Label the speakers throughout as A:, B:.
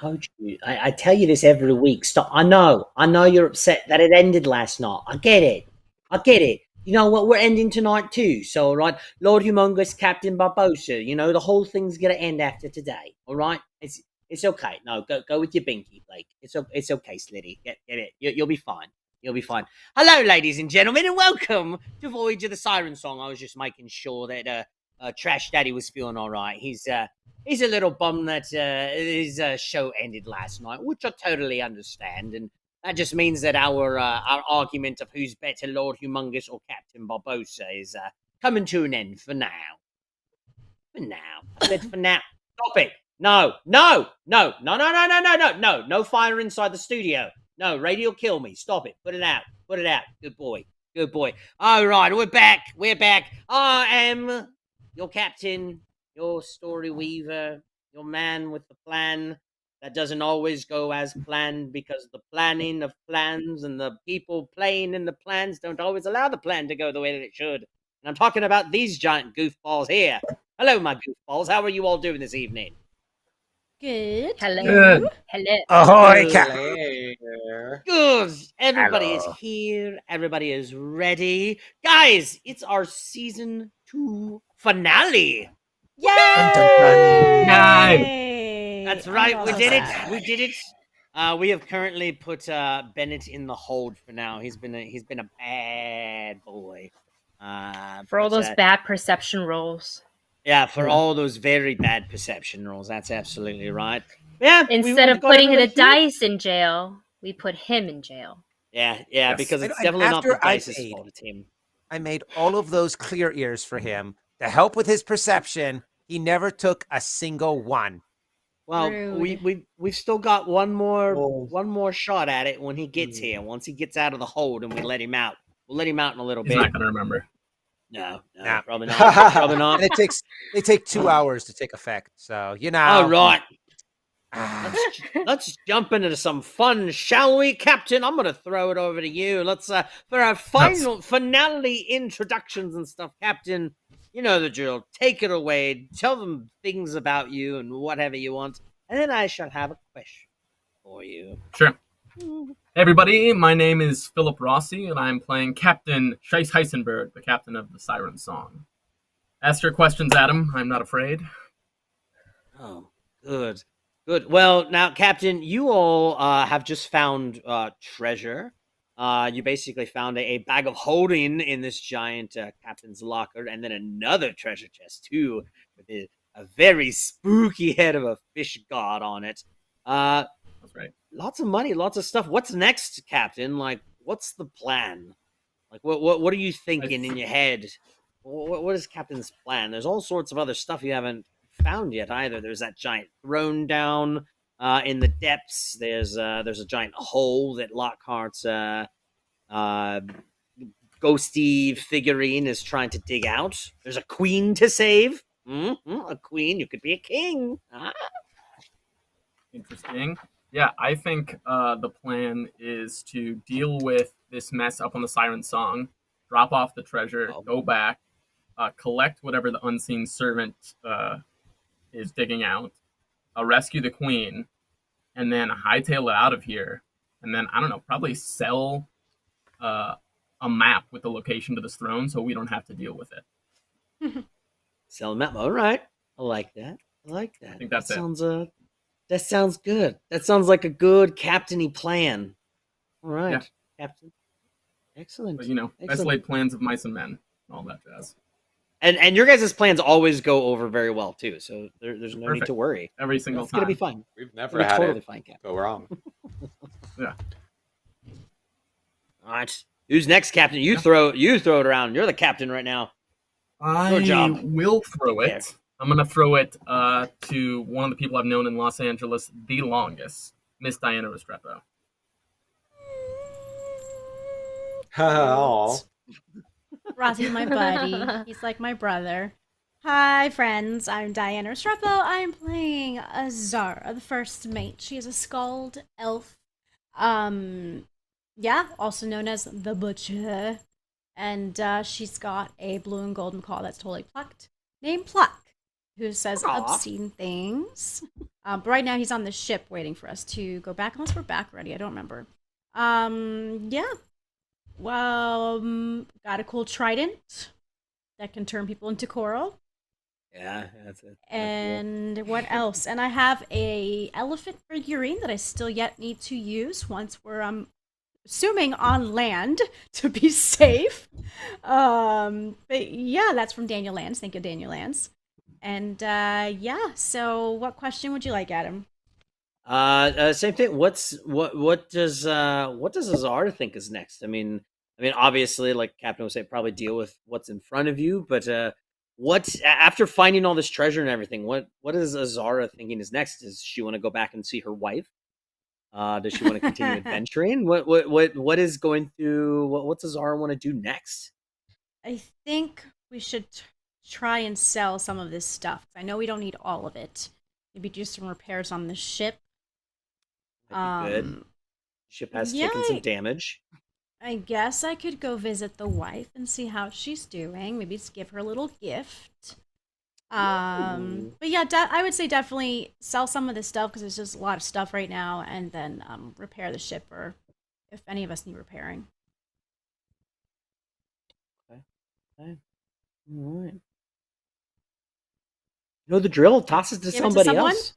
A: told you. I tell you this every week. Stop. I know you're upset that it ended last night. I get it. You know what? We're ending tonight too. So, all right, Lord Humongous, Captain Barbosa. You know the whole thing's gonna end after today. All right, it's okay. No, go with your binky, Blake. It's okay, Slitty. Get it. You'll be fine. You'll be fine. Hello, ladies and gentlemen, and welcome to Voyage of the Siren Song. I was just making sure that Trash Daddy was feeling all right. He's a little bummed that his show ended last night, which I totally understand, and that just means that our argument of who's better, Lord Humongous or Captain Barbosa, is coming to an end for now. For now, I said for now. Stop it! No! No fire inside the studio. No, radio kill me. Stop it. Put it out. Good boy. All right, we're back. I am your captain, your story weaver, your man with the plan that doesn't always go as planned because the planning of plans and the people playing in the plans don't always allow the plan to go the way that it should. And I'm talking about these giant goofballs here. Hello, my goofballs. How are you all doing this evening?
B: Good.
C: Hello.
D: Ahoy,
A: Good. Everybody
D: Hello.
A: is here. Everybody is ready. Guys, it's our season 2 finale.
B: Yay!
A: That's right. We did it. We have currently put Bennett in the hold for now. He's been a bad boy.
C: For all those bad perception rolls.
A: Yeah, for all those very bad perception rolls. That's absolutely right. Yeah.
C: Instead of putting the dice in jail, we put him in jail.
A: Yeah, yes. Because it's definitely not the dice's fault. It's him.
D: I made all of those clear ears for him to help with his perception. He never took a single one.
A: Well, we've still got one more shot at it when he gets here. Once he gets out of the hold and we let him out. We'll let him out in a little bit.
E: He's not gonna remember.
A: No, probably not.
D: And they take 2 hours to take effect. So
A: All right. Let's jump into some fun, shall we, Captain? I'm gonna throw it over to you. Let's for our final finale introductions and stuff, Captain. You know the drill. Take it away. Tell them things about you and whatever you want, and then I shall have a question for you.
E: Sure. Hey everybody, my name is Philip Rossi, and I'm playing Captain Scheiss Heisenberg, the captain of the Siren Song. Ask your questions, Adam. I'm not afraid.
A: Oh, good. Well, now, Captain, you all have just found treasure. You basically found a bag of holding in this giant captain's locker, and then another treasure chest, too, with a very spooky head of a fish god on it.
E: That's right.
A: Lots of money, lots of stuff. What's next, Captain? Like, what's the plan? Like, what are you thinking in your head? What is Captain's plan? There's all sorts of other stuff you haven't found yet either. There's that giant throne down in the depths. There's a giant hole that Lockhart's ghosty figurine is trying to dig out. There's a queen to save. A queen. You could be a king.
E: Interesting. Yeah, I think the plan is to deal with this mess up on the Siren Song, drop off the treasure, go back, collect whatever the unseen servant is digging out, rescue the queen, and then hightail it out of here. And then, I don't know, probably sell a map with the location to this throne so we don't have to deal with it.
A: Sell a map. All right. I like that.
E: I think that's it.
A: That sounds good. That sounds like a good captain-y plan. All right, yeah. Captain. Excellent.
E: But, best laid plans of mice and men, all that jazz.
A: And your guys' plans always go over very well, too, so there's no need to worry.
E: Every single time.
A: It's going to be fine.
F: We've never had
A: totally
F: it
A: fine, Captain.
F: go wrong.
E: Yeah.
A: All right. Who's next, Captain? You throw it around. You're the captain right now.
E: I will throw it. I'm going to throw it to one of the people I've known in Los Angeles the longest, Miss Diana Restrepo.
F: Aww.
B: Rossi's my buddy. He's like my brother. Hi, friends. I'm Diana Restrepo. I'm playing Azara, the first mate. She is a scald elf. Yeah, also known as the Butcher. And she's got a blue and gold macaw that's totally plucked, named Pluck, who says obscene things. But right now he's on the ship waiting for us to go back, unless we're back already. I don't remember. Yeah. Well, got a cool trident that can turn people into coral.
A: Yeah, that's it.
B: And what else? And I have a elephant figurine that I still yet need to use once we're assuming on land to be safe. But yeah, that's from Daniel Lands. Thank you, Daniel Lands. And yeah, so what question would you like, Adam?
A: Same thing. What does Azar think is next? I mean, obviously, like Captain would say, probably deal with what's in front of you. But what's after finding all this treasure and everything? What is Azara thinking is next? Does she want to go back and see her wife? Does she want to continue adventuring? What is going through? What's Azara want to do next?
B: I think we should try and sell some of this stuff. I know we don't need all of it. Maybe do some repairs on the ship.
A: Good. Ship has taken some damage.
B: I guess I could go visit the wife and see how she's doing. Maybe just give her a little gift. But yeah, I would say definitely sell some of this stuff because there's just a lot of stuff right now, and then repair the ship, or if any of us need repairing.
A: Okay. All right. You know the drill. Toss it to somebody else.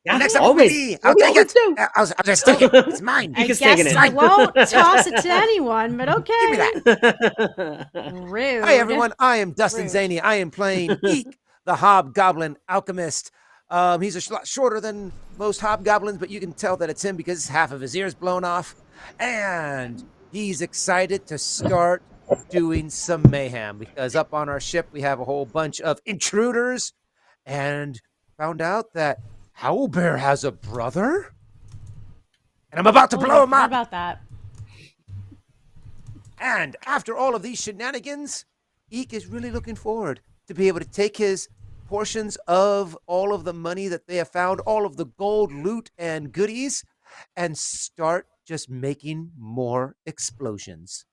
D: Yeah, next up always. I'll take it. I'll just take it. It's mine.
B: I guess I won't toss it to anyone, but okay.
D: Give me that.
B: Rude.
D: Hi, everyone. I am Dustin Zaney. I am playing Eek, the Hobgoblin Alchemist. He's a lot shorter than most hobgoblins, but you can tell that it's him because half of his ear's blown off. And he's excited to start doing some mayhem because up on our ship, we have a whole bunch of intruders, and found out that Owlbear has a brother, and I'm about to blow him up.
B: About that.
D: And after all of these shenanigans, Eek is really looking forward to be able to take his portions of all of the money that they have found, all of the gold, loot, and goodies, and start just making more explosions.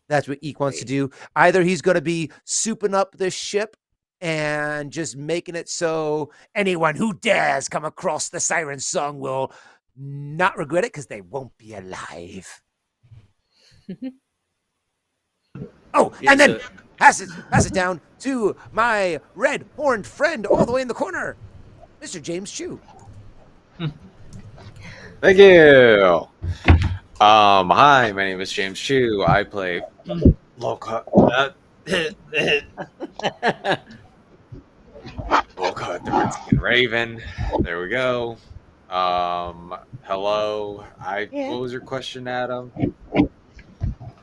D: That's what Eek wants to do. Either he's going to be souping up this ship and just making it so anyone who dares come across the Siren song will not regret it because they won't be alive. And then pass it down to my red-horned friend all the way in the corner, Mr. James Chu.
F: Thank you. Hi, my name is James Chu. I play Lockhart. Lockhart, the Redskin Raven. There we go. Hello. What was your question, Adam?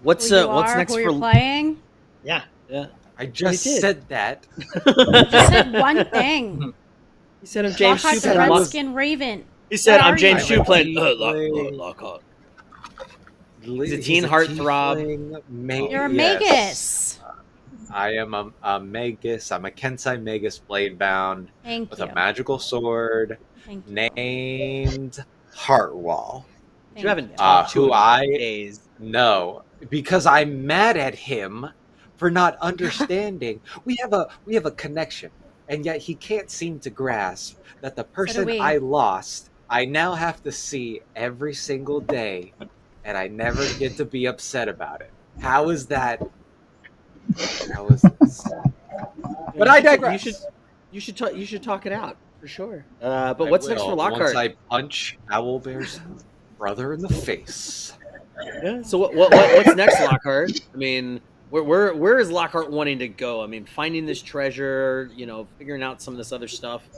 A: What's next
B: for
A: for
B: playing?
A: Yeah.
F: I just said that.
B: You just said one thing.
A: He said I'm James Chu
B: Lockhart the
A: playing
B: Redskin Raven.
A: He said I'm James
F: you?
A: Chu playing Lockhart. He's a teen heartthrob.
B: You're a magus.
F: I am a magus. I'm a Kensai magus blade-bound with a magical sword named Heartwall.
A: You haven't talked to him in days.
F: No, because I'm mad at him for not understanding. we have a connection, and yet he can't seem to grasp that the person I lost, I now have to see every single day, and I never get to be upset about it. How is that? How is this? But I digress.
A: You should talk it out for sure. But what's next for Lockhart?
F: Once I punch Owlbear's brother in the face.
A: Yeah. So what's next, Lockhart? I mean, where is Lockhart wanting to go? I mean, finding this treasure, figuring out some of this other stuff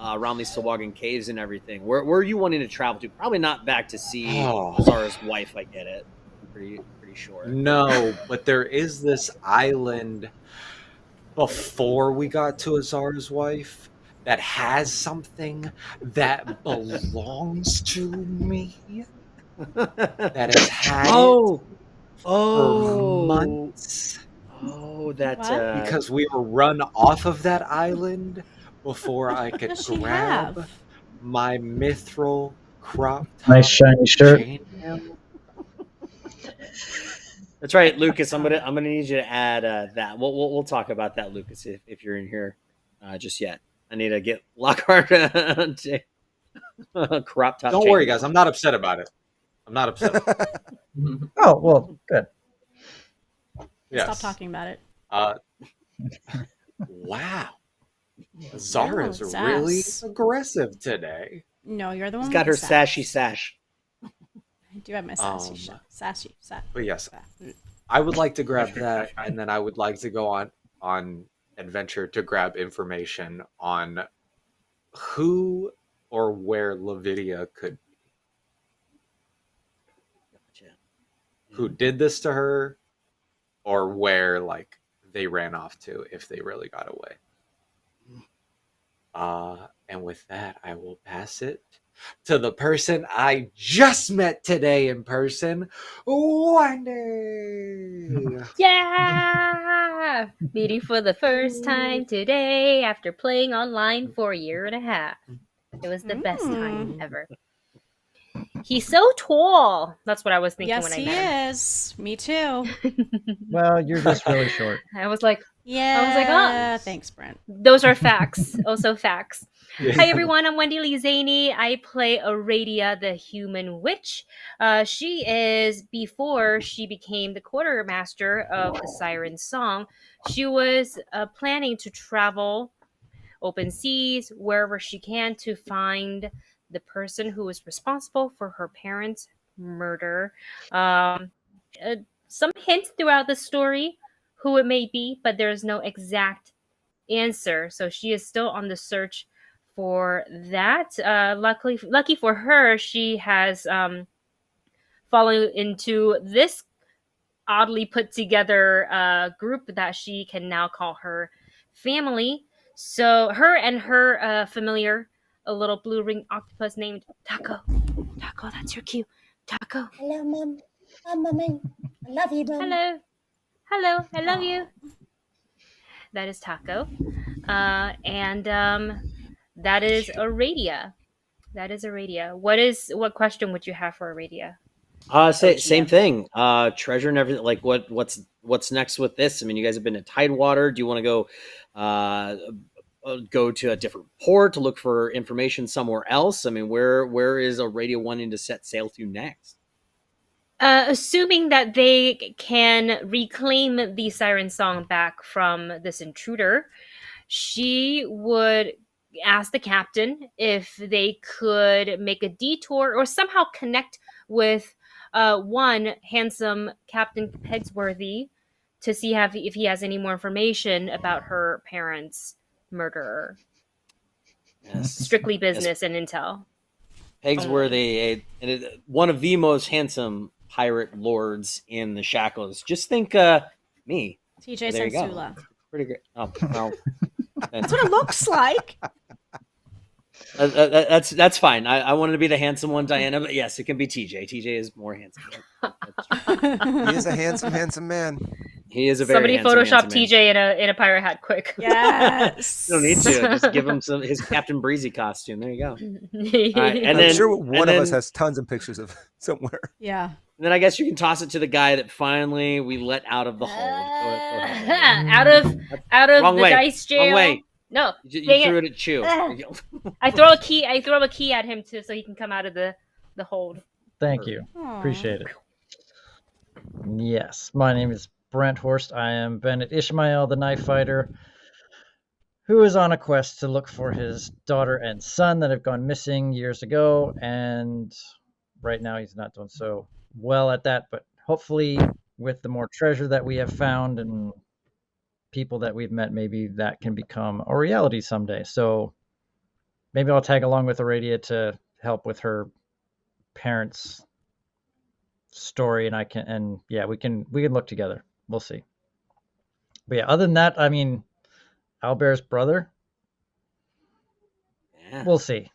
A: around these Sawagan caves and everything. Where are you wanting to travel to? Probably not back to see Azara's wife. I get it. I'm pretty sure.
F: No, but there is this island before we got to Azara's wife that has something that belongs to me. That has had for months. Because we were run off of that island before I could grab my mithril crop top.
G: Nice shiny shirt.
A: That's right, Lucas. I'm gonna need you to add that. We'll talk about that, Lucas, if you're in here just yet. I need to get Lockhart. Crop top.
F: Don't worry, guys. I'm not upset about it. I'm not upset.
G: Oh, well, good.
F: Yes.
B: Stop talking about it.
F: Wow. Zara's
B: Oh,
F: really
B: sass.
F: aggressive today.
B: No, you're the one.
A: She's got her
B: with the sass.
A: sashy sash.
B: I do have my sassy. Sassy.
F: But yes, I would like to grab that, and then I would like to go on adventure to grab information on who or where Lavidia could be.
A: Gotcha.
F: Who did this to her, or where like they ran off to if they really got away. And with that, I will pass it to the person I just met today in person, Wendy.
C: Yeah! Meeting for the first time today after playing online for a year and a half. It was the best time ever. He's so tall. That's what I was thinking when I met him.
B: Yes, he is. Me too.
G: Well, you're just really short.
C: I was like,
B: Yeah.
C: oh.
B: Thanks, Brent.
C: Those are facts. Also facts.
F: Yeah.
C: Hi, everyone. I'm Wendy Lee Zaney. I play Aradia, the human witch. She is, before she became the quartermaster of the Siren Song, she was planning to travel open seas, wherever she can, to find the person who is responsible for her parents' murder. Some hints throughout the story who it may be, but there's no exact answer. So she is still on the search for that. Lucky for her, she has fallen into this oddly put together group that she can now call her family. So her and her familiar, a little blue ring octopus named Taco. Taco, that's your cue. Taco.
H: Hello, Mom. I'm Mom. I love you, Mom.
C: Hello, I love you. That is Taco. And that is Aradia. What question would you have for Aradia?
A: Same thing. Treasure and everything. Like, what's next with this? I mean, you guys have been to Tidewater. Do you want to go to a different port to look for information somewhere else? I mean, where is Aradia wanting to set sail to next?
C: Assuming that they can reclaim the Siren Song back from this intruder, she would ask the captain if they could make a detour or somehow connect with one handsome Captain Pegsworthy to see if he has any more information about her parents' murderer.
A: Yes.
C: Strictly business and intel.
A: Pegsworthy, one of the most handsome pirate lords in the Shackles. Just think me.
B: TJ
A: There you go.
B: Sensula.
A: Pretty great. Oh, well,
B: That's what it looks like.
A: that's fine. I wanted to be the handsome one, Diana, but yes, it can be TJ. TJ is more handsome.
D: He is a handsome man.
A: He is a very handsome
C: Photoshop
A: man.
C: TJ in a pirate hat, quick.
B: Yes.
A: You don't need to. Just give him his Captain Breezy costume. There you go. All right, and
D: I'm
A: then
D: sure one of us
A: then-
D: has tons of pictures of somewhere.
B: Yeah.
A: And then I guess you can toss it to the guy that finally we let out of the hold. Go ahead.
C: out of
A: Wrong
C: the
A: way.
C: dice jail.
A: Wrong way.
C: No,
A: You
C: dang
A: threw
C: it.
A: it at Chew.
C: I throw a key at him too, so he can come out of the hold.
G: Thank you.
B: Aw.
G: Appreciate it. Yes, my name is Brent Horst. I am Bennett Ishmael, the knife fighter, who is on a quest to look for his daughter and son that have gone missing years ago. And right now he's not doing so well at that, but hopefully with the more treasure that we have found and people that we've met, maybe that can become a reality someday. So maybe I'll tag along with Aradia to help with her parents' story, and we can look together. We'll see. But yeah, other than that, I mean, Albert's brother,
A: Yeah.
G: we'll see.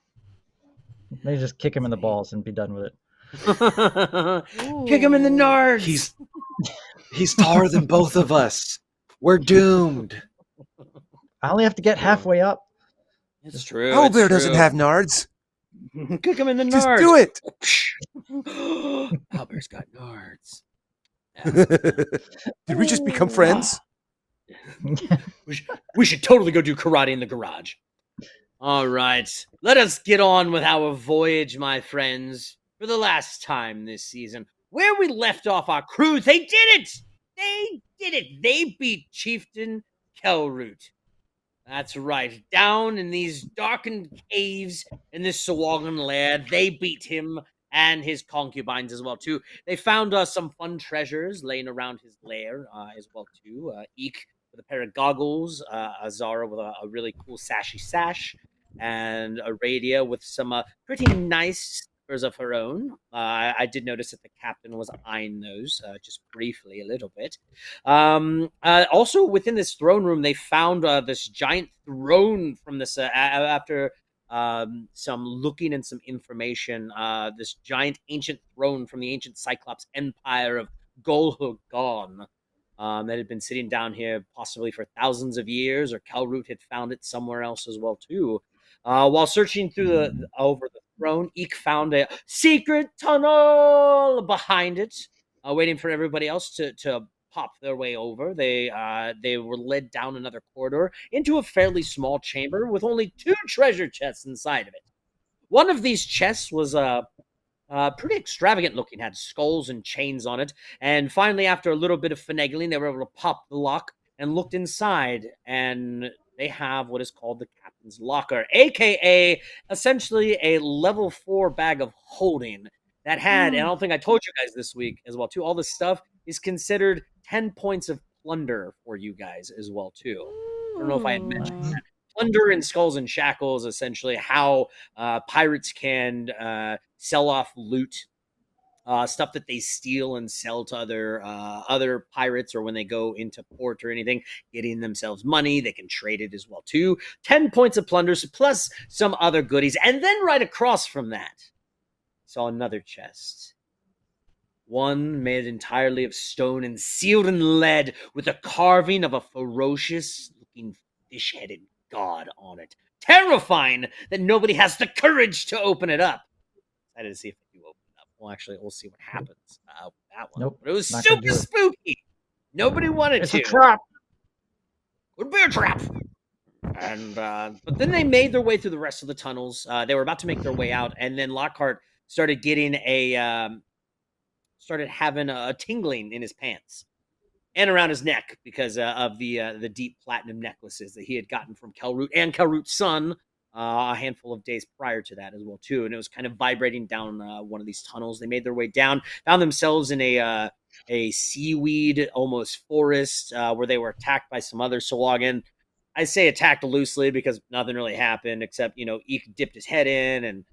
G: Maybe just kick him in the balls and be done with it.
A: Kick him in the nards.
F: He's taller than both of us. We're doomed.
G: I only have to get halfway up.
A: It's true.
D: Owlbear doesn't have nards.
A: Kick him in the
D: Just
A: nards.
D: do it.
A: Owlbear's got nards.
D: Did we just become friends?
A: We should totally go do karate in the garage. All right, let us get on with our voyage, my friends, for the last time this season. Where we left off our crew, they did it! They did it! They beat Chieftain Kelroot. That's right. Down in these darkened caves in this Sawagan lair, they beat him and his concubines as well too. They found some fun treasures laying around his lair as well too. Eek with a pair of goggles, Azara with a really cool sashy sash, and Aradia with some pretty nice slippers of her own. I did notice that the captain was eyeing those just briefly a little bit. Also, within this throne room, they found this giant throne from this after some looking and some information. This giant ancient throne from the ancient Cyclops Empire of Golhogon that had been sitting down here possibly for thousands of years, or Kelroot had found it somewhere else as well too. While searching through over the throne, Eek found a secret tunnel behind it, waiting for everybody else to pop their way over. They were led down another corridor into a fairly small chamber with only 2 treasure chests inside of it. One of these chests was pretty extravagant looking, had skulls and chains on it. And finally, after a little bit of finagling, they were able to pop the lock and looked inside, and they have what is called the captain's locker, aka essentially a level 4 bag of holding that had, and I don't think I told you guys this week as well too, all this stuff is considered 10 points of plunder for you guys as well too. I don't know if I had mentioned that. Plunder and Skulls and Shackles, essentially how pirates can sell off loot, stuff that they steal and sell to other pirates, or when they go into port or anything, getting themselves money. They can trade it as well too. 10 points of plunders plus some other goodies, and then right across from that, saw another chest. One made entirely of stone and sealed in lead, with a carving of a ferocious-looking fish-headed god on it. Terrifying that nobody has the courage to open it up. Excited to see if they do open it up. Well, actually, we'll see what happens with that one.
G: Nope.
A: But it was
G: not
A: super
G: gonna do it.
A: spooky. Nobody wanted
G: It's
A: to.
G: a trap.
A: Would be a trap. And but then they made their way through the rest of the tunnels. They were about to make their way out, and then Lockhart started getting started having a tingling in his pants and around his neck because of the deep platinum necklaces that he had gotten from Kelroot and Kelroot's son a handful of days prior to that as well too. And it was kind of vibrating down one of these tunnels. They made their way down, found themselves in a seaweed almost forest where they were attacked by some other Sawagan. I say attacked loosely because nothing really happened except, Eek dipped his head in and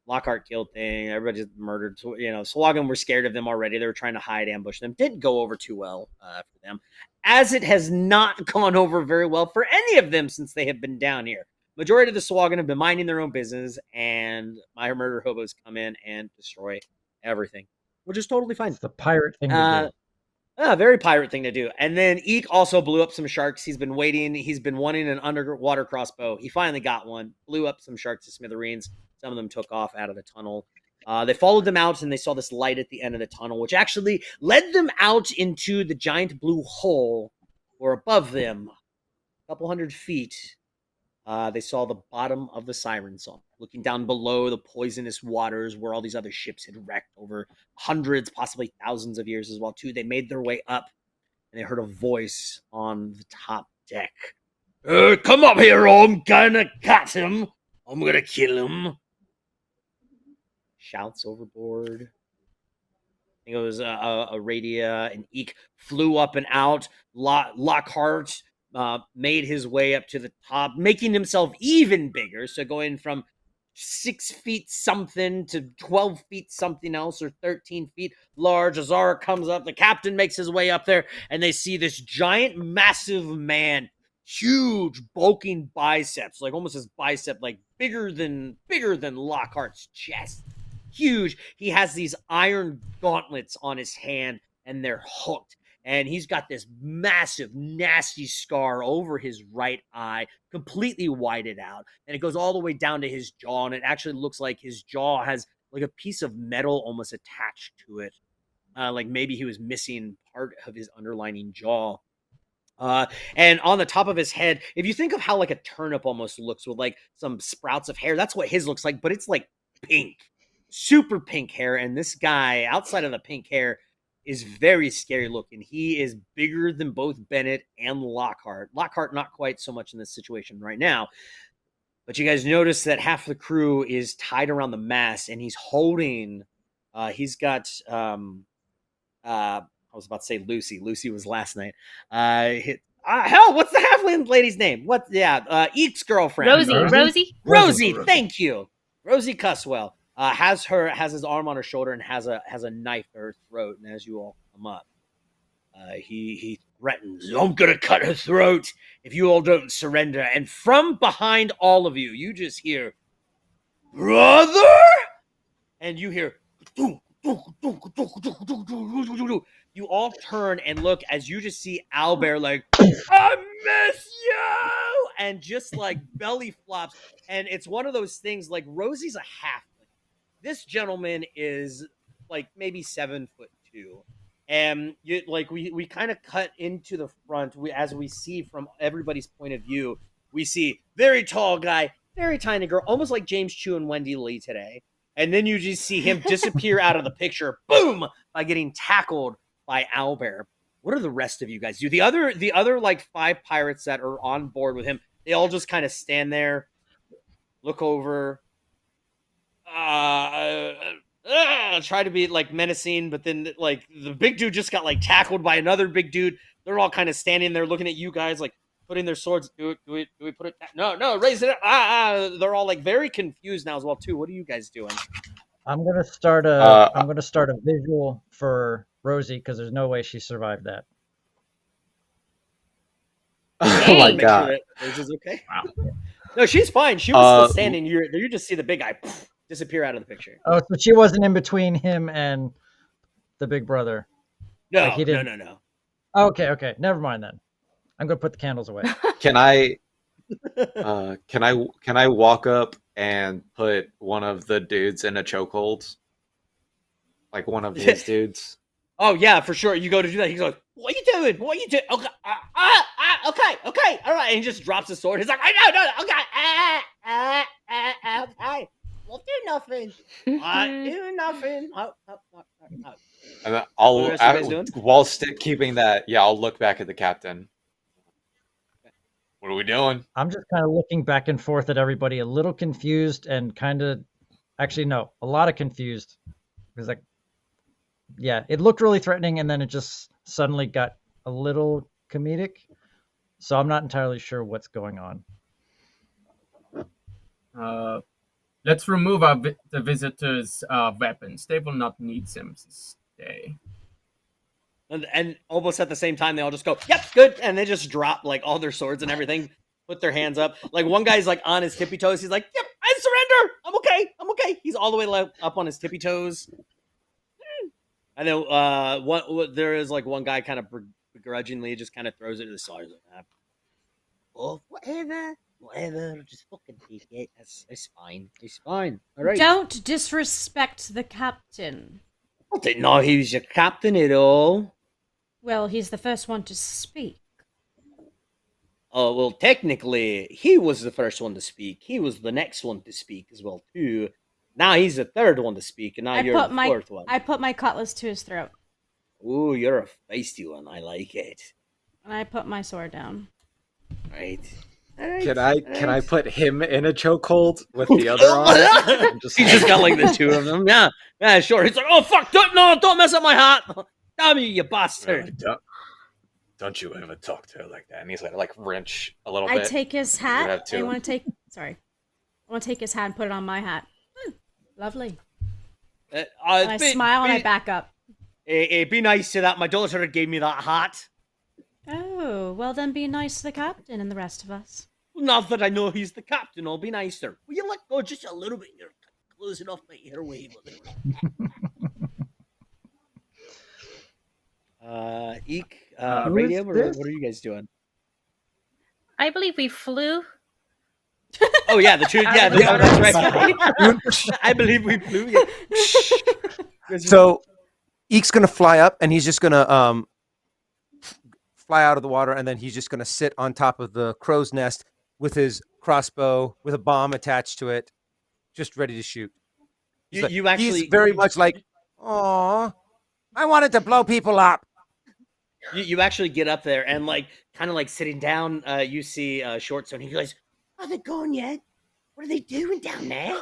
A: Lockhart killed thing. Everybody just murdered. So, Sawagan were scared of them already. They were trying to hide, ambush them. Didn't go over too well for them, as it has not gone over very well for any of them since they have been down here. Majority of the Sawagan have been minding their own business, and my murder hobos come in and destroy everything, which is totally fine.
G: It's the pirate thing to do.
A: Very pirate thing to do. And then Eek also blew up some sharks. He's been waiting. He's been wanting an underwater crossbow. He finally got one. Blew up some sharks to smithereens. Some of them took off out of the tunnel. They followed them out, and they saw this light at the end of the tunnel, which actually led them out into the giant blue hole, or above them, a couple hundred feet. They saw the bottom of the Siren song, looking down below the poisonous waters where all these other ships had wrecked over hundreds, possibly thousands of years as well, too. They made their way up, and they heard a voice on the top deck. Come up here, or I'm gonna catch him. I'm gonna kill him. Shouts overboard. I think it was Aradia and Eek flew up and out. Lockhart made his way up to the top, making himself even bigger. So going from 6 feet something to 12 feet something else, or 13 feet large. Azara comes up. The captain makes his way up there, and they see this giant, massive man. Huge, bulking biceps, like almost his bicep, like bigger than Lockhart's chest. Huge. He has these iron gauntlets on his hand, and they're hooked. And he's got this massive, nasty scar over his right eye, completely whited out. And it goes all the way down to his jaw, and it actually looks like his jaw has like a piece of metal almost attached to it. Like maybe he was missing part of his underlining jaw. And on the top of his head, if you think of how like a turnip almost looks with like some sprouts of hair, that's what his looks like, but it's like pink, super pink hair. And this guy, outside of the pink hair, is very scary looking. He is bigger than both Bennett and Lockhart. Lockhart, not quite so much in this situation right now. But you guys notice that half the crew is tied around the mast, and he's holding. He's got. I was about to say Lucy. Lucy was last night. Hell, what's the halfling lady's name? What? Yeah, Eek's girlfriend. Rosie. Thank you, Rosie Cuswell. Has his arm on her shoulder and has a knife to her throat. And as you all come up, he threatens, "I'm gonna cut her throat if you all don't surrender." And from behind all of you, you just hear, "Brother!" And you hear, you all turn and look as you just see Owlbear like, "I miss you!" and just like belly flops. And it's one of those things like Rosie's a halfling. This gentleman is like maybe 7'2". And you like we kind of cut into the front. As we see from everybody's point of view, we see very tall guy, very tiny girl, almost like James Chu and Wendy Lee today. And then you just see him disappear out of the picture, boom, by getting tackled by Owlbear. What are the rest of you guys do? The other like 5 pirates that are on board with him, they all just kind of stand there, look over, try to be like menacing, but then like the big dude just got like tackled by another big dude. They're all kind of standing there looking at you guys, like putting their swords. Do we put it? No, raise it up. They're all like very confused now as well too. What are you guys doing?
G: I'm gonna start a visual for Rosie because there's no way she survived that.
F: Oh my god!
A: Sure Rosie's okay. Wow. No, she's fine. She was still standing. You just see the big guy disappear out of the picture.
G: Oh, so she wasn't in between him and the big brother.
A: No,
G: like he didn't...
A: no.
G: Okay. Never mind then. I'm gonna put the candles away.
F: Can I walk up and put one of the dudes in a chokehold? Like one of his dudes?
A: Oh yeah, for sure. You go to do that. He's like, "What are you doing? What are you doing?" Okay, okay, all right. And he just drops his sword. He's like, "I know, okay, we'll do nothing. Do nothing."
F: And then while keeping that, I'll look back at the captain. What are we doing?
G: I'm just kind of looking back and forth at everybody, a little confused and a lot of confused. Because it looked really threatening and then it just suddenly got a little comedic. So I'm not entirely sure what's going on.
E: Let's remove the visitors' weapons. They will not need them to stay.
A: And almost at the same time, they all just go, "Yep, good," and they just drop like all their swords and everything, put their hands up. Like one guy's like on his tippy toes. He's like, "Yep, I surrender. I'm okay." He's all the way up on his tippy toes. And then there is like one guy kind of begrudgingly just kind of throws it to the side. Like, "Oh, whatever, just fucking take it. It's fine. It's fine. All right."
B: Don't disrespect the captain.
A: I didn't know he was your captain at all.
B: Well, he's the first one to speak.
A: Oh, well, technically, he was the first one to speak. He was the next one to speak as well, too. Now he's the third one to speak, and now you're the fourth one.
B: I put my cutlass to his throat.
A: Ooh, you're a feisty one. I like it.
B: And I put my sword down.
A: Right.
F: Can I put him in a chokehold with the other arm?
A: He just got like the two of them. Yeah, sure. He's like, "Oh fuck! Don't mess up my hat! Damn you bastard!"
F: Don't you ever talk to her like that? And he's gonna like wrench a little bit.
B: I take his hat. I want to take his hat and put it on my hat. Lovely. And I smile and I back up.
A: Be nice to that. My daughter gave me that hat.
B: Oh, well then be nice to the captain and the rest of us.
A: Now that I know he's the captain, I'll be nicer. Will you let go just a little bit? You're closing off my airway. Eek, Radio, what are you guys doing?
C: I believe we flew.
A: Oh yeah, the two. Yeah, that's right. I believe we flew. Yeah.
D: So Eek's gonna fly up, and he's just gonna fly out of the water, and then he's just going to sit on top of the crow's nest with his crossbow with a bomb attached to it, just ready to shoot. He's very much like, "Aw, I wanted to blow people up."
A: You actually get up there and kind of sitting down. You see Short and he goes, "Are they gone yet? What are they doing down there?"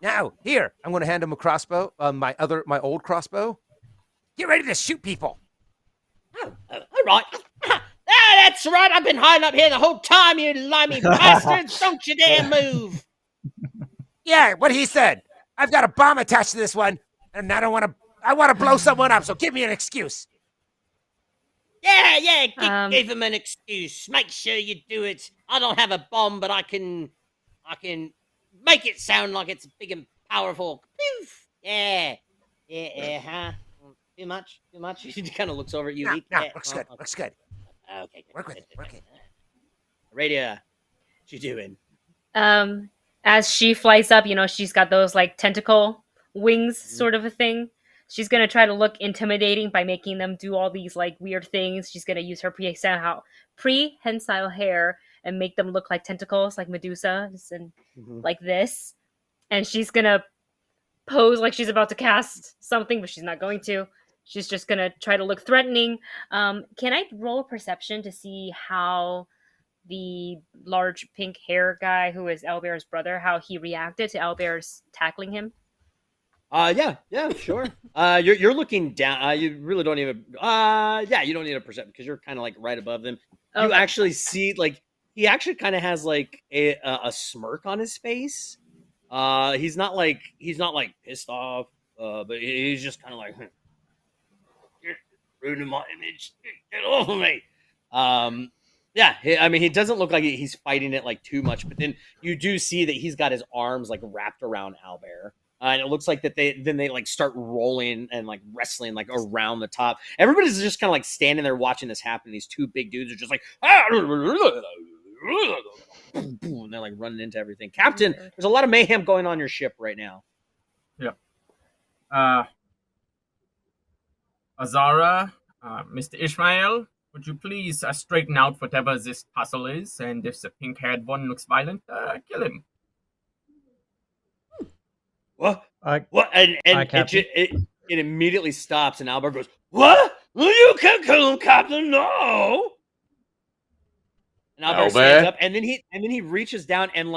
D: Now, here, I'm going to hand him a crossbow, my old crossbow. Get ready to shoot people.
A: Oh, all right. That's right. I've been hiding up here the whole time, you limey bastards. Don't you dare move.
D: Yeah, what he said. I've got a bomb attached to this one, and I want to blow someone up, so give me an excuse.
A: Yeah, give him an excuse. Make sure you do it. I don't have a bomb, but I can make it sound like it's big and powerful. Poof! Yeah, huh? Too much? He kind of looks over at you.
D: No, looks good. Looks good.
A: Okay,
D: work with it.
A: Radio, what you doing?
C: As she flies up, she's got those tentacle wings, sort of a thing. She's gonna try to look intimidating by making them do all these weird things. She's gonna use her prehensile hair and make them look like tentacles, like Medusa, and like this. And she's gonna pose like she's about to cast something, but she's not going to. She's just gonna try to look threatening. Can I roll perception to see how the large pink hair guy, who is Owlbear's brother, how he reacted to Owlbear's tackling him?
A: Yeah, sure. You're looking down. You really don't even. You don't need a perception because you're kind of right above them. Okay. You actually see he actually kind of has a smirk on his face. He's not pissed off, but he's just kind of you're ruining my image. Get off of me. He doesn't look like he's fighting it too much, but then you do see that he's got his arms wrapped around Owlbear. And it looks like that they start rolling and wrestling around the top. Everybody's just kind of standing there watching this happen. These two big dudes are just and they're running into everything. Captain, there's a lot of mayhem going on your ship right now.
E: Yep. Azara, Mr. Ishmael, would you please straighten out whatever this tussle is? And if the pink-haired one looks violent, kill him.
A: What? What? And it immediately stops, and Albert goes, "What? Well, you can kill him, Captain. No." And Albert stands up, and then he reaches down and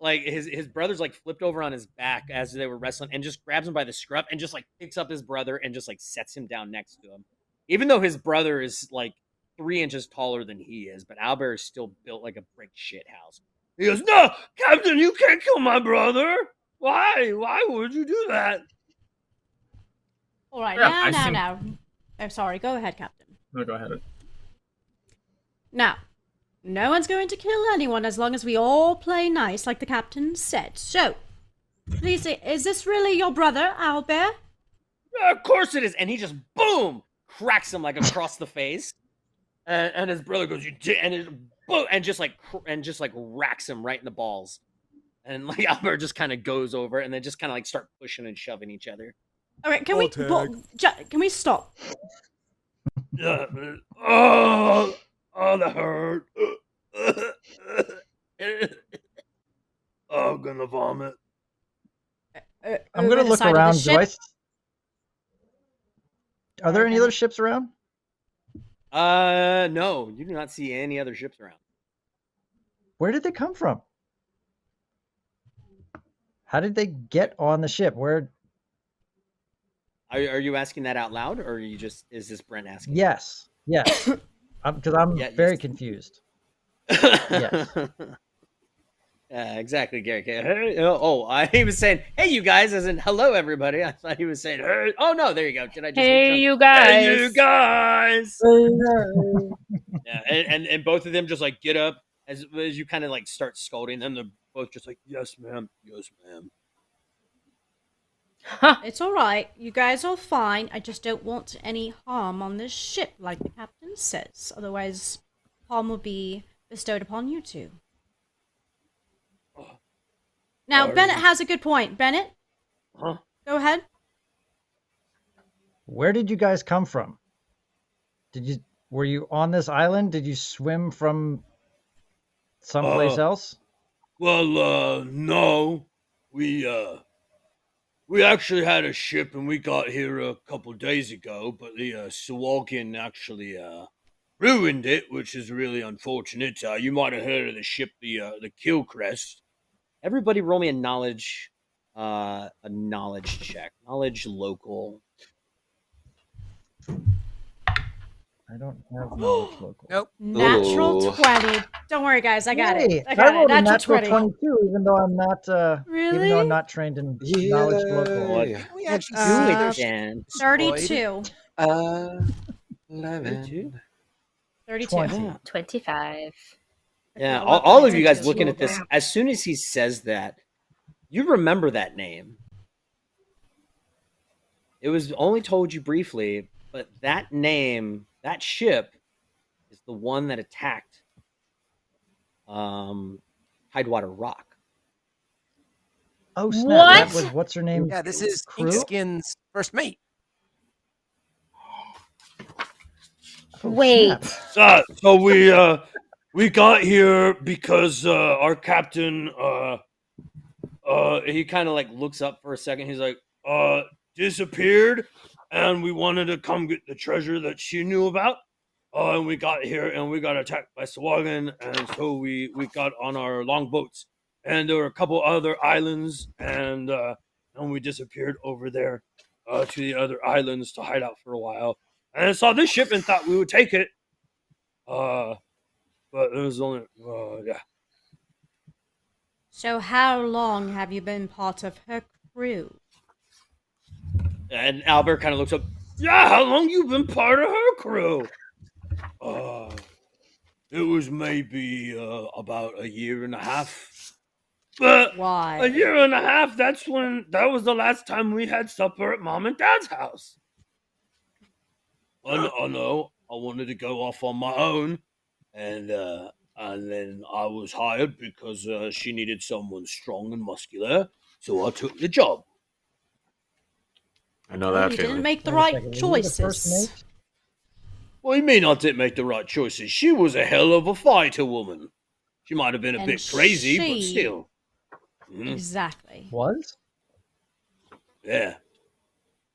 A: his brother's flipped over on his back as they were wrestling, and just grabs him by the scruff and just picks up his brother and just sets him down next to him, even though his brother is 3 inches taller than he is. But Albert is still built like a brick shit house. He goes, "No, Captain, you can't kill my brother. Why? Why would you do that?"
B: All right, now. I'm sorry. Go ahead, Captain.
E: No, go ahead.
B: Now, no one's going to kill anyone as long as we all play nice, like the captain said. So, please, is this really your brother, Owlbear?
A: Yeah, of course it is. And he just, boom, cracks him across the face. And his brother goes, "You did," and just racks him right in the balls. And Albert just kind of goes over, and they just kind of start pushing and shoving each other.
B: All right, can we stop?
A: Oh, that hurt. I'm gonna vomit.
G: I'm gonna look around. Are there any other ships around?
A: No, you do not see any other ships around.
G: Where did they come from? How did they get on the ship? Where?
A: Are you asking that out loud, or is this Brent asking?
G: Yes. Because I'm very confused. Yes.
A: Exactly, Gary. He was saying, "Hey, you guys," as in "Hello, everybody." I thought he was saying, "Hey." Oh no, there you go. Did I just?
C: Hey, you guys.
A: Hey, you guys. Yeah, and both of them just get up as you kind of start scolding them. They're both just "Yes, ma'am. Yes, ma'am."
B: It's all right. You guys are fine. I just don't want any harm on this ship, like the captain says. Otherwise, harm will be bestowed upon you two. Now, Bennett has a good point. Bennett?
A: Huh?
B: Go ahead.
G: Where did you guys come from? Were you on this island? Did you swim from someplace else?
I: Well, no. We actually had a ship and we got here a couple days ago, but the Sawalkin actually ruined it, which is really unfortunate. You might have heard of the ship, the Killcrest.
A: Everybody, roll me a knowledge check. Knowledge local.
G: I don't have knowledge local.
D: Nope.
B: Natural
F: Ooh.
B: 20. Don't worry, guys. I got
G: Hey,
B: it. I got it.
G: rolled a
B: Natural
G: natural
B: 20.
G: 22, even though I'm not
B: Really?
G: even though I'm not trained in knowledge local.
A: What?
F: Yay.
D: We actually
A: Do
D: see
A: it,
D: there's
A: Dan.
B: 32.
F: 11.
B: 32.
G: 20.
A: Yeah.
C: 25.
A: Yeah,
B: Okay,
A: all of you guys
B: that's
A: looking at
B: local.
A: this, as soon as he says that, you remember that name. It was only told you briefly, but that name, that ship, is the one that attacked Tidewater Rock.
G: Oh snap!
C: What?
G: That was what's her name?
D: Yeah, this is
G: crew?
D: Inkskin's first mate.
G: Oh,
C: Wait.
G: snap.
I: So we got here because our captain
A: He kind of like looks up for a second. He's like,
I: disappeared, and we wanted to come get the treasure that she knew about. And we got here, and we got attacked by Sawagan, and so we got on our longboats, and there were a couple other islands, and we disappeared over there to the other islands to hide out for a while. And I saw this ship and thought we would take it, but it was only yeah.
B: So how long have you been part of her crew?
A: and Albert kind of looks up.
I: Yeah, how long you been part of her crew? It was maybe about a year and a half. But
B: Why?
I: a year and a half, that was the last time we had supper at Mom and Dad's house. I know, I wanted to go off on my own, and then I was hired because she needed someone strong and muscular, so I took the job.
F: I know
B: Well,
F: that
B: you
F: feeling.
B: didn't make the
G: Wait a
B: right
G: second, were you the first
B: choices.
G: mate?
I: What do you mean I didn't make the right choices? She was a hell of a fighter woman. She might have been a
B: And
I: bit crazy, but
B: she-
I: still. Mhm.
B: Exactly.
G: Was?
I: Yeah.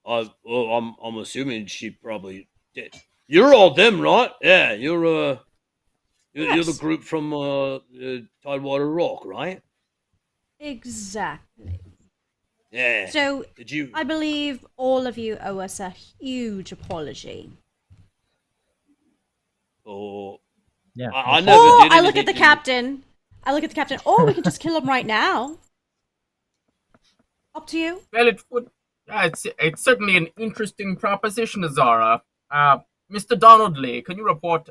I: I'm assuming she probably did. You're all them, right? Yeah, you're the
B: Yes.
I: group from Tidewater Rock, right?
B: Exactly.
I: Yeah.
B: So
I: Did you?
B: I believe all of you owe us a huge apology.
I: Oh,
G: Yeah.
I: I never
B: Or
I: did.
B: I look at the
I: anything-
B: captain. Or we can just kill him right now. Up to you.
E: Well, it's certainly an interesting proposition, Azara. Mr. Donald Lee, can you report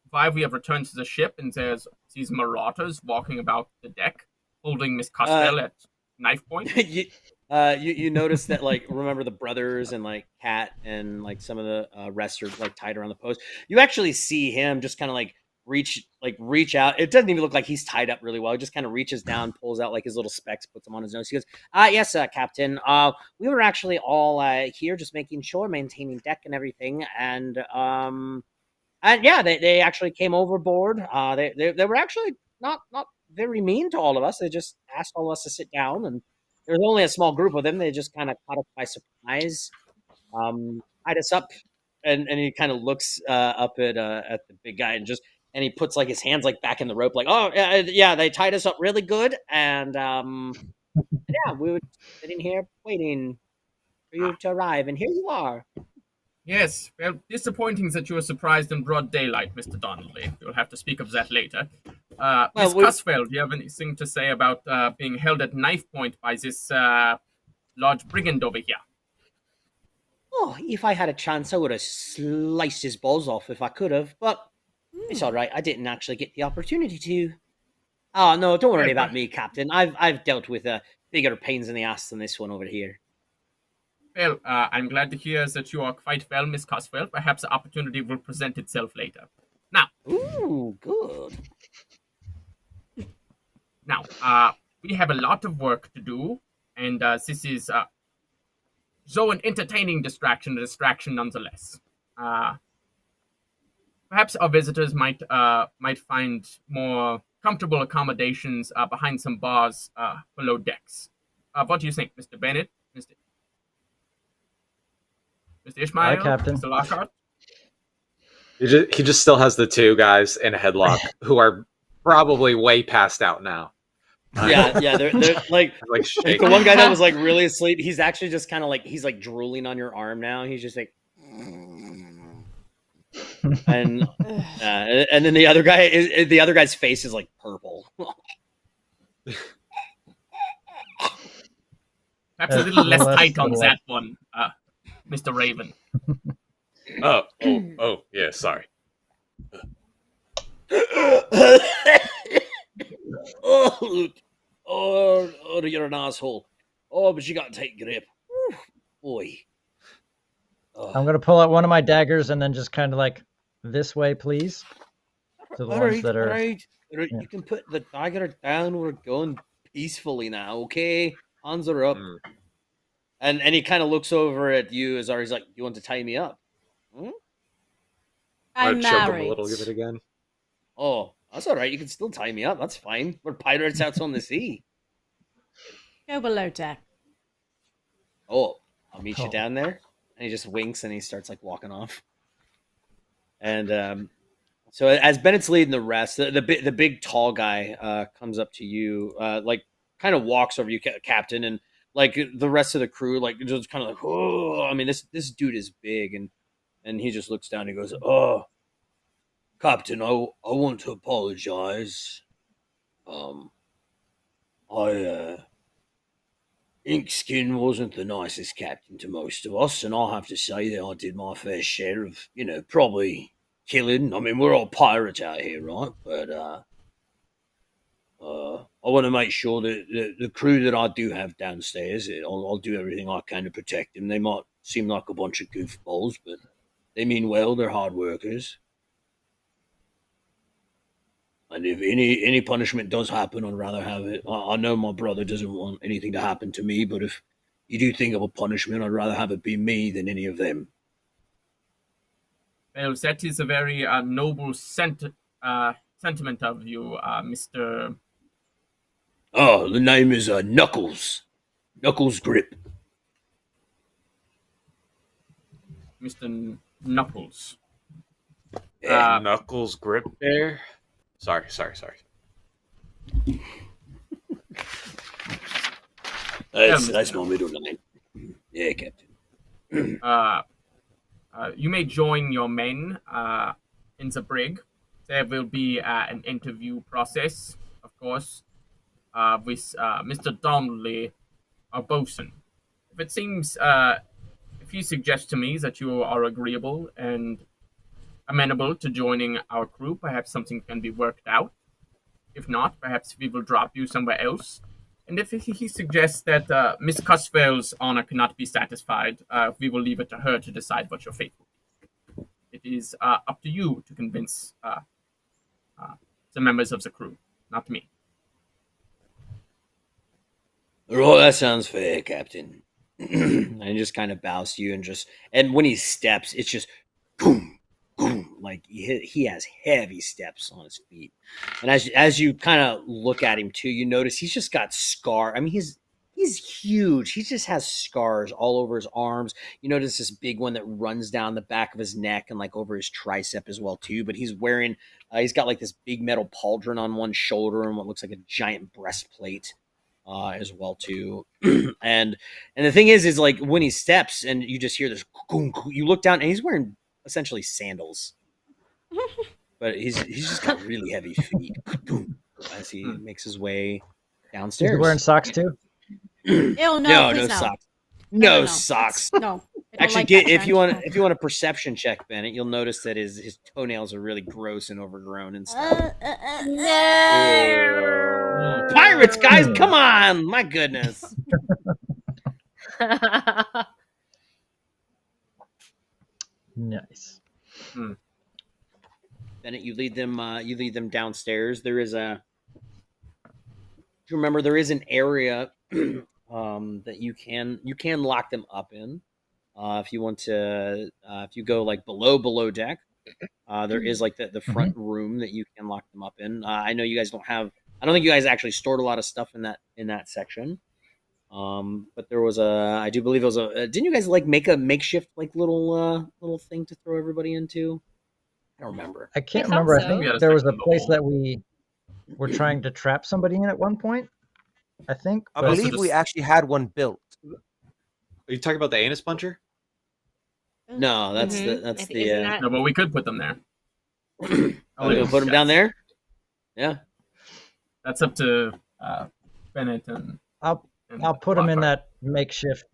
E: why we have returned to the ship and there's these marauders walking about the deck, holding Miss Costello at knife point?
A: you notice that, like, remember the brothers and like Kat and like some of the rest are like tied around the post. You actually see him just kind of like reach out. It doesn't even look like he's tied up really well. He just kind of reaches down, pulls out like his little specs, puts them on his nose. He goes, yes, Captain. We were actually all here just making sure, maintaining deck and everything. And yeah, they actually came overboard. They were actually not very mean to all of us. They just asked all of us to sit down, and there was only a small group of them. They just kind of caught us by surprise, tied us up, and he kind of looks up at the big guy and he puts like his hands like back in the rope, like, oh yeah, they tied us up really good, and yeah, we were sitting here waiting for you to arrive, and here you are.
E: Yes, well, disappointing that you were surprised in broad daylight, Mr. Donnelly. You'll have to speak of that later. Miss Cusfeld, do you have anything to say about being held at knife point by this large brigand over here?
A: Oh, if I had a chance, I would have sliced his balls off if I could have, but it's all right. I didn't actually get the opportunity to. Oh, no, don't worry about me, Captain. I've dealt with bigger pains in the ass than this one over here.
E: Well, I'm glad to hear that you are quite well, Miss Cusfeld. Perhaps the opportunity will present itself later. Now.
A: Ooh, good.
E: Now, we have a lot of work to do, and this is though an entertaining distraction, a distraction nonetheless. perhaps our visitors might find more comfortable accommodations behind some bars below decks. What do you think, Mr. Bennett, Mr. Ishmael,
G: Aye, Captain.
E: Mr. Lockhart?
F: He just still has the two guys in a headlock who are probably way passed out now.
A: Yeah, they're like
F: shaking.
A: the one guy that was like really asleep. He's actually just kind of like he's like drooling on your arm now. He's just like, and then the other guy's face is like purple.
E: Perhaps a little less tight on that one, Mr. Raven.
F: Oh, yeah, sorry.
A: Oh, you're an asshole. Oh, but you got to take grip. Whew, boy. Oh.
G: I'm going to pull out one of my daggers and then just kind of like, this way, please. To the ones that are...
A: Yeah. You can put the dagger down. We're going peacefully now, okay? Hands are up. And he kind of looks over at you as he's like, you want to tie me up?
B: I'm married.
F: A little, give it again.
A: Oh, that's all right. You can still tie me up. That's fine. We're pirates out on the sea.
B: Go below deck.
A: Oh, I'll meet you down there. And he just winks and he starts like walking off. And so as Bennett's leading the rest, the big tall guy comes up to you, like kind of walks over you, Captain, and like the rest of the crew, like just kind of like, oh, I mean, this dude is big, and he just looks down and goes, oh, Captain, I want to apologize. Inkskin wasn't the nicest captain to most of us, and I'll have to say that I did my fair share of, probably killing. I mean, we're all pirates out here, right? But I want to make sure that the crew that I do have downstairs, I'll do everything I can to protect them. They might seem like a bunch of goofballs, but they mean well. They're hard workers. And if any punishment does happen, I'd rather have it. I know my brother doesn't want anything to happen to me, but if you do think of a punishment, I'd rather have it be me than any of them.
E: Well, that is a very noble sentiment of you, Mr.
A: Oh, the name is Knuckles. Knuckles Grip.
E: Mr. Knuckles.
F: Knuckles Grip there? Sorry.
A: That's my middle name. Yeah, Captain.
E: You may join your men in the brig. There will be an interview process, of course, with Mr. Donnelly, our bosun. If you suggest to me that you are agreeable and amenable to joining our crew, perhaps something can be worked out. If not, perhaps we will drop you somewhere else. And if he suggests that Miss Cusfell's honor cannot be satisfied, we will leave it to her to decide what your fate will be. It is up to you to convince the members of the crew, not me.
A: Right, that sounds fair, Captain. And he just kind of bows to you and when he steps, it's just boom, boom, like he has heavy steps on his feet. And as you kind of look at him too, you notice he's just got scar. I mean, he's huge. He just has scars all over his arms. You notice this big one that runs down the back of his neck and like over his tricep as well too. But he's wearing, he's got like this big metal pauldron on one shoulder and what looks like a giant breastplate as well too. and the thing is like when he steps and you just hear this, you look down and he's wearing essentially sandals. But he's just got really heavy feet as he makes his way downstairs.
G: Is he wearing socks too?
B: Ew, no
A: socks.
B: No
A: socks.
B: No.
A: Actually, if you want a perception check, Bennett, you'll notice that his toenails are really gross and overgrown and stuff.
B: No.
A: Pirates, guys, come on! My goodness.
G: Nice.
A: Bennett, you lead them downstairs. There is a. Do you remember there is an area that you can lock them up in if you want to. If you go like below deck, There is like the front room that you can lock them up in. I know you guys don't have. I don't think you guys actually stored a lot of stuff in that section. But there was I do believe it was didn't you guys like make a makeshift like little thing to throw everybody into? I don't remember.
G: I can't remember.
C: so.
G: I think
E: We had a
G: there was a
E: section of the
G: place
E: hole.
G: that we were trying to trap somebody in at one point. I think.
D: I
G: but-
D: believe we actually had one built.
F: Are you talking about the anus puncher?
A: No, that's
C: Mhm.
A: that's
C: Isn't
A: the.
C: that-
E: No, but we could put them there.
A: Oh, you put them down there? Yeah.
E: That's up to Bennett and.
G: I'll put them in that makeshift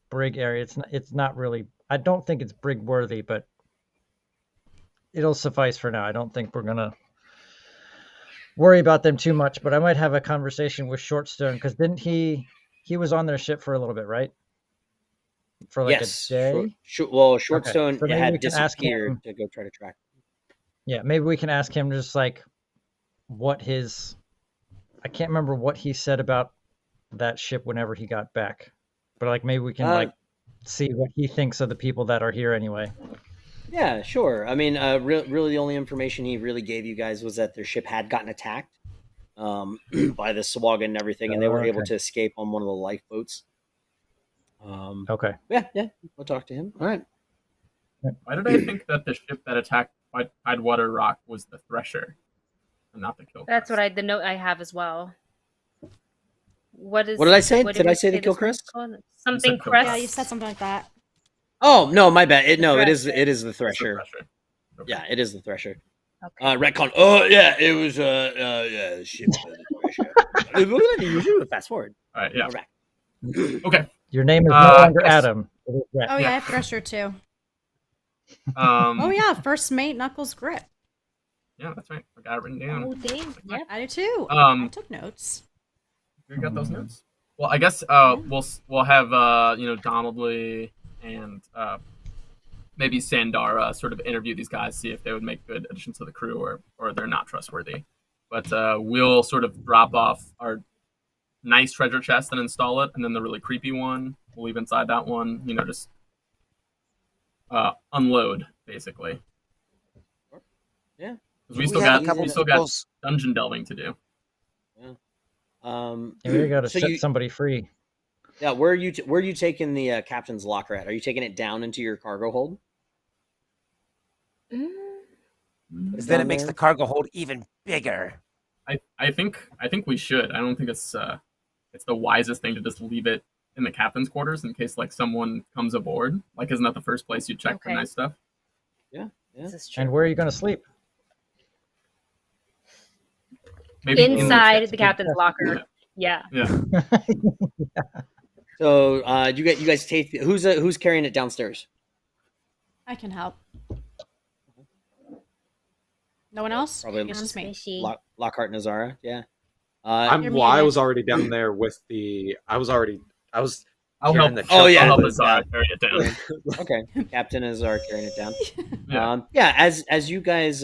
G: brig area. It's not really. I don't think it's brig worthy, but it'll suffice for now. I don't think we're gonna worry about them too much. But I might have a conversation with Shortstone because didn't he was on their ship for a little bit, right? For like
A: yes.
G: a day.
A: Shortstone
G: So maybe we
A: had
G: can ask
A: disappeared
G: him-
A: to go try to track.
G: Yeah, maybe we can ask him just like what his. I can't remember what he said about that ship whenever he got back, but like maybe we can like see what he thinks of the people that are here anyway.
A: Yeah, sure. I mean, really, the only information he really gave you guys was that their ship had gotten attacked by the Sawagan and everything, and they were able to escape on one of the lifeboats.
G: Okay.
A: Yeah, we'll talk to him. All right.
E: Why did I think that the ship that attacked Tidewater Rock was the Thresher, and not the Kill?
C: That's what the note I have as well. What did
A: I say?
C: What
A: Did I say the
C: this
A: Kill
C: one's
A: Crest?
C: called? Something
E: Kill
C: crest.
B: Yeah, you said something like that.
A: Oh no, my bad. It is
C: Thresher.
A: it is the
E: It's the
A: Thresher.
E: Thresher. Okay.
A: Yeah, it is the Thresher.
C: Okay.
A: Retcon. Oh yeah, it was yeah, the ship. The Thresher. Fast forward.
E: All right. Yeah.
A: All right.
E: Okay.
G: Your name is no longer
E: yes.
G: Adam. It is Rhett.
B: Oh yeah,
E: Yeah.
B: I have Thresher too.
E: Oh
B: Yeah, first mate Knuckles Grip.
E: Yeah, that's right. I got it written down.
C: Oh, dang. Yep.
B: I do too.
E: Um,
B: I took notes.
E: You got those notes? Well, I guess we'll have Donald Lee and maybe Sandara sort of interview these guys, see if they would make good additions to the crew or they're not trustworthy. But we'll sort of drop off our nice treasure chest and install it, and then the really creepy one we'll leave inside that one. Just unload basically.
A: Yeah.
E: Because we still got dungeon delving to do.
A: Yeah,
G: we got to
A: so
G: set somebody free.
A: Yeah, where are you taking the captain's locker at? Are you taking it down into your cargo hold?
D: Because then it makes the cargo hold even bigger.
E: I think we should. I don't think it's the wisest thing to just leave it in the captain's quarters in case like someone comes aboard. Like, isn't that the first place you check for nice stuff?
A: Yeah.
C: This is true.
G: And where are you going to sleep?
E: Maybe
C: inside the captain's locker. Yeah.
A: So, you guys take who's carrying it downstairs?
B: I can help. No one else?
A: Probably
B: It's just me.
A: Lockhart and Azara. Yeah.
F: I
B: You're
F: was
B: muted.
F: already down there with the. I was.
E: I'll
F: carrying
E: help.
F: the
A: Oh, yeah.
E: I'll help
F: choke
E: Azara carry it down.
A: Okay. Captain Azara carrying it down.
E: Yeah.
A: As you guys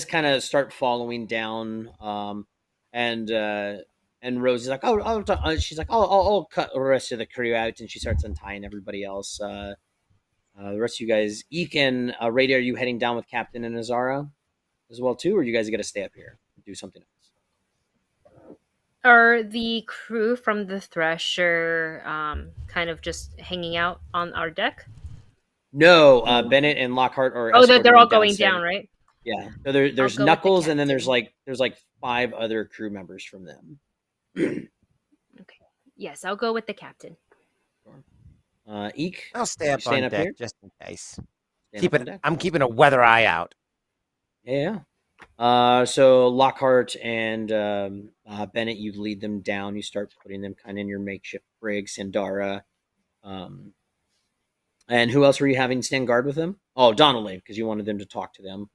A: kind of start following down, and Rose is like, she's like, I'll cut the rest of the crew out, and she starts untying everybody else. The rest of you guys, Eek and Rady, are you heading down with Captain and Azara as well too, or you guys got to stay up here and do something else?
C: Are the crew from the Thresher kind of just hanging out on our deck?
A: No, Bennett and Lockhart are.
C: Oh, they're all
A: escorting
C: going
A: downstairs.
C: down, right?
A: Yeah. So there's
C: go with the
A: Knuckles, and then there's
C: captain.
A: like 5 other crew members from them.
C: Okay. Yes, I'll go with the captain.
A: Eek,
D: I'll stay up
A: staying
D: on
A: up
D: deck
A: here?
D: just in case.
A: Stand up on deck?
D: I'm keeping a weather eye out.
A: Yeah. So Lockhart and Bennett, you lead them down. You start putting them kind of in your makeshift brig. Sandara, and who else were you having stand guard with them? Oh, Donnelly, because you wanted them to talk to them.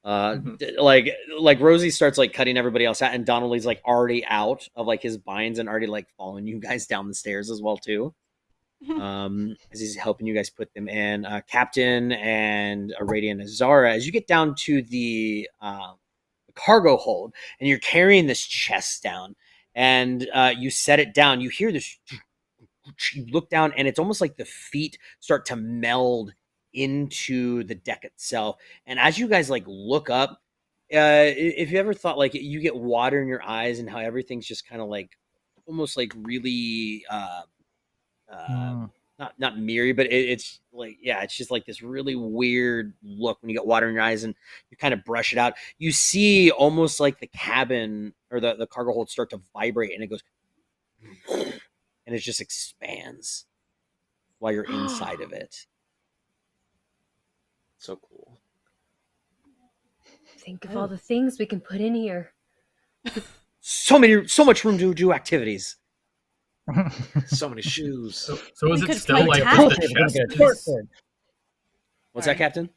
A: Like Rosie starts like cutting everybody else out, and Donnelly's like already out of like his binds and already like following you guys down the stairs as well too. As he's helping you guys put them in. Captain and Rady and Azara, as you get down to the cargo hold, and you're carrying this chest down, and you set it down, you hear this. You look down, and it's almost like the feet start to meld into the deck itself. And as you guys like look up, if you ever thought like you get water in your eyes and how everything's just kind of like almost like really not mirrory, but it's like, yeah, it's just like this really weird look when you get water in your eyes and you kind of brush it out. You see almost like the cabin or the cargo hold start to vibrate, and it goes and it just expands while you're inside of it.
F: So cool.
C: Think of all the things we can put in here.
A: So much room to do activities.
F: So many shoes.
E: So is
B: We
E: it
B: could
E: still
B: play
E: like
B: tag.
E: the chest is,
A: What's that, Captain?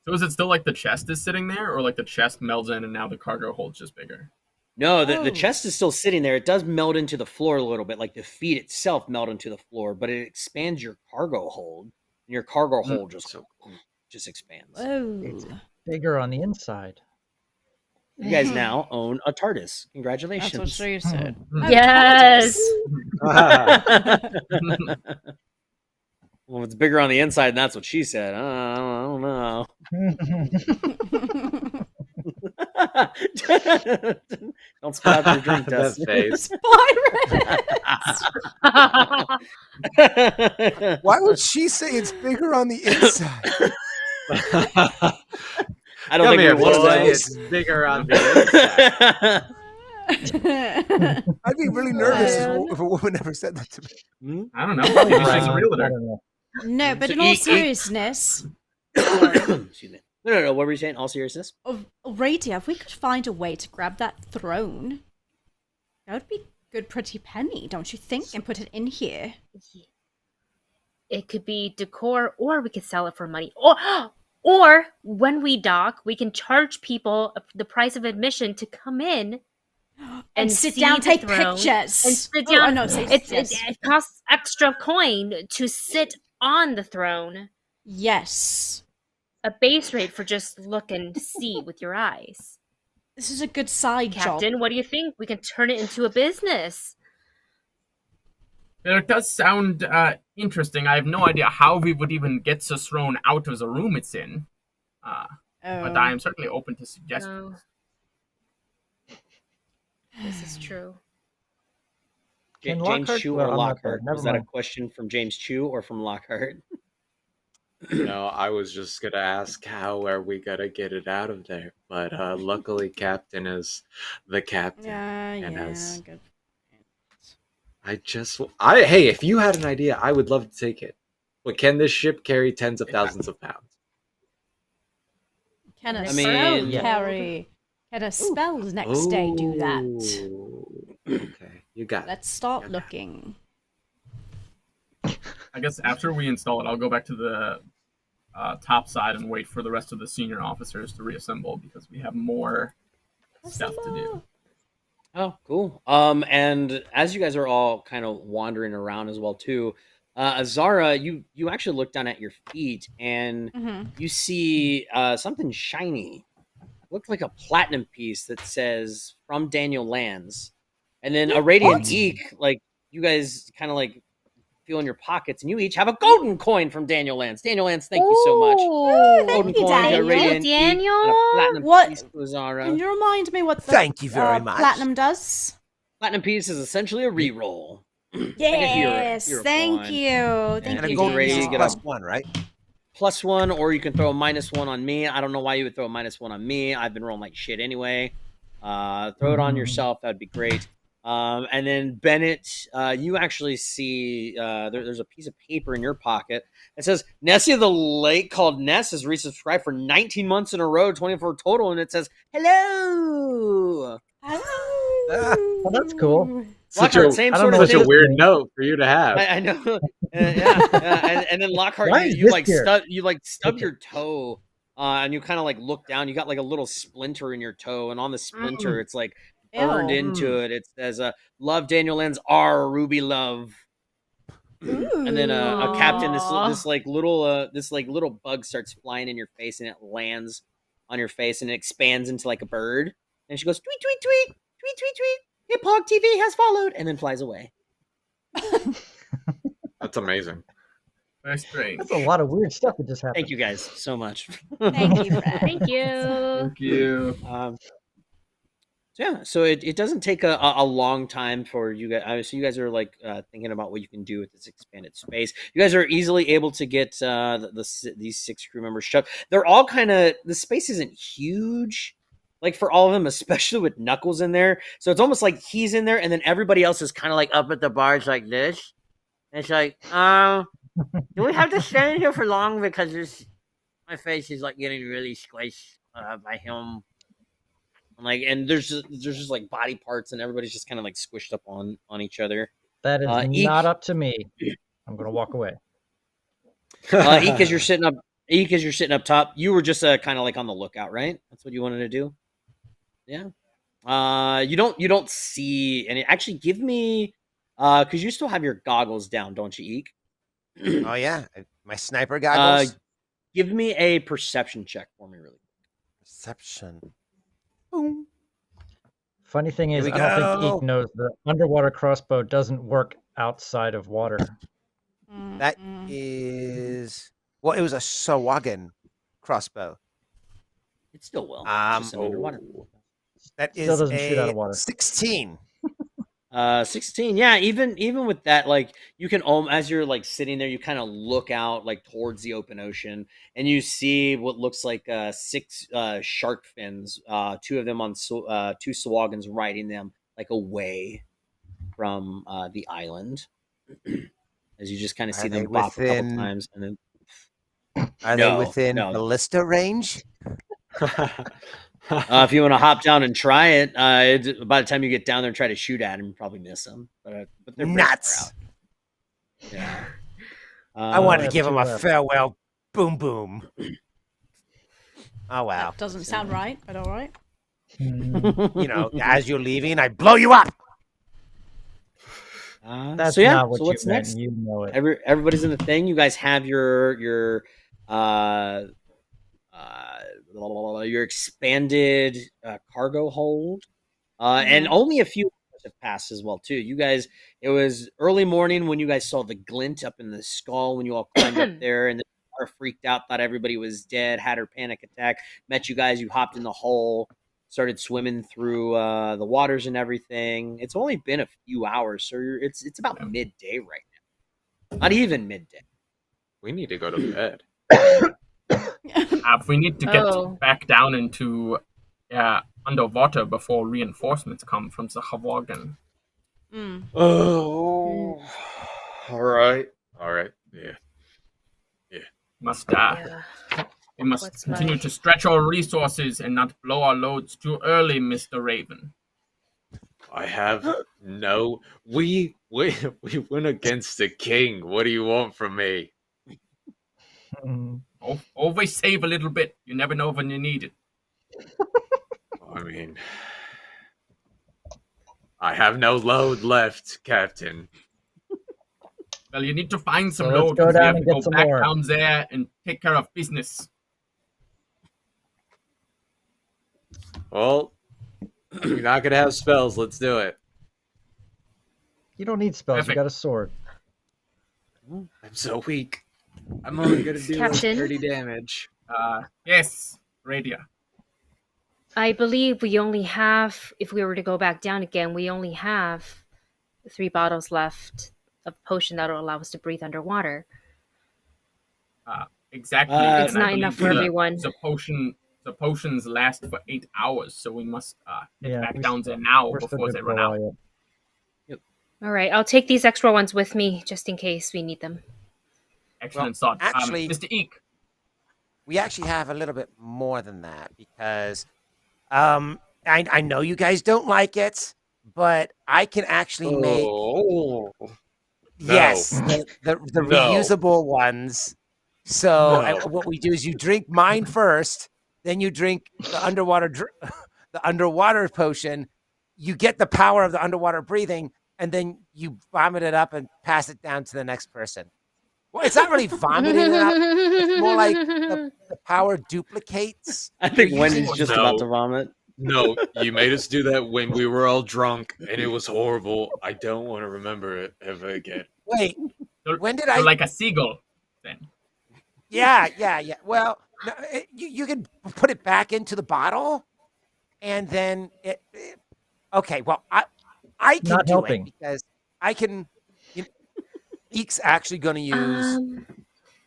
E: so is it still like the chest is sitting there, or like the chest melds in and now the cargo hold's just bigger?
A: No, the chest is still sitting there. It does meld into the floor a little bit, like the feet itself meld into the floor, but it expands your cargo hold, and your cargo hold just expands.
B: Whoa.
G: Bigger on the inside.
A: You guys now own a TARDIS. Congratulations.
B: That's what she said.
C: Yes.
A: Well, it's bigger on the inside, and that's what she said. I don't know. Don't spit out your drink,
F: That
A: Dustin.
F: face.
D: Why would she say it's bigger on the inside?
A: I don't think we're one of those.
F: It's bigger on the inside.
D: I'd be really nervous if a woman ever said that to me.
E: I don't know. Maybe she's a realtor.
B: No, but
A: So
B: in all seriousness,
A: Excuse me. No. What were you saying? All seriousness?
B: Radia, if we could find a way to grab that throne, that would be good, pretty penny, don't you think? And put it in here.
C: It could be decor, or we could sell it for money. Or when we dock, we can charge people the price of admission to come in
B: and sit down, take pictures,
C: and sit down. It costs extra coin to sit on the throne.
B: Yes,
C: a base rate for just look and see with your eyes.
B: This is a good side
C: Captain,
B: job.
C: what do you think? We can turn it into a business.
E: It does sound interesting. I have no idea how we would even get this throne out of the room it's in. But I am certainly open to suggestions.
C: This is true.
A: James Chu or Lockhart? Was that a question from James Chu or from Lockhart?
F: No, I was just going to ask how are we going to get it out of there. But luckily, Captain is the captain.
B: Yeah, good.
F: Hey, if you had an idea, I would love to take it. But can this ship carry tens of thousands of pounds?
B: Can a spell carry? Can a spell the next day do that?
F: Okay, you got it.
B: Let's start looking.
E: I guess after we install it, I'll go back to the top side and wait for the rest of the senior officers to reassemble because we have more stuff to do.
A: Oh, cool. And as you guys are all kind of wandering around as well too, Azara, you actually look down at your feet and you see something shiny. It looked like a platinum piece that says "From Daniel Lands," and then a radiant eek. Like you guys kind of like feel in your pockets, and you each have a golden coin from Daniel Lands. Daniel Lands, thank you so much.
B: Thank you, Daniel. Can you remind me what the
D: Thank you very much.
B: Platinum does?
A: Platinum piece is essentially a reroll.
B: Yes, thank you. Thank
D: And
B: you,
D: a gold piece is
B: Daniel.
D: +1, right?
A: +1, or you can throw a -1 on me. I don't know why you would throw a -1 on me. I've been rolling like shit anyway. Throw it on yourself. That'd be great. And then Bennett, you actually see there's a piece of paper in your pocket. It says Nessie of the Lake called Ness has resubscribed for 19 months in a row, 24 total, and it says hello.
G: Well, that's cool.
F: Such
A: Lockhart,
F: a weird note for you to have.
A: I know. And then Lockhart, you stub your toe, and you kind of like look down. You got like a little splinter in your toe, and on the splinter, it's like burned into it. It says, "Love Daniel Lands, R Ruby Love." And then a captain, this little bug starts flying in your face, and it lands on your face, and it expands into like a bird. And she goes, "Tweet, tweet, tweet, tweet, tweet, tweet. Hip Hog TV has followed," and then flies away.
F: That's amazing.
E: Very strange.
G: That's a lot of weird stuff that just happened.
A: Thank you guys so much.
B: Thank you, Fred.
C: Thank you.
E: Thank you.
A: So it doesn't take a long time for you guys. So you guys are like thinking about what you can do with this expanded space. You guys are easily able to get these 6 crew members shoved. They're all kind of, the space isn't huge, like for all of them, especially with Knuckles in there. So it's almost like he's in there, and then everybody else is kind of like up at the bars like this. And it's like, do we have to stand here for long because my face is like getting really squished by him. And there's just like body parts, and everybody's just kind of like squished up on each other.
G: That is not up to me. I'm gonna walk away.
A: Eek, as you're sitting up top, you were just kind of like on the lookout, right? That's what you wanted to do. Yeah. You don't see any. Actually, give me because you still have your goggles down, don't you, Eek?
D: Oh yeah, my sniper goggles.
A: Give me a perception check for me, really quick.
D: Perception. Boom.
G: Funny thing is, I don't think Eek knows the underwater crossbow doesn't work outside of water.
D: That is, well, it was a Sawagan crossbow.
A: It still will. Just underwater.
D: That
G: Still
D: is
G: doesn't shoot out of water.
D: 16.
A: 16. Yeah, even with that, like you can as you're like sitting there, you kind of look out like towards the open ocean, and you see what looks like 6 shark fins. 2 of them on 2 Sawagans riding them like away from the island. As you just kind of see them bop a couple times, and then
D: are they within ballista range?
A: If you want to hop down and try it, by the time you get down there and try to shoot at him, you probably miss them. But they're
D: nuts.
A: Yeah.
D: I wanted to give him a farewell boom boom. Oh wow.
B: That doesn't sound right, but all right.
D: You know, as you're leaving, I blow you up.
G: That's
A: so
G: not what
A: what's
G: you meant.
A: next?
G: You know it.
A: Everybody's in the thing. You guys have your expanded cargo hold, and only a few hours have passed as well too. You guys, it was early morning when you guys saw the glint up in the skull when you all climbed up there, and the car freaked out, thought everybody was dead, had her panic attack, met you guys, you hopped in the hole, started swimming through the waters and everything. It's only been a few hours, so it's about midday right now, not even midday.
F: We need to go to bed.
E: We need to get back down into underwater before reinforcements come from the Hawagan.
F: Oh, all right. Yeah.
E: We must continue to stretch our resources and not blow our loads too early, Mr. Raven.
F: I have no. We went against the king. What do you want from me?
E: Always save a little bit. You never know when you need it.
F: I mean, I have no load left, Captain.
E: Well, you need to find some
G: let's
E: load.
G: go
E: We
G: down
E: have
G: and
E: to
G: get
E: go
G: some
E: back
G: more.
E: down there and take care of business.
F: Well, you're not gonna have spells. Let's do it.
G: You don't need spells.
E: Perfect.
G: You got a sword.
F: I'm so weak. I'm only gonna do like
C: Captain?
F: 30 damage.
E: Yes, Radia.
C: I believe we only have, if we were to go back down again, we only have 3 bottles left of potion that will allow us to breathe underwater.
E: Exactly.
C: It's
E: and I
C: not
E: believe
C: enough for everyone.
E: The potions last for 8 hours, so we must get back
G: we-
E: down there now
G: We're still
E: before
G: good
E: they
G: for a
E: run out.
G: while yet.
C: All right, I'll take these extra ones with me just in case we need them.
E: Excellent
D: Well,
E: thought.
D: actually-
E: Mr. Eek.
D: We actually have a little bit more than that because I know you guys don't like it, but I can actually make
F: Oh,
D: yes the
F: No.
D: reusable ones. So
F: No.
D: what we do is you drink mine first, then you drink the underwater potion. You get the power of the underwater breathing, and then you vomit it up and pass it down to the next person. Well, it's not really vomiting it up. It's more like the power duplicates.
A: I think
D: You're
A: Wendy's
D: using-
A: just
F: No.
A: about to vomit.
F: No, you made us do that when we were all drunk, and it was horrible. I don't want to remember it ever again.
D: Wait, when did
E: You're
D: I?
E: like a seagull. then.
D: Yeah. Well, no, you can put it back into the bottle, and then okay. Well, I can
G: Not
D: do
G: helping.
D: it because I can. Eek's actually going to use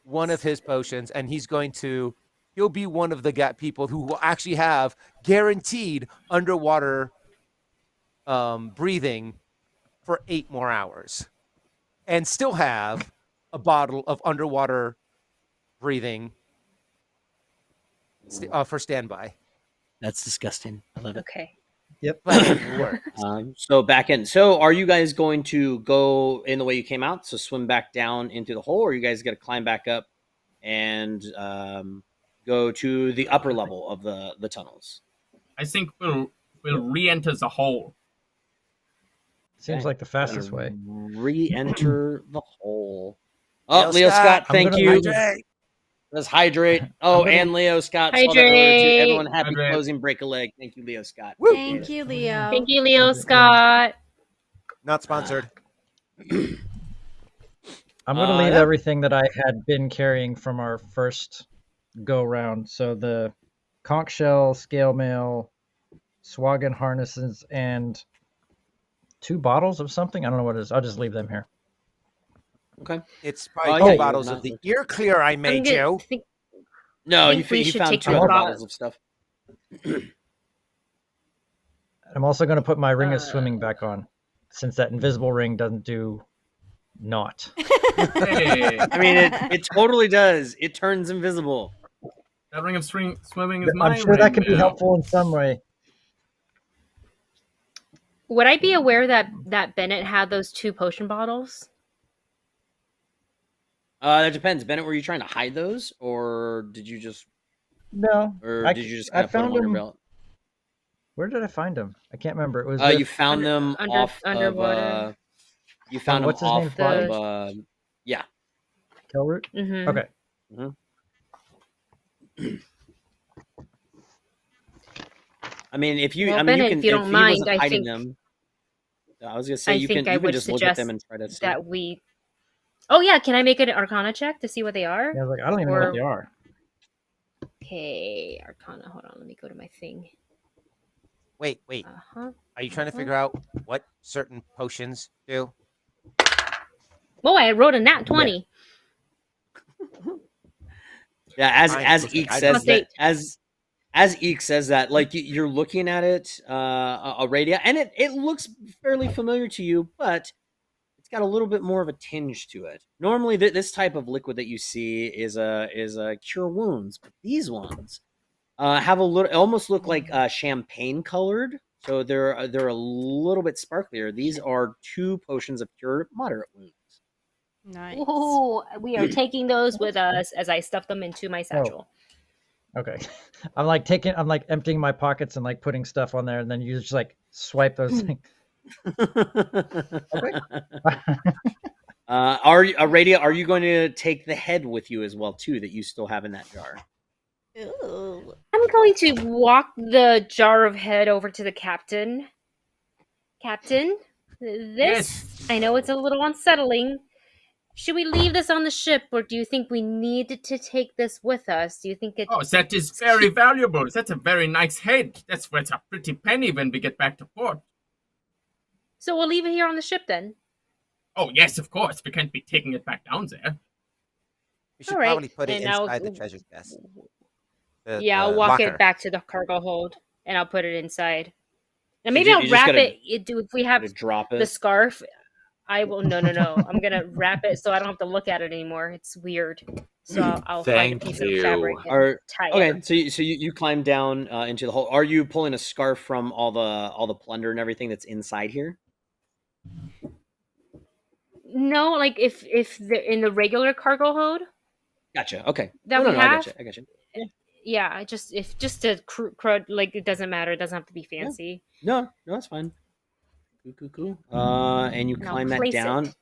D: one of his potions, and he'll be one of the people who will actually have guaranteed underwater breathing for 8 more hours, and still have a bottle of underwater breathing for standby.
A: That's disgusting. I love it.
C: Okay.
G: Yep.
D: But it works.
A: So back in. So are you guys going to go in the way you came out? So swim back down into the hole, or are you guys going to climb back up and go to the upper level of the tunnels?
E: I think we'll re-enter the hole.
G: Seems like the fastest way.
A: Re-enter the hole. Oh, Leo
D: Scott,
A: Scott, thank you.
D: Hydrate.
A: Let's hydrate. Oh, and Leo Scott saw that earlier too.
C: Hydrate.
A: Everyone happy
E: Hydrate.
A: closing, break a leg. Thank you, Leo Scott.
D: Woo.
B: Thank you, Leo.
C: Thank you, Leo Scott.
D: Not sponsored.
G: I'm going to leave everything that I had been carrying from our first go round. So the conch shell, scale mail, swaggin harnesses, and 2 bottles of something. I don't know what it is. I'll just leave them here.
A: Okay.
D: It's probably
A: yeah,
D: 2 bottles of the ear clear I made you.
A: No,
C: think we
A: he
C: should
A: found
C: take
A: 2
C: the
A: other
C: bottle.
A: bottles of stuff.
G: I'm also going to put my ring of swimming back on, since that invisible ring doesn't do not.
E: Hey,
A: I mean, it totally does. It turns invisible.
E: that ring of swimming is my
G: I'm sure
E: ring
G: that could be
E: now.
G: helpful in some way.
C: Would I be aware that Bennett had those 2 potion bottles?
A: That depends. Bennett, were you trying to hide those, or did you just
G: No.
A: did you just kind of put them on your belt?
G: Where did I find them? I can't remember. It was
A: You found them off
C: underwater.
A: of. You found them
G: what's his name?
A: off
G: Foddy?
A: of. Yeah.
G: Kelroot?
C: Mm-hmm.
G: Okay.
A: I mean, if you,
C: Well,
A: I mean,
C: Bennett,
A: you can.
C: if you don't
A: he
C: mind,
A: wasn't
C: I
A: hiding
C: think-
A: them. I was gonna say
C: I
A: you
C: think
A: can.
C: I
A: You can
C: would
A: just look at them
C: suggest
A: and try to see.
C: that we. Oh yeah, can I make an Arcana check to see what they are?
G: Yeah, I was like, I don't even know what they are.
C: Okay, Arcana. Hold on, let me go to my thing.
D: Wait.
C: Uh-huh.
D: Are you trying to figure out what certain potions do?
C: Oh, I wrote a nat 20.
A: Yeah,
D: Fine,
A: as
D: okay,
A: Eek
D: I
A: says
C: don't-
A: that, as Eek says that, like you're looking at it, Aradia, and it looks fairly familiar to you, but it's got a little bit more of a tinge to it. Normally, this type of liquid that you see is a cure wounds, but these ones have a little, almost look like champagne colored, so they're a little bit sparklier. These are 2 potions of cure moderate wounds.
B: Nice.
C: Ooh, we are taking those with us as I stuff them into my satchel.
G: Okay. I'm like emptying my pockets and like putting stuff on there, and then you just like swipe those things. Okay.
A: Aradia, are you going to take the head with you as well too, that you still have in that jar?
B: Ooh.
C: I'm going to walk the jar of head over to the captain. Captain, this, I know it's a little unsettling. Should we leave this on the ship, or do you think we need to take this with us? Do you think it...
E: Oh, that is very valuable. That's a very nice head. That's worth a pretty penny when we get back to port.
C: So we'll leave it here on the ship then?
E: Oh, yes, of course. We can't be taking it back down there.
D: We should
C: All right,
D: probably put it
C: and I'll-
D: inside the treasure chest.
C: Yeah, I'll
D: the
C: walk
D: locker.
C: it back to the cargo hold, and I'll put it inside. And maybe
A: You
C: I'll
A: just
C: wrap
A: gotta-
C: it. If we have
A: Drop
C: the
A: it.
C: scarf, I will. No. I'm gonna wrap it so I don't have to look at it anymore. It's weird. So I'll find a
F: Thank
C: piece
F: you.
C: of fabric and tie it.
A: Okay, so you climb down into the hole. Are you pulling a scarf from all the plunder and everything that's inside here?
C: No, like if they're in the regular cargo hold.
A: Gotcha. Okay.
C: That we
A: I
C: have?
A: gotcha.
C: Yeah, just to crud, like it doesn't matter. It doesn't have to be fancy.
A: No, that's fine. Cool. And you
C: And I'll
A: climb that
C: place
A: down,
C: it.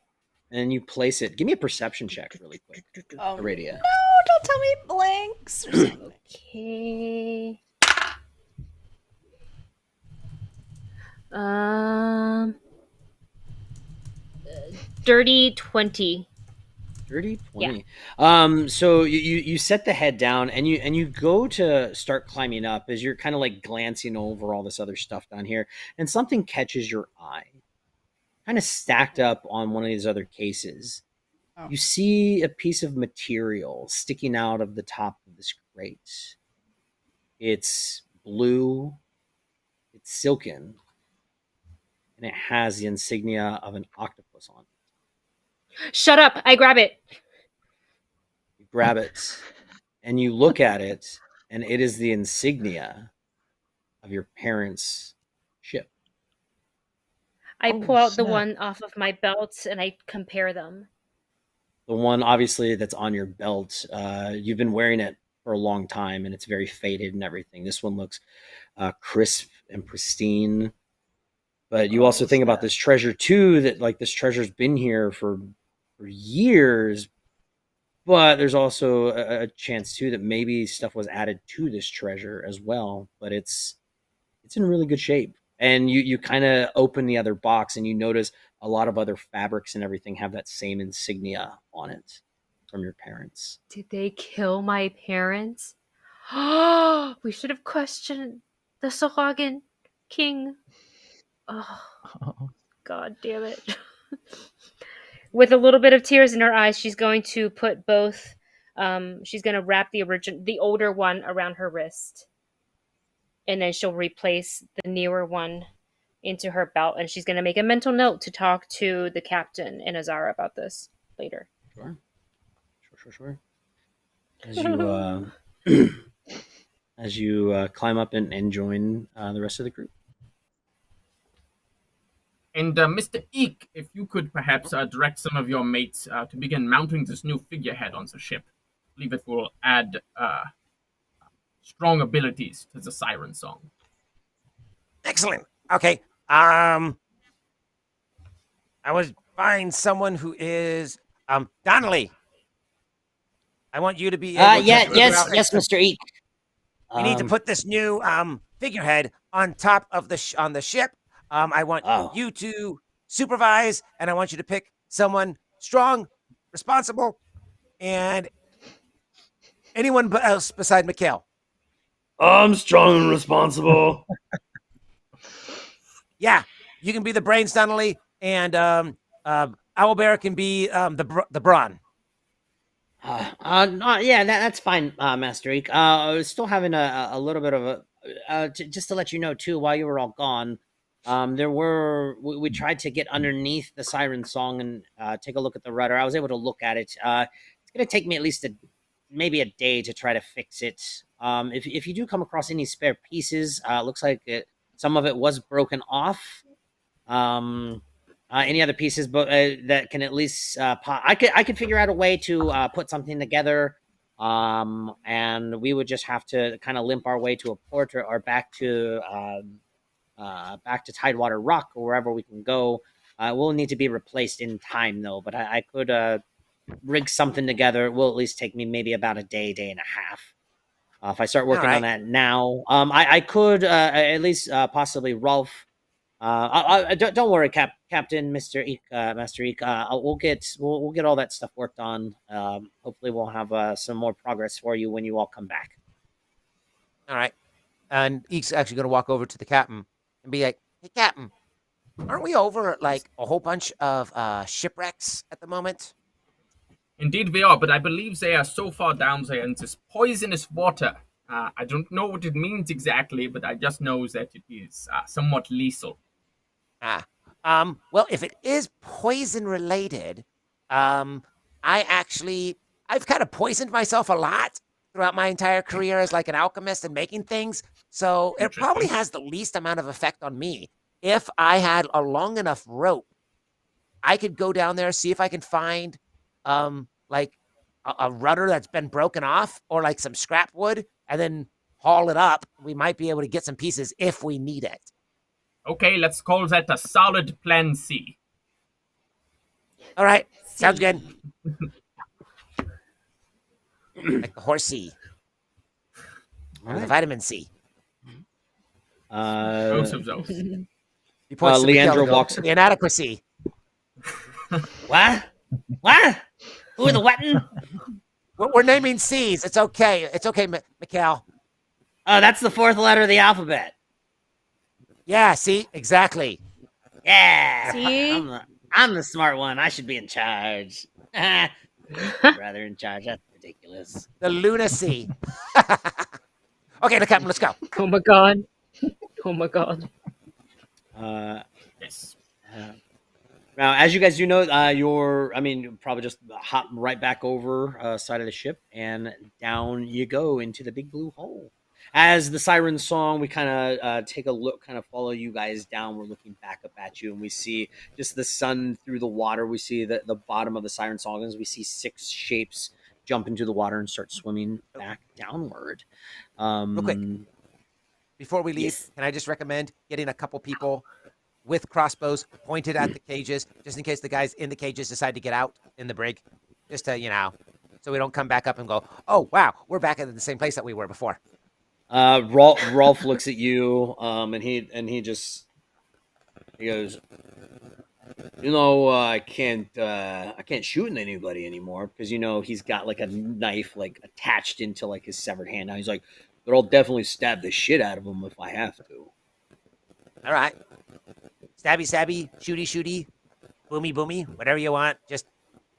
A: and you place it. Give me a perception check, really quick. Aradia.
B: No, don't tell me blanks. Or something.
C: Okay. Dirty 20.
A: 30, 20. Yeah. So you set the head down and you go to start climbing up as you're kind of like glancing over all this other stuff down here, and something catches your eye. Kind of stacked up on one of these other cases. Oh. You see a piece of material sticking out of the top of this crate. It's blue, it's silken, and it has the insignia of an octopus on it.
C: Shut up! I grab it.
A: You grab it, and you look at it, and it is the insignia of your parents' ship.
C: I pull out the one off of my belt, and I compare them.
A: The one, obviously, that's on your belt, you've been wearing it for a long time, and it's very faded and everything. This one looks crisp and pristine. But you also think about this treasure, too, that, like, this treasure's been here for years. But there's also a chance, too, that maybe stuff was added to this treasure as well. But it's in really good shape. And you kind of open the other box, and you notice a lot of other fabrics and everything have that same insignia on it from your parents.
C: Did they kill my parents? Oh, we should have questioned the Sahuagin king. Oh, God damn it. With a little bit of tears in her eyes, she's going to put both, she's going to wrap the older one around her wrist. And then she'll replace the newer one into her belt. And she's going to make a mental note to talk to the captain and Azara about this later.
A: Sure. As you climb up and join the rest of the group.
E: And Mr. Eek, if you could perhaps direct some of your mates to begin mounting this new figurehead on the ship. I believe it will add strong abilities to the Siren song.
D: Excellent. Okay. I would find someone who is Donnelly. I want you to be able
A: yes, Mr. Eek.
D: We need to put this new figurehead on top of the ship. I want you to supervise, and I want you to pick someone strong, responsible, and anyone else beside Mikhail.
I: I'm strong and responsible.
D: Yeah, you can be the brains, Donnelly, and Owlbear can be the brawn.
A: That's fine, Master Eek. I was still having a little bit of just to let you know too, while you were all gone, we tried to get underneath the Siren song and take a look at the rudder. I was able to look at it. It's going to take me at least maybe a day to try to fix it. If you do come across any spare pieces, looks like some of it was broken off. Any other pieces, but that can at least I could figure out a way to put something together, and we would just have to kind of limp our way to a port or back to Tidewater Rock or wherever we can go. We'll need to be replaced in time though, but I could rig something together. It will at least take me maybe about a day and a half. If I start working on that now, I could at least possibly Rolf. Don't worry, Captain, Mr. Eek, Master Eek. We'll get all that stuff worked on. Hopefully, we'll have some more progress for you when you all come back.
D: All right. And Eek's actually going to walk over to the captain and be like, "Hey, Captain, aren't we over at like a whole bunch of shipwrecks at the moment?"
E: Indeed, we are, but I believe they are so far down there in this poisonous water. I don't know what it means exactly, but I just know that it is somewhat lethal.
D: Well, if it is poison related, I've kind of poisoned myself a lot throughout my entire career as like an alchemist and making things. So it probably has the least amount of effect on me. If I had a long enough rope, I could go down there, see if I can find like a rudder that's been broken off or like some scrap wood and then haul it up. We might be able to get some pieces if we need it.
E: Okay, let's call that a solid plan C.
D: All right, sounds good. Like the horse C. Or the vitamin C.
E: Both of those.
A: Leandro walks.
D: The inadequacy.
A: What? Who are the weapon?
D: We're naming C's. It's okay. It's okay, Mikhail.
A: Oh, that's the fourth letter of the alphabet.
D: Yeah, see? Exactly.
A: Yeah.
B: See?
A: I'm the smart one. I should be in charge. Rather in charge. That's ridiculous.
D: The lunacy. Okay, the captain, let's go.
C: Oh my god. Oh my god.
E: Yes.
A: Now, as you guys do know, probably just hop right back over side of the ship, and down you go into the big blue hole. As the Siren song, we kind of take a look, kind of follow you guys down. We're looking back up at you, and we see just the sun through the water. We see the bottom of the Siren song, as we see 6 shapes jump into the water and start swimming back downward.
D: Real quick, before we leave,
A: yes.
D: Can I just recommend getting a couple people with crossbows pointed at the cages, just in case the guys in the cages decide to get out in the brig, just to, so we don't come back up and go, oh, wow, we're back in the same place that we were before.
A: Rolf looks at you, and he goes, I can't shoot anybody anymore because he's got like a knife like attached into like his severed hand. Now he's like, but I'll definitely stab the shit out of him if I have to.
D: All right, stabby, shooty, boomy, whatever you want. Just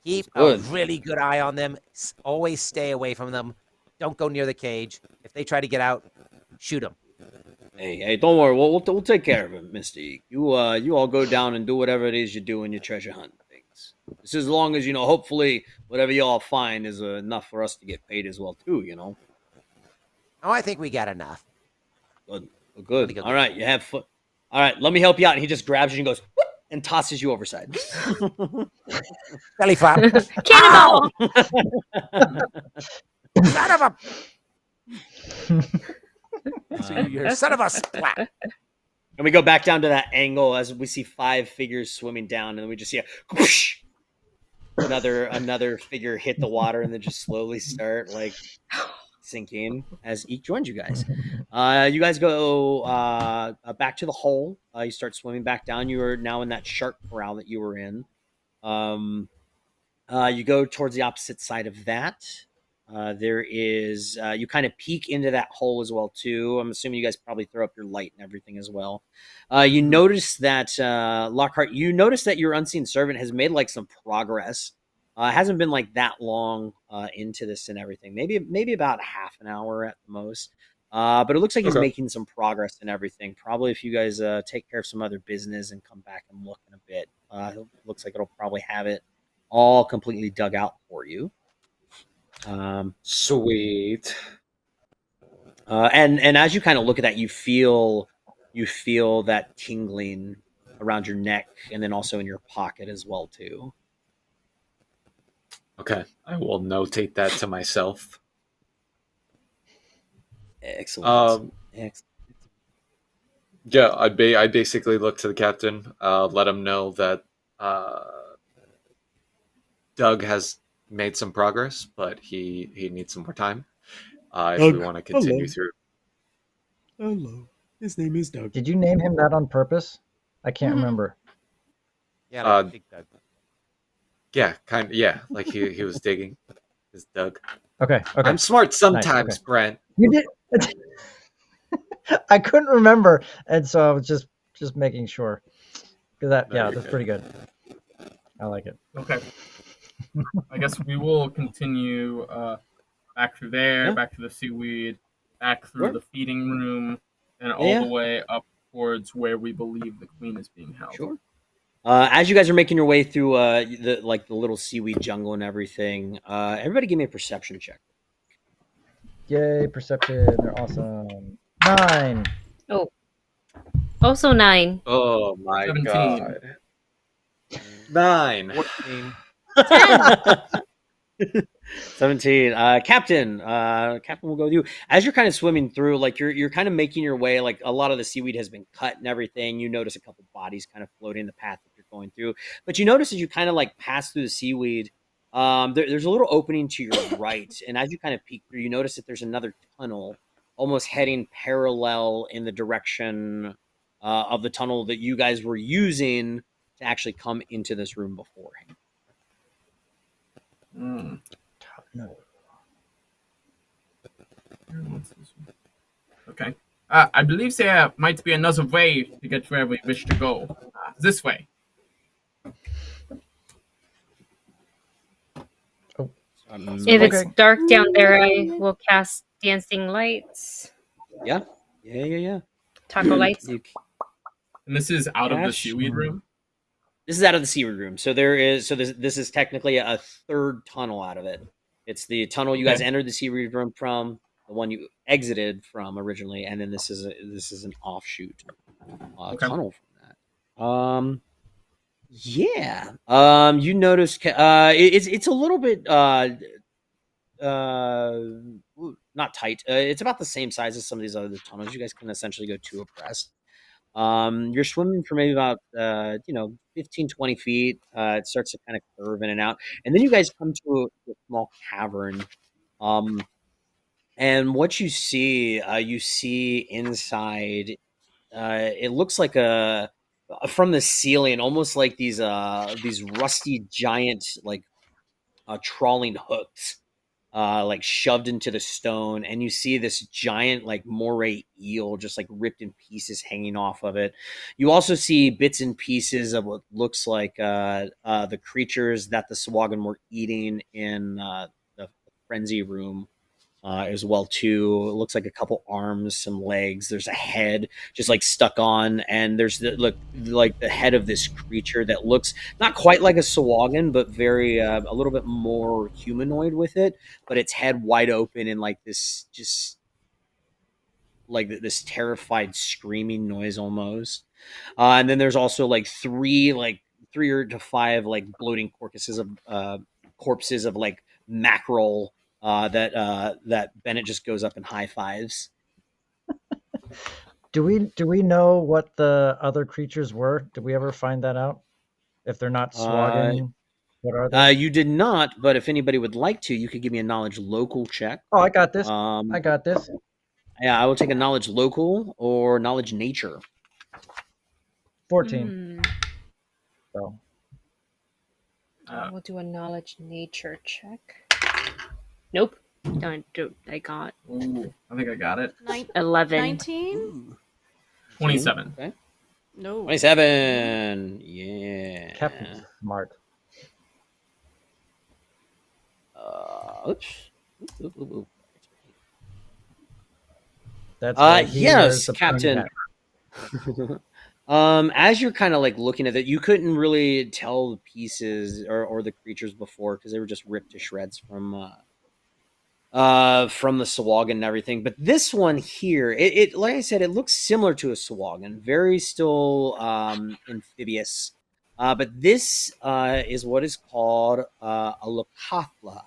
D: keep a really good eye on them. Always stay away from them. Don't go near the cage. If they try to get out, shoot them.
A: Hey, don't worry. We'll take care of him, Mystique. You all go down and do whatever it is you do in your treasure hunt things. Just as long as hopefully whatever you all find is enough for us to get paid as well too.
D: Oh, I think we got enough.
A: Good. All right, you have fun. All right, let me help you out. And he just grabs you and goes whoop, and tosses you overside.
D: Belly flop.
C: Cannonball!
D: Son of a... You're son of a splat.
A: And we go back down to that angle as we see 5 figures swimming down, and we just see another figure hit the water and then just slowly start like sinking as Eek joins you guys. You guys go back to the hole. You start swimming back down. You are now in that shark corral that you were in. You go towards the opposite side of that. There is you kind of peek into that hole as well too. I'm assuming you guys probably throw up your light and everything as well. You notice that Lockhart, you notice that your unseen servant has made like some progress. It hasn't been like that long into this and everything. Maybe about half an hour at the most. But it looks like he's making some progress and everything. Probably if you guys take care of some other business and come back and look in a bit, it looks like it'll probably have it all completely dug out for you.
F: Sweet.
A: And as you kind of look at that, you feel that tingling around your neck and then also in your pocket as well too.
F: Okay, I will notate that to myself.
A: Excellent. Excellent.
F: Yeah, I basically look to the captain, let him know that Doug has made some progress, but he needs some more time if we want to continue through.
E: Hello. His name is Doug.
G: Did you name him that on purpose? I can't remember.
D: Yeah, Big Doug.
F: Yeah, kind of. Yeah, like he was digging. Is Doug?
G: Okay.
F: I'm smart sometimes,
G: Nice, okay.
F: Brent.
G: You did. I couldn't remember, and so I was just making sure. Because that's pretty good. I like it.
E: Okay. I guess we will continue back through there, back to the seaweed, back through the feeding room, and all the way up towards where we believe the queen is being held.
A: Sure. As you guys are making your way through the little seaweed jungle and everything, everybody give me a perception check.
G: Yay, perception. They're awesome. 9.
C: Oh. Also 9.
F: Oh my
E: 17.
F: god. 9.
D: 14.
A: 17. Captain will go with you. As you're kind of swimming through, like you're kind of making your way, like a lot of the seaweed has been cut and everything. You notice a couple bodies kind of floating the path that you're going through. But you notice as you kind of like pass through the seaweed, there's a little opening to your right. And as you kind of peek through, you notice that there's another tunnel almost heading parallel in the direction of the tunnel that you guys were using to actually come into this room beforehand.
E: Mm.
G: No.
E: Okay. I believe there might be another way to get where we wish to go. This way.
G: Oh,
C: If it's
G: okay.
C: dark down there, I will cast dancing lights,
A: Yeah.
C: taco lights.
A: You
E: And this is out of the
A: Cash?
E: seaweed room.
A: This is out of the seaweed room. So this is technically a third tunnel out of it. It's the tunnel you guys
E: Okay.
A: entered the seaweed room from, the one you exited from originally, and then this is an offshoot
E: Okay.
A: tunnel from that. Yeah. You notice it's a little bit not tight. It's about the same size as some of these other tunnels. You guys can essentially go two abreast. You're swimming for maybe about 15, 20 feet. It starts to kind of curve in and out, and then you guys come to a small cavern. And what you see inside. It looks like a from the ceiling, almost like these rusty giant like trawling hooks like shoved into the stone, and you see this giant like moray eel just like ripped in pieces hanging off of it. You also see bits and pieces of what looks like the creatures that the Swagan were eating in the frenzy room as well too. It looks like a couple arms, some legs. There's a head just like stuck on, and there's like the head of this creature that looks not quite like a Sawagan, but very a little bit more humanoid with it. But its head wide open and like this just like this terrified screaming noise almost. And then there's also like three or to five like bloating corpses of like mackerel that Bennett just goes up and high fives.
G: Do we know what the other creatures were? Did we ever find that out? If they're not Swagan, what are they?
A: You did not, but if anybody would like to, you could give me a knowledge local check.
G: Oh, I got this. I got this.
A: Yeah, I will take a knowledge local or knowledge nature.
G: 14. So.
C: We'll do a knowledge nature check. Nope. I got.
E: Ooh, I think I got it.
C: 11.
B: 19?
E: 27.
A: Okay.
B: No.
A: 27. Yeah.
G: Captain Smart.
A: Oops.
G: That's right.
A: Yes, Captain. As you're kind of like looking at it, you couldn't really tell the pieces or the creatures before because they were just ripped to shreds from the Sawagan and everything. But this one here, it like I said, it looks similar to a Sawagan, very still amphibious. But this is what is called a Lokathla.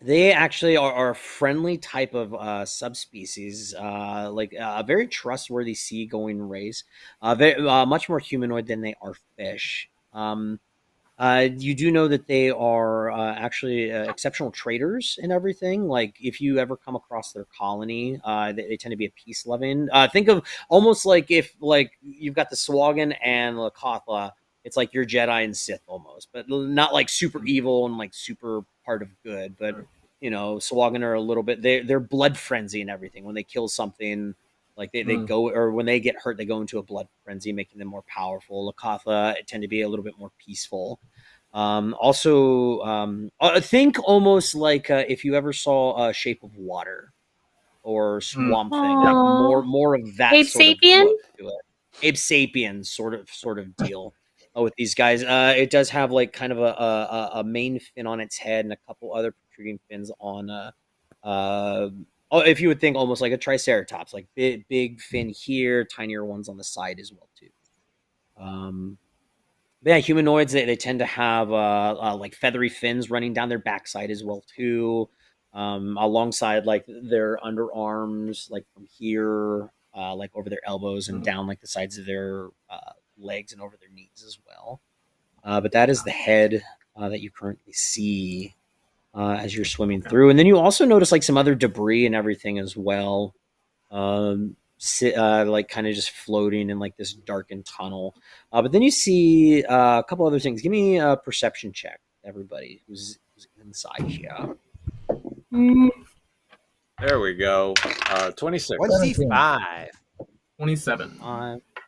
A: They actually are a friendly type of subspecies, like a very trustworthy seagoing race, much more humanoid than they are fish. You do know that they are actually exceptional traders and everything. Like if you ever come across their colony, they tend to be a peace loving. Think of almost like if like you've got the Swagan and Lakathla. It's like your Jedi and Sith almost, but not like super evil and like super part of good. But Swagan are a little bit they're blood frenzy and everything. When they kill something, like they go, or when they get hurt, they go into a blood frenzy, making them more powerful. Lakatha tend to be a little bit more peaceful. Think almost like if you ever saw Shape of Water or Swamp Thing, like more of that
C: Ape
A: sort
C: Sapien?
A: of look to it. Ape Sapien sort of deal with these guys. It does have like kind of a main fin on its head and a couple other protruding fins on if you would think almost like a Triceratops, like big fin here, tinier ones on the side as well too. Yeah, humanoids they tend to have like feathery fins running down their backside as well too, alongside like their underarms, like from here, like over their elbows and down like the sides of their legs and over their knees as well. But that is the head that you currently see as you're swimming through, and then you also notice like some other debris and everything as well. Like kind of just floating in like this darkened tunnel. But then you see a couple other things. Give me a perception check. everybody who's inside here.
F: There we go. 26.
D: 25.
E: 27.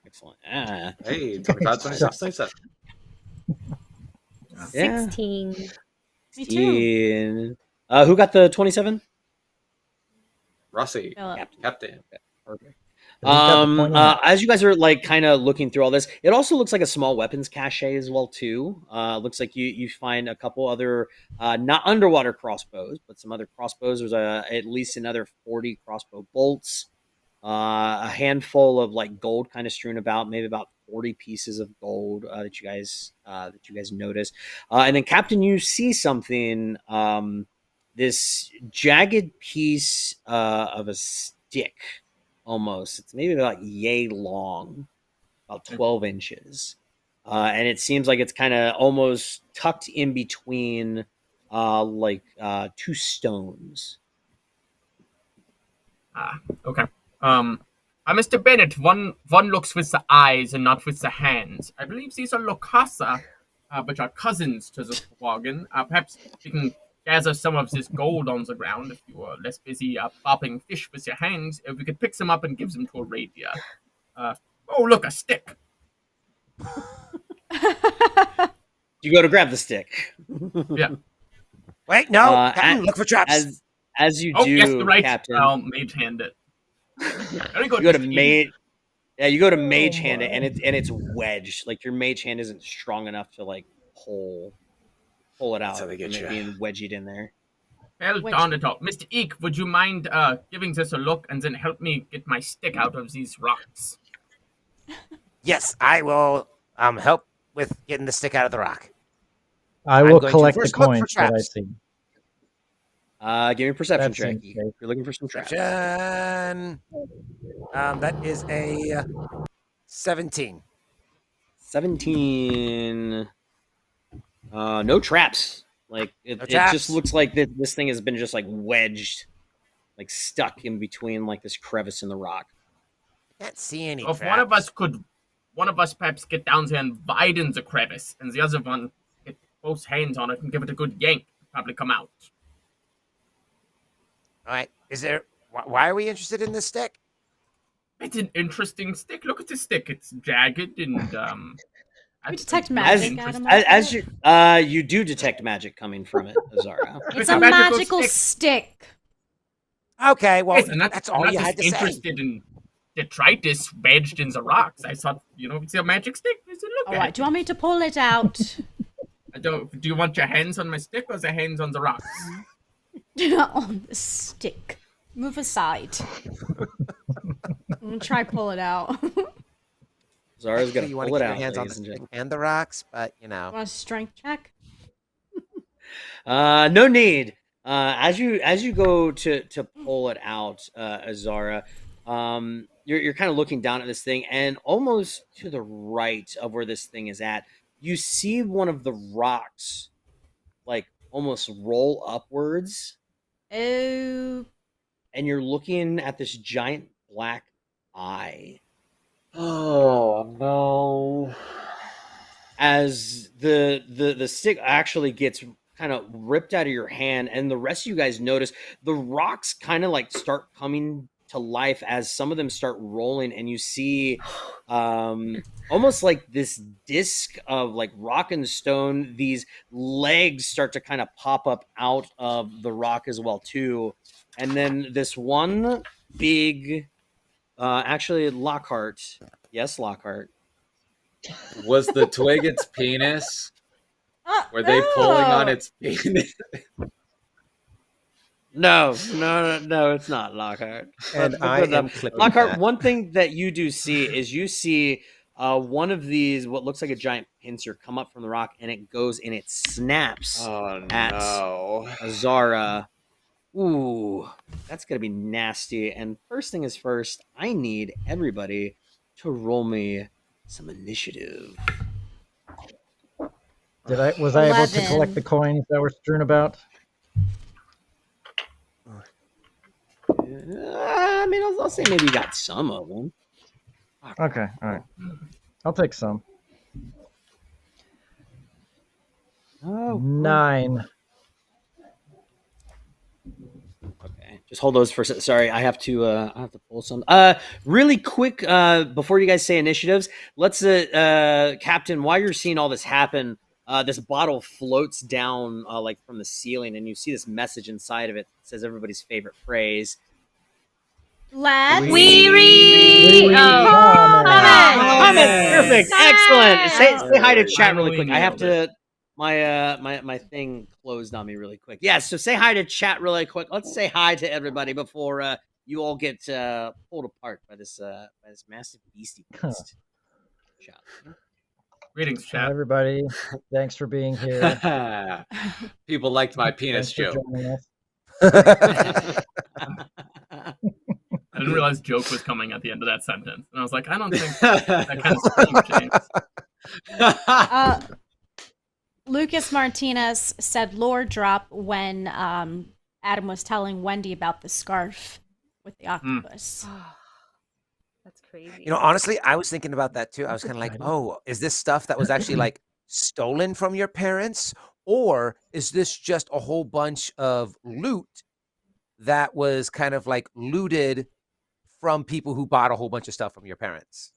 A: Excellent. Yeah.
F: Hey, 25, 26, 27.
C: 16.
B: Me too.
A: Who got the 27?
F: Rossi,
B: Philip.
F: Captain.
A: Perfect.
G: Who's got the pointy hat?
A: As you guys are like kind of looking through all this, it also looks like a small weapons cache as well too. Looks like you find a couple other not underwater crossbows, but some other crossbows. There's at least another 40 crossbow bolts, a handful of like gold kind of strewn about, maybe about 40 pieces of gold that you guys notice. And then Captain, you see something. This jagged piece of a stick. Almost. It's maybe about yay long, about 12 inches. And it seems like it's kind of almost tucked in between two stones.
E: Okay. Mr. Bennett, one looks with the eyes and not with the hands. I believe these are Lokasa, which are cousins to the Wagon. Perhaps we can gather some of this gold on the ground if you are less busy popping fish with your hands. If we could pick them up and give them to Arabia. Oh, look, a stick.
A: You go to grab the stick.
E: Yeah.
D: Wait, no. Captain, look for traps.
A: As you
E: Oh,
A: do,
E: yes, the right.
A: Captain.
E: I'll mage hand it.
A: You go to mage. Yeah, you go to mage hand it, and it's wedged. Like your mage hand isn't strong enough to like pull it out.
F: how they get you.
A: Being wedged in there.
E: Well, darn it all. Mr. Eek, would you mind giving this a look and then help me get my stick out of these rocks?
D: Yes, I will help with getting the stick out of the rock.
G: I will
D: going to
G: collect the
D: first look for
G: coins that I
D: traps.
G: see.
A: Give me a perception
G: That
A: check.
G: seems
A: If
G: safe.
A: you're looking for some traps.
D: That is a 17.
A: 17. No traps. Like it just looks like this thing has been just like wedged, like stuck in between like this crevice in the rock.
D: Can't see any
E: If
D: traps.
E: one of us perhaps get down there and widen the crevice, and the other one get both hands on it and give it a good yank, probably come out.
D: All right. Why are we interested in this stick?
E: It's an interesting stick. Look at the stick. It's jagged and
B: We detect magic,
A: you do detect magic coming from it, Azara.
B: It's a magical stick.
D: Okay, well,
E: Yes, and
D: that's all you had to say.
E: interested in detritus wedged in the rocks. I thought, it's a magic stick.
B: All right, do you want me to pull it out?
E: Do you want your hands on my stick or the hands on the rocks?
B: On the stick. Move aside. I'm gonna try pull it out.
A: Zara's gonna
D: you want
A: pull
D: to
A: it
D: get
A: out.
D: your hands on the stick and the rocks, but
B: Want a strength check?
A: No need. As you go to pull it out, Azara, you're kind of looking down at this thing, and almost to the right of where this thing is at, you see one of the rocks, like almost roll upwards.
B: Oh.
A: And you're looking at this giant black eye.
F: Oh no!
A: As the stick actually gets kind of ripped out of your hand, and the rest of you guys notice the rocks kind of like start coming to life as some of them start rolling, and you see almost like this disc of like rock and stone. These legs start to kind of pop up out of the rock as well too, and then this one big actually Lockhart, yes, Lockhart,
F: was the twig its penis? Were they pulling on its penis?
A: No, it's not Lockhart.
D: And I am clipping
A: Lockhart,
D: that.
A: one thing that you do see is you see one of these, what looks like a giant pincer, come up from the rock, and it goes and it snaps at Azara. Ooh, that's going to be nasty. And first thing is first, I need everybody to roll me some initiative.
G: Was I able to collect the coins that were strewn about?
A: I mean, I'll say maybe you got some of them.
G: Okay, all right. I'll take some.
A: Oh,
G: 9.
A: Okay, just hold those for a second. Sorry, I have to pull some. Really quick, before you guys say initiatives, let's Captain, while you're seeing all this happen, this bottle floats down like from the ceiling, and you see this message inside of it that says everybody's favorite phrase.
B: Lads,
C: We read.
A: Comment. Perfect. Excellent. Say hi to chat really
E: Finally
A: quick. I have
E: nailed
A: to. My thing closed on me really quick. Yeah, so say hi to chat really quick. Let's say hi to everybody before you all get pulled apart by this massive beastie beast.
E: Greetings,
G: Hi,
E: chat.
G: everybody. Thanks for being here.
F: People liked my penis
G: Thanks for
F: joke.
G: joining us.
E: I didn't realize joke was coming at the end of that sentence, and I was like, I don't think that kind of scream James.
B: Lucas Martinez said lore drop when Adam was telling Wendy about the scarf with the octopus.
C: That's crazy.
D: You know, honestly, I was thinking about that too. I was kind of like, oh, is this stuff that was actually like stolen from your parents? Or is this just a whole bunch of loot that was kind of like looted from people who bought a whole bunch of stuff from your parents?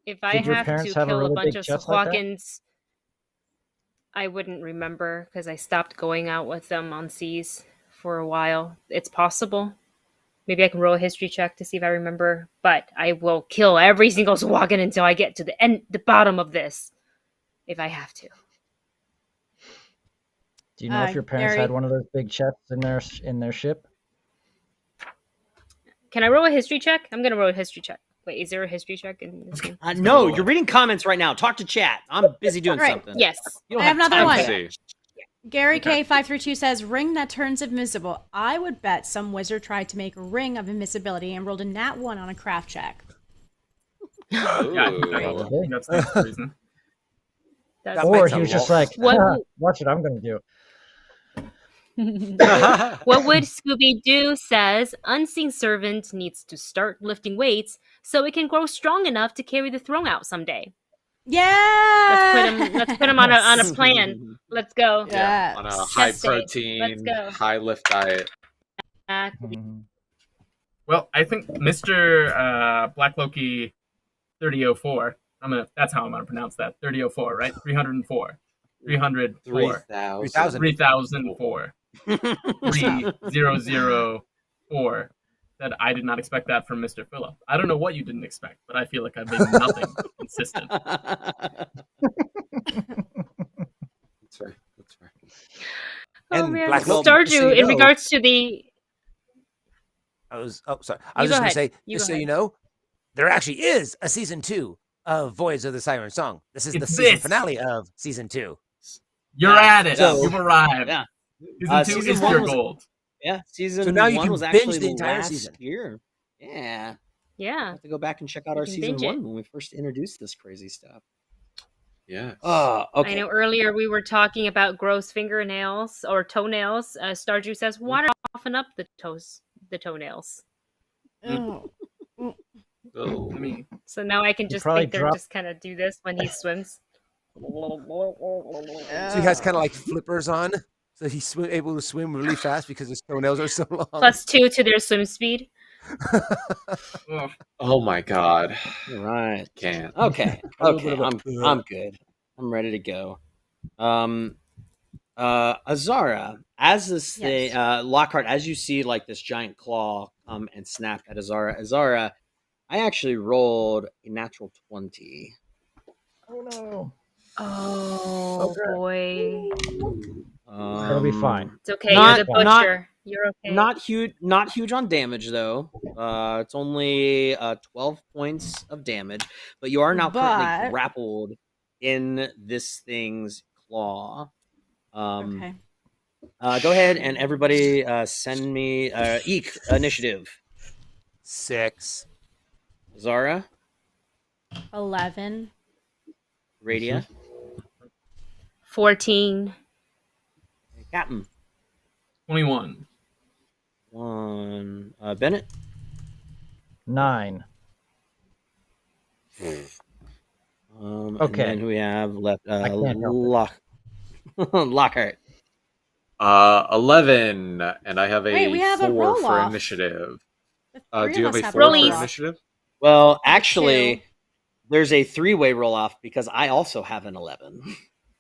C: If I
G: Did your
C: have
G: parents
C: to
G: have a
C: kill a
G: really
C: bunch
G: big
C: of
G: chest like that?
C: Sahwagins, I wouldn't remember because I stopped going out with them on seas for a while. It's possible. Maybe I can roll a history check to see if I remember, but I will kill every single Sahwagin until I get to the bottom of this, if I have to.
G: Do you know if your parents
B: Gary?
G: had one of those big chests in their ship?
C: Can I roll a history check? I'm gonna roll a history check. Wait, is there a history check in this game?
A: No, you're reading comments right now. Talk to chat. I'm busy doing
B: Right.
A: something.
C: Yes.
A: You don't
B: I have another
A: time
B: one.
A: for that.
B: Gary
E: Okay.
B: K532 says ring that turns invisible. I would bet some wizard tried to make a ring of invisibility and rolled a nat 1 on a craft check.
E: Yeah, I think that's the reason.
C: That's
G: Or
D: makes
G: he
D: a
G: was just
D: lot-
G: like,
C: What-
G: watch what I'm going to do.
C: What would Scooby Doo says? Unseen servant needs to start lifting weights so it can grow strong enough to carry the throne out someday.
B: Yeah.
C: Let's put him on a plan. Let's go.
B: Yeah.
F: On a high
C: Chest day. Let's
F: protein,
C: go.
F: high lift diet.
E: Well, I think Mr. Black Loki 3004. That's how I'm gonna pronounce that. 3004, right? 304. 304.
F: 3,000.
E: 3004. 3004. Said I did not expect that from Mr. Phillip. I don't know what you didn't expect, but I feel like I've been nothing consistent.
F: That's right. That's right.
C: Oh
D: And
C: man,
D: Black Loki,
C: Stardew.
D: just so you
C: In
D: know-
C: regards to the,
D: I was
C: You
D: just
C: go
D: going to
C: ahead.
D: say,
C: You
D: just
C: go
D: so you
C: ahead.
D: know, there actually is a season 2 of Voyage of the Siren Song. This is the
E: It's
D: season
E: this.
D: finale of season 2.
E: You're at it.
A: So-
E: You've arrived.
A: Yeah.
E: Season 2
A: season
E: is
A: one
E: pure
A: was-
E: gold.
A: Yeah, season
D: So now you
A: 1
D: can
A: was
D: binge
A: actually
D: the entire
A: last
D: season.
A: year. Yeah. I
C: yeah,
A: have to go back and check out
C: You
A: our
C: can
A: season
C: binge it.
A: 1 when we first introduced this crazy stuff.
F: Yeah.
A: Okay.
C: I know earlier we were talking about gross fingernails or toenails. Stardew says water soften up the toenails.
B: Oh.
F: Oh.
E: I mean,
C: So now I can just
G: probably
C: think they're
G: drop-
C: just kind of do this when he swims.
D: So he has kind of like flippers on. So he's able to swim really fast because his toenails are so long.
C: +2 to their swim speed.
E: ugh.
F: Oh my God.
A: All right.
F: Can't.
A: Okay.
D: A little
A: Okay.
D: bit of a-
A: I'm good. I'm ready to go. Azara, as this thing, Lockhart, as you see like this giant claw come and snap at Azara, I actually rolled a natural 20.
G: Oh no.
C: Oh boy.
G: It'll be fine.
C: It's okay.
A: Not-
C: You're the
A: not-
C: butcher. You're okay.
A: Not huge on damage though. It's only 12 points of damage, but you are now currently
B: But-
A: grappled in this thing's claw.
B: Okay.
A: Go ahead and everybody send me Eek initiative.
D: 6.
A: Zara,
B: 11.
A: Radia,
C: 14.
A: Captain.
E: 21.
A: 1. Bennett.
G: 9.
A: And
G: Okay.
A: then who we have left?
G: I can't help it.
A: Lockhart.
F: 11, and I have
B: Wait, we have a
F: 4 for
B: roll-off.
F: initiative.
B: The
F: Do
B: three
F: you
B: of
F: have
B: us
F: a 4 for
C: Rollies.
F: initiative?
A: Well,
B: I have a
A: actually,
B: 2.
A: there's a 3-way roll off because I also have an 11.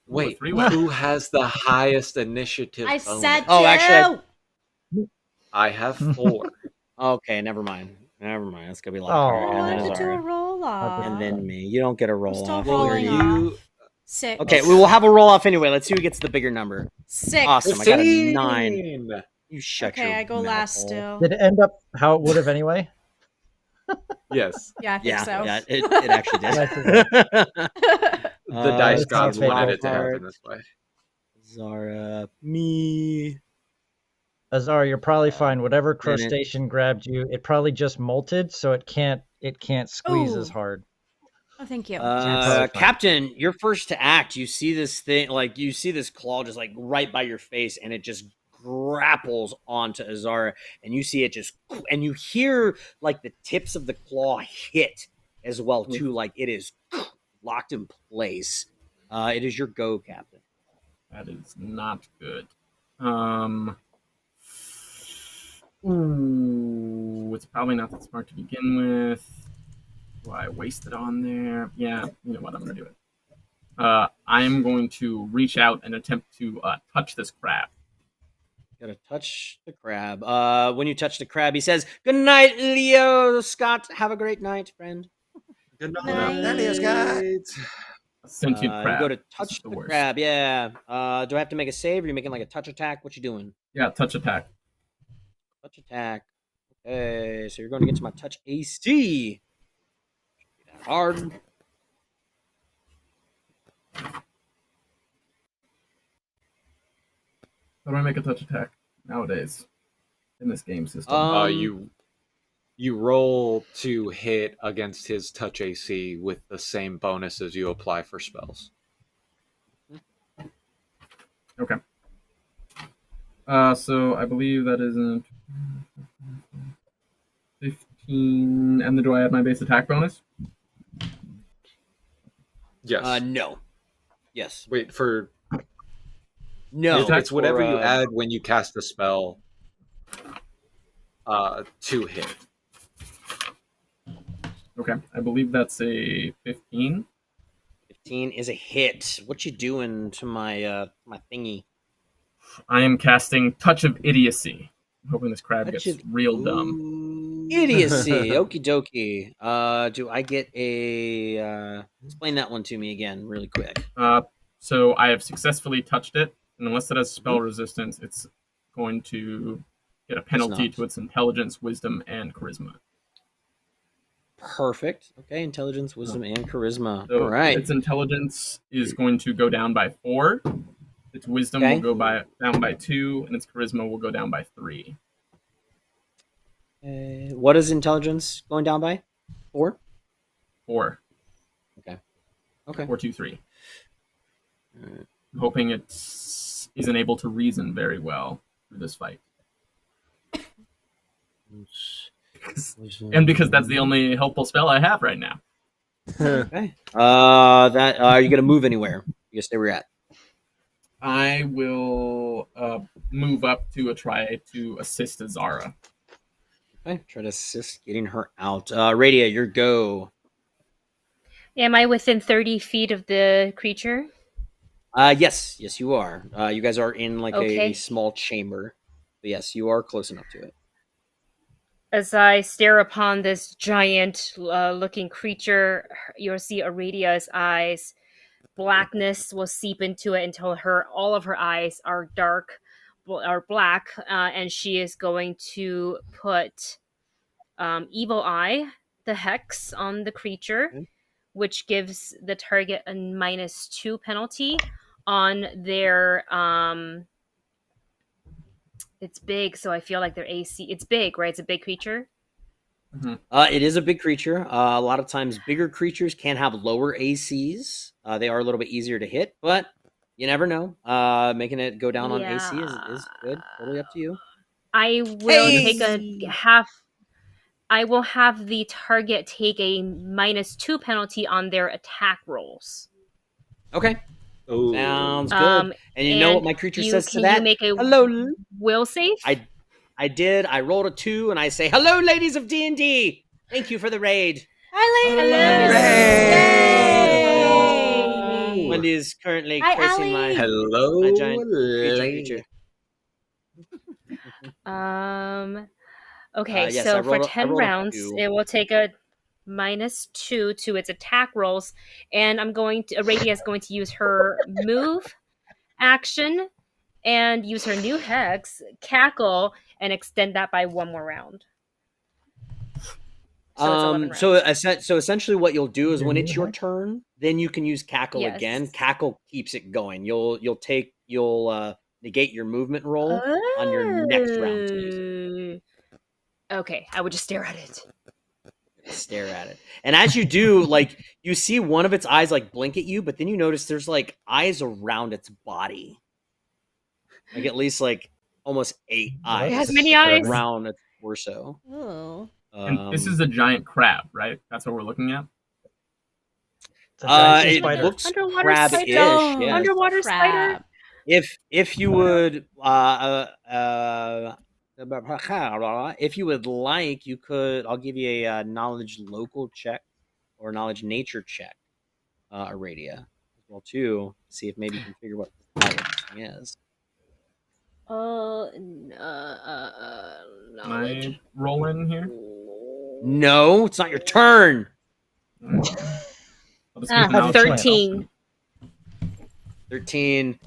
F: Wait,
E: three-way.
F: who has the highest initiative
B: I
F: bonus?
B: said
A: Oh,
B: 2!
A: actually,
F: I have 4.
A: Okay, never mind. That's gonna be
B: I
A: Lockhart, and
B: wanted
A: then
B: to do a
A: Azar,
B: roll-off.
A: and then me. You don't get a roll
B: still
A: off.
B: rolling
F: you...
B: off. 6.
A: Okay, we will have a roll off anyway. Let's see who gets the bigger number.
B: 6.
A: Awesome. I got a 9.
F: 15!
A: You shut
B: Okay,
A: your
B: I go
A: mouth
B: last
A: hole.
B: still.
G: Did it end up how it would have anyway?
F: Yes.
B: Yeah, I think so.
A: Yeah, it actually did.
F: The dice
A: let's
F: gods
A: see,
F: wanted it to
A: Lockhart,
F: happen this way.
A: Zara, me.
G: Azar, you're probably fine. Whatever
A: Bennett.
G: crustacean grabbed you, it probably just molted, so it can't squeeze as
B: Ooh.
G: hard.
B: Oh, thank you.
G: fine.
A: Captain, you're first to act. You see this thing, like you see this claw just like right by your face, and it just grapples onto Azara, and you see it just, and you hear like the tips of the claw hit as well too, like it is locked in place. It is your go, Captain.
E: That is not good. Ooh, it's probably not that smart to begin with. Do I waste it on there? Yeah, you know what? I'm going to do it. I am going to reach out and attempt to touch this crab.
A: Gotta touch the crab. When you touch the crab, he says, "Good night, Leo Scott. Have a great night, friend."
F: Good
B: night.
D: Leo Scott.
E: A sentient crab.
A: You go to
E: This
A: touch
E: is
A: the
E: worst.
A: crab. Yeah. Do I have to make a save? Or are you making like a touch attack? What you doing?
E: Yeah, touch attack.
A: Touch attack. Okay, so you're going to get to my touch AC. Hard.
E: How do I make a touch attack nowadays in this game system?
F: You roll to hit against his touch AC with the same bonuses you apply for spells.
E: Okay. So I believe that is a 15. And then do I add my base attack bonus?
F: Yes.
A: No. Yes.
F: Wait, for...
A: No.
F: It's whatever you add when you cast a spell to hit.
E: Okay, I believe that's a 15.
A: 15 is a hit. What you doing to my my thingy?
E: I am casting Touch of Idiocy. I'm hoping this crab
A: Touch
E: gets
A: of-
E: real dumb.
A: Idiocy. Okie dokie. Do I get a... explain that one to me again really quick.
E: So I have successfully touched it, and unless it has spell resistance, it's going to get a penalty
A: not.
E: to its intelligence, wisdom, and charisma.
A: Perfect. Okay, intelligence, wisdom, and charisma.
E: So
A: All right.
E: its intelligence is going to go down by 4. Its wisdom
A: Okay.
E: will go down by 2, and its charisma will go down by 3.
A: What is intelligence going down by? 4?
E: 4.
A: Okay.
E: 4, 2, 3. I'm hoping it isn't able to reason very well through this fight. And because that's the only helpful spell I have right now.
A: Okay. Are you gonna move anywhere? You gonna stay where you're at?
E: I will move up to try to assist Azara.
A: Okay. Try to assist getting her out. Radia, your go.
C: Am I within 30 feet of the creature?
A: Yes, you are. You guys are in like
C: Okay.
A: a small chamber. But yes, you are close enough to it.
C: As I stare upon this giant looking creature, you'll see Aradia's eyes. Blackness will seep into it until all of her eyes are black, and she is going to put Evil Eye, the hex, on the creature,
A: Okay.
C: which gives the target a -2 penalty on their it's big, so I feel like their AC. It's big, right? It's a big creature.
A: It is a big creature. A lot of times, bigger creatures can have lower ACs. They are a little bit easier to hit, but you never know. Making it go down on AC is good. Totally up to you.
C: I will take a half. I will have the target take a -2 penalty on their attack rolls.
A: Okay.
F: Ooh.
A: Sounds good. And you know what my creature says to that?
C: Can you make a
A: hello.
C: will save?
A: I did. I rolled a 2, and I say, "Hello, ladies of D&D. Thank you for the raid."
B: Hi, ladies.
C: Yay!
A: Wendy is currently
B: Hi,
A: cursing
B: Allie.
A: my giant creature.
C: Okay,
A: yes,
C: so
A: I
C: for
A: rolled
C: 10
A: a
C: rounds,
A: 2.
C: it will take a -2 to its attack rolls, and Aradia is going to use her move action and use her new hex, cackle, and extend that by 1 more round. So it's 11 rounds.
A: So essentially what you'll do is when it's your turn, then you can use cackle again. Cackle keeps it going. You'll negate your movement roll on your next round to use it.
C: Okay, I would just stare at it.
A: Stare at it. And as you do, like, you see one of its eyes like blink at you, but then you notice there's like eyes around its body. Like at least like almost 8 eyes.
C: It has many eyes
A: around its torso.
B: Oh.
E: And this is a giant crab, right? That's what we're looking at.
A: It
B: spider.
A: looks
C: Underwater
A: crab-ish.
C: spider.
A: Yes.
C: Underwater spider.
A: If you would if you would like, you could. I'll give you a knowledge local check or knowledge nature check, Aradia, as well too. See if maybe you can figure what this thing is.
E: Can I roll in here?
A: No, it's not your turn.
E: I'll just use knowledge
C: 13.
A: 13.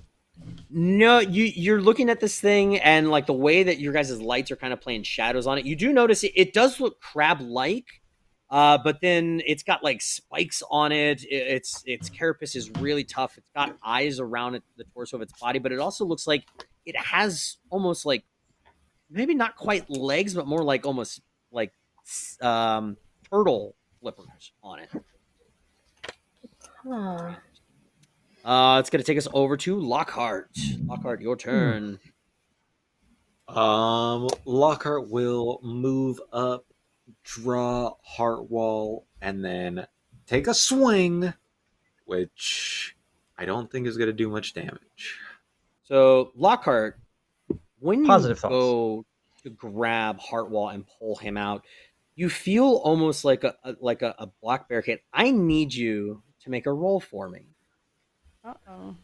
A: No, you're looking at this thing, and like the way that your guys' lights are kind of playing shadows on it, you do notice it does look crab-like, but then it's got like spikes on it. Its carapace is really tough. It's got eyes around the torso of its body, but it also looks like it has almost like maybe not quite legs, but more like almost like turtle flippers on it.
C: Huh.
A: It's going to take us over to Lockhart. Lockhart, your turn.
F: Lockhart will move up, draw Heartwall, and then take a swing, which I don't think is going to do much damage.
A: So, Lockhart, when you
G: Positive
A: go to grab Heartwall and pull him out, you feel almost like a black bear kid. I need you to make a roll for me.
B: Uh-oh.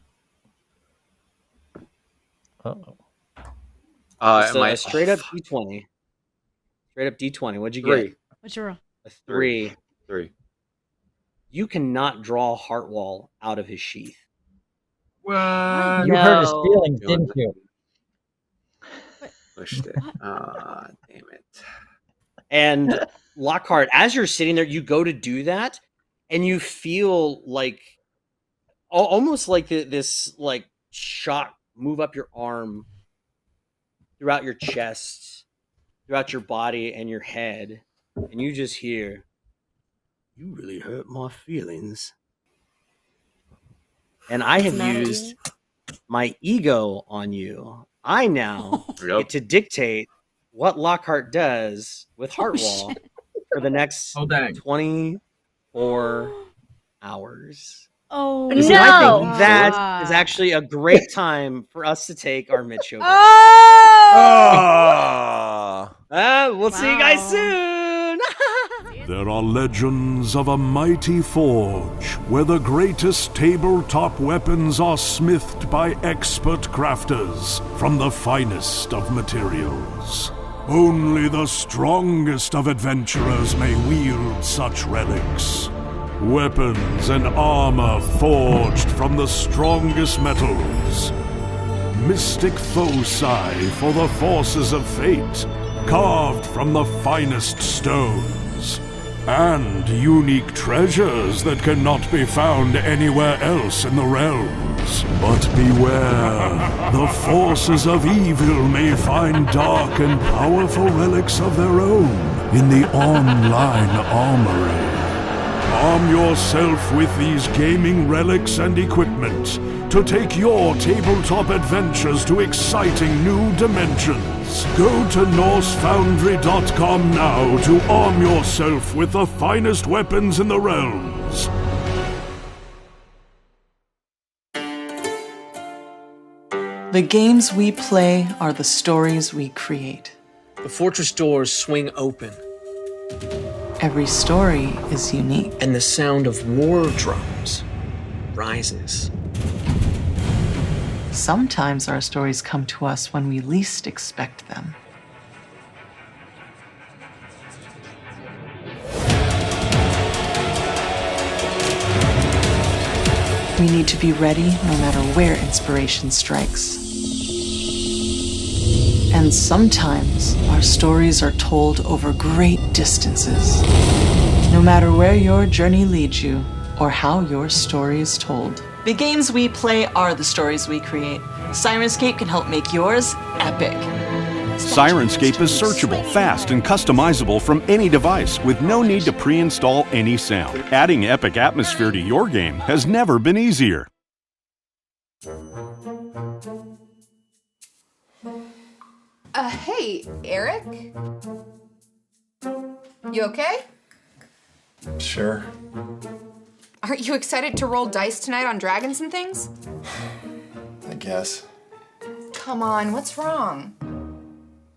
A: A straight up D20. Straight up D20. What'd you get?
B: What's your roll?
A: A 3.
F: 3.
A: You cannot draw Heartwall out of his sheath.
E: What?
G: You hurt his feelings, didn't you?
F: Pushed it. Damn it.
A: And Lockhart, as you're sitting there, you go to do that, and you feel like almost like this like shock move up your arm, throughout your chest, throughout your body and your head, and you just hear, "You really hurt my feelings." And I have used my ego on you. I now get to dictate what Lockhart does with Heartwall for the next 24 hours.
B: Oh,
A: no!
C: See,
A: I think that is actually a great time for us to take our mid-show break. We'll see you guys soon!
J: There are legends of a mighty forge where the greatest tabletop weapons are smithed by expert crafters from the finest of materials. Only the strongest of adventurers may wield such relics. Weapons and armor forged from the strongest metals. Mystic foci for the forces of fate, carved from the finest stones. And unique treasures that cannot be found anywhere else in the realms. But beware, the forces of evil may find dark and powerful relics of their own in the online armory. Arm yourself with these gaming relics and equipment to take your tabletop adventures to exciting new dimensions. Go to NorseFoundry.com now to arm yourself with the finest weapons in the realms.
K: The games we play are the stories we create.
L: The fortress doors swing open.
K: Every story is unique.
L: And the sound of war drums rises.
K: Sometimes our stories come to us when we least expect them. We need to be ready no matter where inspiration strikes. And sometimes our stories are told over great distances. No matter where your journey leads you or how your story is told. The games we play are the stories we create. Sirenscape can help make yours epic.
M: Sirenscape is searchable, fast, and customizable from any device with no need to pre-install any sound. Adding epic atmosphere to your game has never been easier.
N: Hey, Eric? You okay?
O: Sure.
N: Aren't you excited to roll dice tonight on dragons and things?
O: I guess.
N: Come on, what's wrong?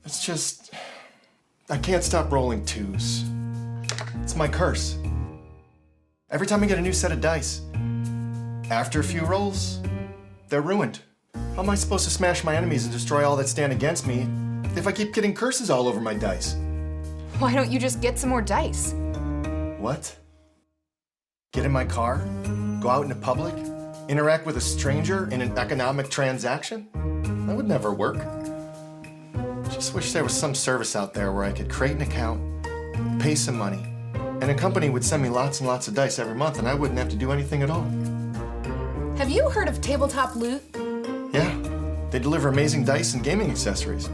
O: It's just... I can't stop rolling twos. It's my curse. Every time I get a new set of dice, after a few rolls, they're ruined. How am I supposed to smash my enemies and destroy all that stand against me if I keep getting curses all over my dice?
N: Why don't you just get some more dice?
O: What? Get in my car? Go out into public? Interact with a stranger in an economic transaction? That would never work. Just wish there was some service out there where I could create an account, pay some money, and a company would send me lots and lots of dice every month and I wouldn't have to do anything at all.
N: Have you heard of Tabletop Loot?
O: Yeah, they deliver amazing dice and gaming accessories.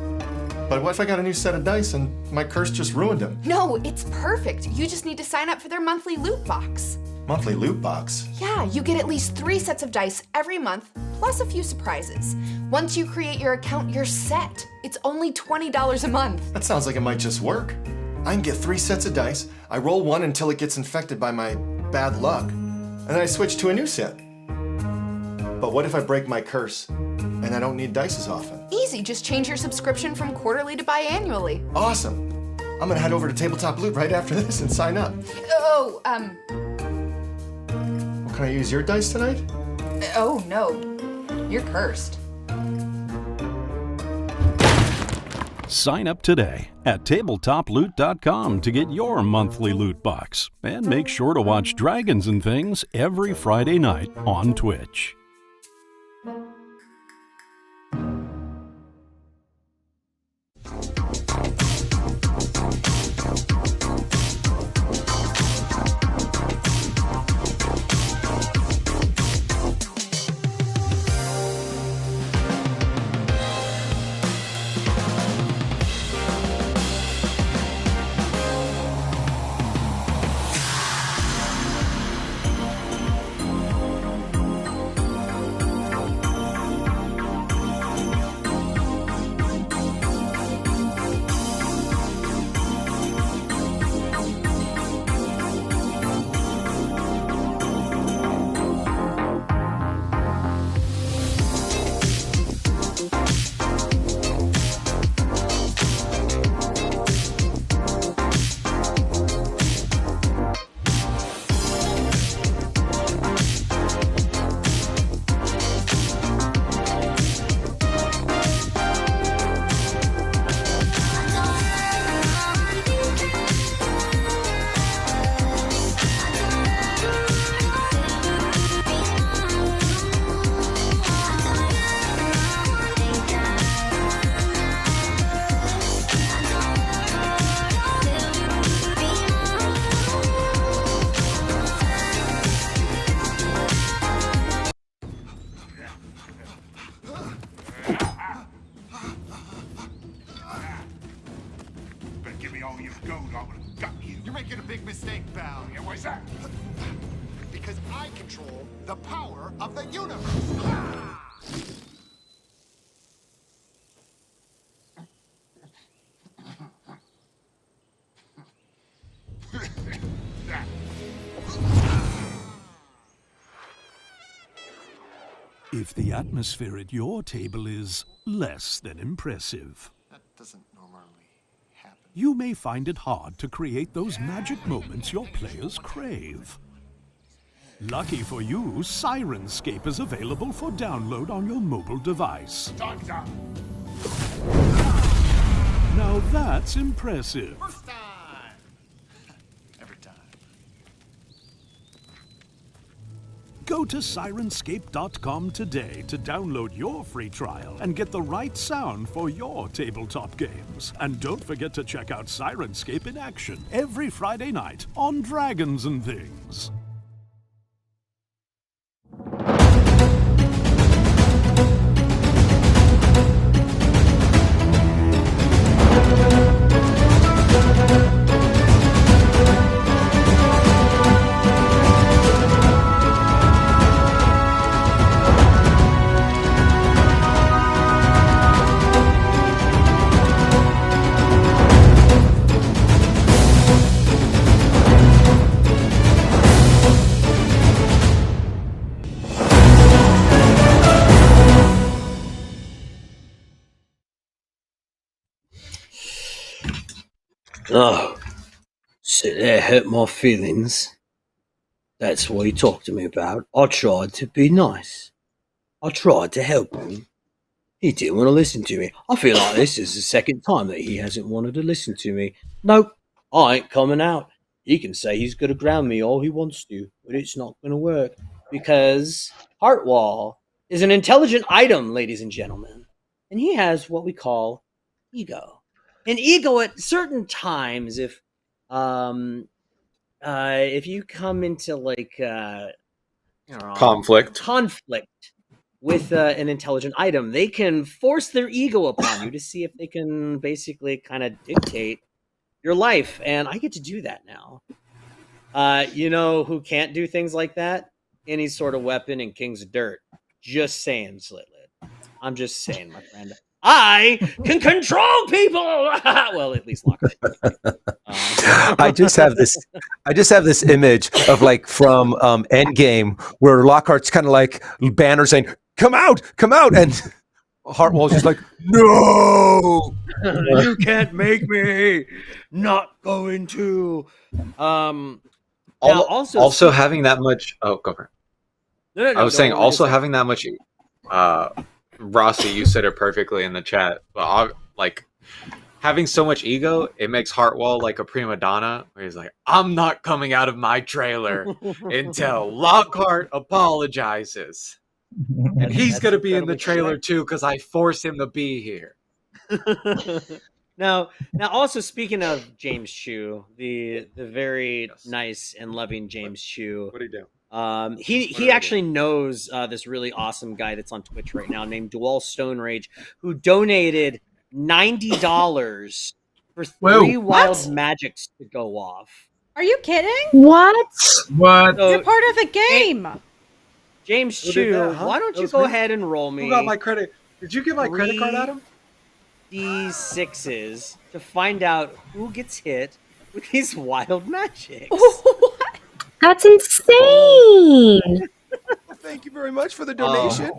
O: But what if I got a new set of dice and my curse just ruined them?
N: No, it's perfect. You just need to sign up for their monthly loot box.
O: Monthly loot box?
N: Yeah, you get at least 3 sets of dice every month, plus a few surprises. Once you create your account, you're set. It's only $20 a month.
O: That sounds like it might just work. I can get 3 sets of dice, I roll one until it gets infected by my bad luck, and then I switch to a new set. But what if I break my curse and I don't need dice as often?
N: Easy, just change your subscription from quarterly to biannually.
O: Awesome. I'm gonna head over to Tabletop Loot right after this and sign up.
N: Oh,
O: Can I use your dice tonight?
N: Oh no, you're cursed.
M: Sign up today at tabletoploot.com to get your monthly loot box. And make sure to watch Dragons and Things every Friday night on Twitch.
J: if the atmosphere at your table is less than impressive.
O: That doesn't normally happen.
J: You may find it hard to create those magic moments your players crave. Lucky for you, Sirenscape is available for download on your mobile device. Now that's impressive.
O: First time! Every time.
J: Go to Sirenscape.com today to download your free trial and get the right sound for your tabletop games. And don't forget to check out Sirenscape in action every Friday night on Dragons and Things.
I: Oh, sit there, hurt my feelings. That's what he talked to me about. I tried to be nice. I tried to help him. He didn't want to listen to me. I feel like this is the second time that he hasn't wanted to listen to me. Nope, I ain't coming out. He can say he's going to ground me all he wants to, but it's not going to work. Because Heartwall is an intelligent item, ladies and gentlemen. And he has what we call ego. An ego at certain times, if you come into like
F: conflict
I: with an intelligent item, they can force their ego upon you to see if they can basically kind of dictate your life, and I get to do that now. You know who can't do things like that? Any sort of weapon in King's Dirt. Just saying, Slitlid. I'm just saying, my friend. I can control people. Well, at least Lockhart.
D: I just have this image of like from Endgame where Lockhart's kind of like banner saying, come out, and Heartwall's just like, no,
I: you can't make me. Not going to.
F: Also having that much. Oh, go for it. I was saying also having that much. Rossi, you said it perfectly in the chat. But like having so much ego, it makes Heartwall like a prima donna, where he's like, "I'm not coming out of my trailer until Lockhart apologizes, and he's gonna be in the trailer too because I force him to be here."
I: Now, also speaking of James Chu, the very nice and loving James Chu.
F: What do you do?
I: He actually knows this really awesome guy that's on Twitch right now named Dual Stone Rage, who donated $90 for 3 wild magics to go off.
B: Are you kidding?
C: What?
E: What?
I: So,
B: you're part of the game.
I: James Chu, why don't you go ahead and roll me?
F: Who got my credit? Did you get my credit card, Adam?
I: D6s to find out who gets hit with these wild magics.
C: That's insane.
D: Thank you very much for the donation.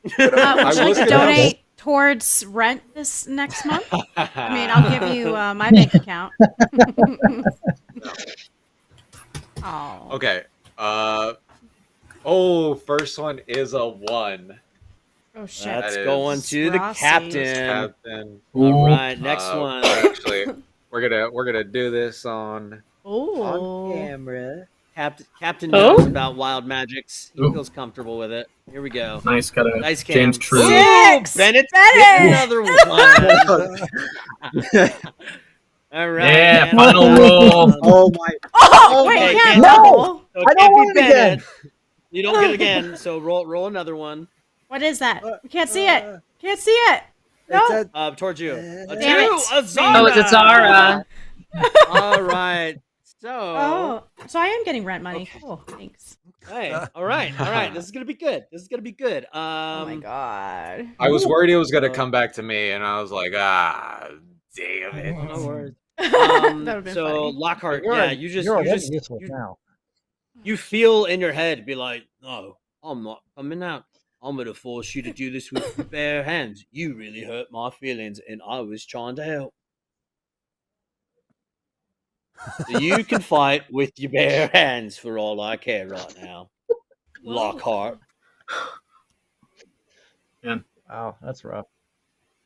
B: Would you like to donate towards rent this next month? I mean, I'll give you my bank account.
F: Oh. Okay. First one is a 1.
B: Oh shit!
I: That's going to the captain. All right, next one.
F: Actually, we're gonna do this on
I: camera. Captain knows about wild magics. He feels comfortable with it. Here we go.
E: Nice cut of
I: nice
E: James
I: cam.
E: True.
I: Bennett, another one. All right.
E: Yeah, final roll.
B: Oh my! Oh wait, yeah,
I: no! So I don't want it again. You don't get it again. So roll another one.
B: What is that? We can't see it. Can't see it. No.
I: Towards you.
B: Damn it.
C: Oh, it's a Zara.
I: All right. So
B: I am getting rent money. Okay. Cool. Thanks.
I: Hey. All right. This is gonna be good.
B: Oh my god.
F: I was worried it was gonna come back to me, and I was like, damn it.
I: No worries.
B: So
I: funny. Lockhart,
G: now.
I: You feel in your head, be like, no, I'm not coming out. I'm gonna force you to do this with your bare hands. You really hurt my feelings, and I was trying to help. So you can fight with your bare hands for all I care right now. Lockhart.
E: Yeah.
G: Wow, that's rough.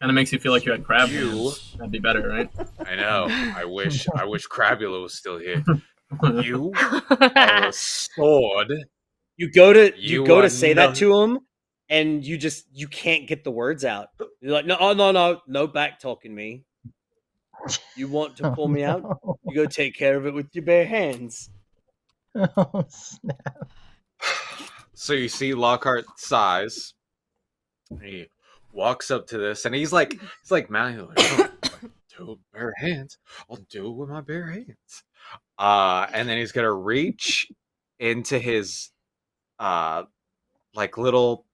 E: Kind of makes you feel like you had crab hands. That'd be better, right?
F: I know. I wish Crabula was still here. You are a sword.
I: You go to say that to him, and you can't get the words out. You're like, no back talking me. You want to pull me out? You go take care of it with your bare hands.
G: Oh snap!
F: So you see Lockhart sighs. He walks up to this, and he's like, man, do it with bare hands. I'll do it with my bare hands. And then he's gonna reach into his like little,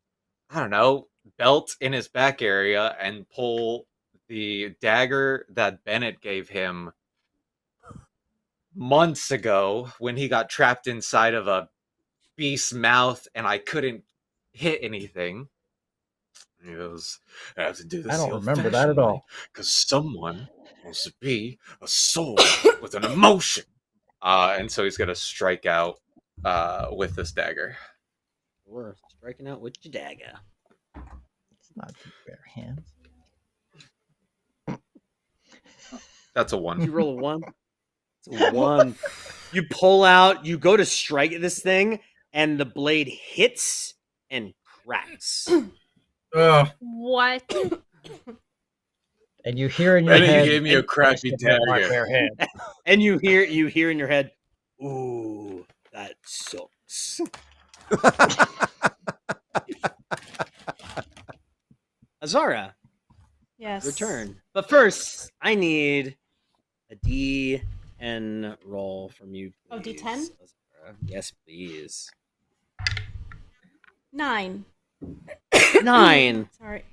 F: I don't know, belt in his back area and pull the dagger that Bennett gave him months ago when he got trapped inside of a beast's mouth and I couldn't hit anything. He goes, I have to do this.
G: I don't remember that at all.
F: Because someone wants to be a soul with an emotion. And so he's going to strike out with this dagger.
A: We're striking out with your dagger.
G: It's not bare hands.
F: That's a 1.
A: You roll a 1?
I: It's a 1. You pull out, you go to strike at this thing, and the blade hits and cracks.
C: What?
G: And you hear in your head,
F: you gave me a crappy dagger.
I: And you hear in your head, ooh, that sucks. Azara.
B: Yes.
I: Return. But first, I need a D10 roll from you, please.
B: Oh, D10?
I: Azara. Yes, please.
B: 9.
I: 9.
B: Sorry.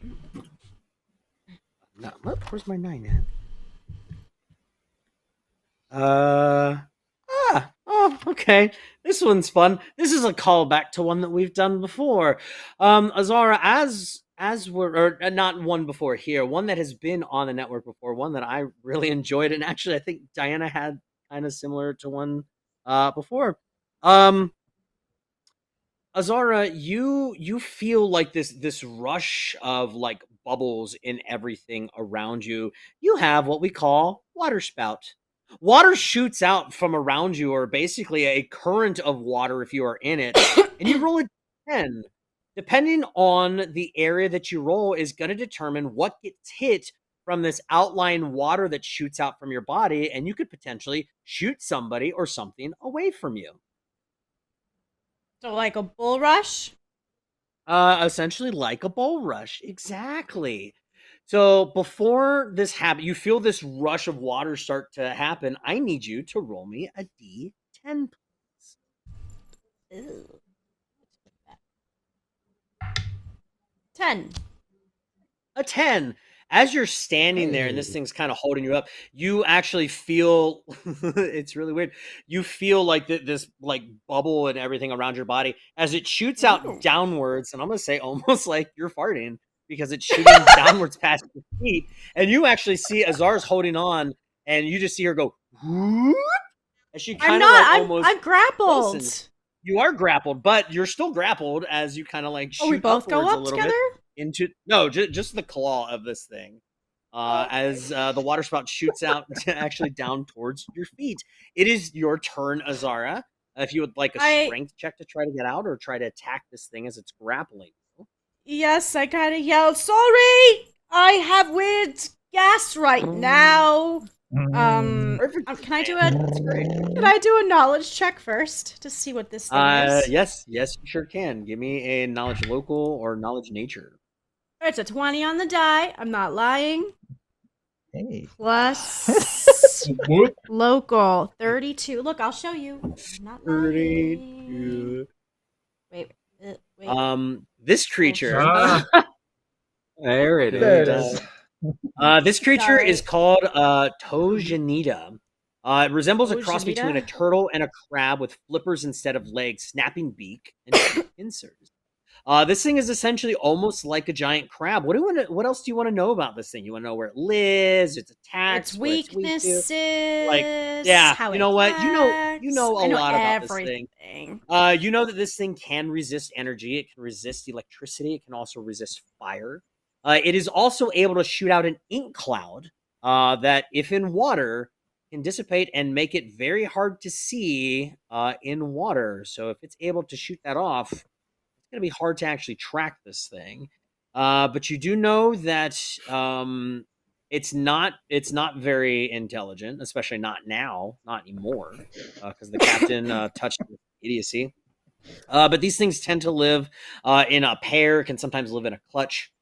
I: No, where's my 9 at? Oh, okay. This one's fun. This is a callback to one that we've done before. Azara, as we're not one before here, one that has been on the network before, one that I really enjoyed, and actually I think Diana had kind of similar to one before. Azara, you feel like this rush of like bubbles in everything around you. You have what we call water spout. Water shoots out from around you, or basically a current of water if you are in it, and you roll a 10. Depending on the area that you roll is going to determine what gets hit from this outline water that shoots out from your body, and you could potentially shoot somebody or something away from you.
B: So like a bull rush?
I: Essentially like a bull rush. Exactly. So before this happens, you feel this rush of water start to happen. I need you to roll me a D10, please.
B: Ew. 10.
I: A 10. As you're standing there and this thing's kind of holding you up, you actually feel it's really weird. You feel like this like bubble and everything around your body as it shoots out downwards, and I'm gonna say almost like you're farting because it's shooting downwards past your feet, and you actually see Azar's holding on, and you just see her go whoop, as she kind of like almost.
B: I'm grappled.
I: Listens. You are grappled, but you're still grappled as you kind of like shoot
B: we both go
I: upwards
B: up
I: a little
B: together?
I: bit into just the claw of this thing. As the water spout shoots out actually down towards your feet. It is your turn, Azara. If you would like a strength check to try to get out or try to attack this thing as it's grappling.
B: Yes, I kind of yelled, sorry! I have weird gas right now. Can I do a knowledge check first to see what this thing is?
I: Yes, you sure can. Give me a knowledge local or knowledge nature.
B: It's a 20 on the die. I'm not lying.
G: Hey.
B: Plus local 32. Look, I'll show you. I'm not lying.
I: 32.
B: Wait.
I: This creature.
F: There it is.
I: This creature is called Tojanita. It resembles a cross between a turtle and a crab with flippers instead of legs, snapping beak, and pincers.
A: This thing is essentially almost like a giant crab. What else do you want to know about this thing? You want to know where it lives, its attacks,
B: its weaknesses,
A: how you know what?
B: Attacks.
A: You know a lot
B: everything.
A: about this thing. You know that this thing can resist energy. It can resist electricity. It can also resist fire. It is also able to shoot out an ink cloud that, if in water, can dissipate and make it very hard to see in water. So if it's able to shoot that off, it's going to be hard to actually track this thing. But you do know that it's not very intelligent, especially not now, not anymore, because the captain touched idiocy. But these things tend to live in a pair, can sometimes live in a clutch.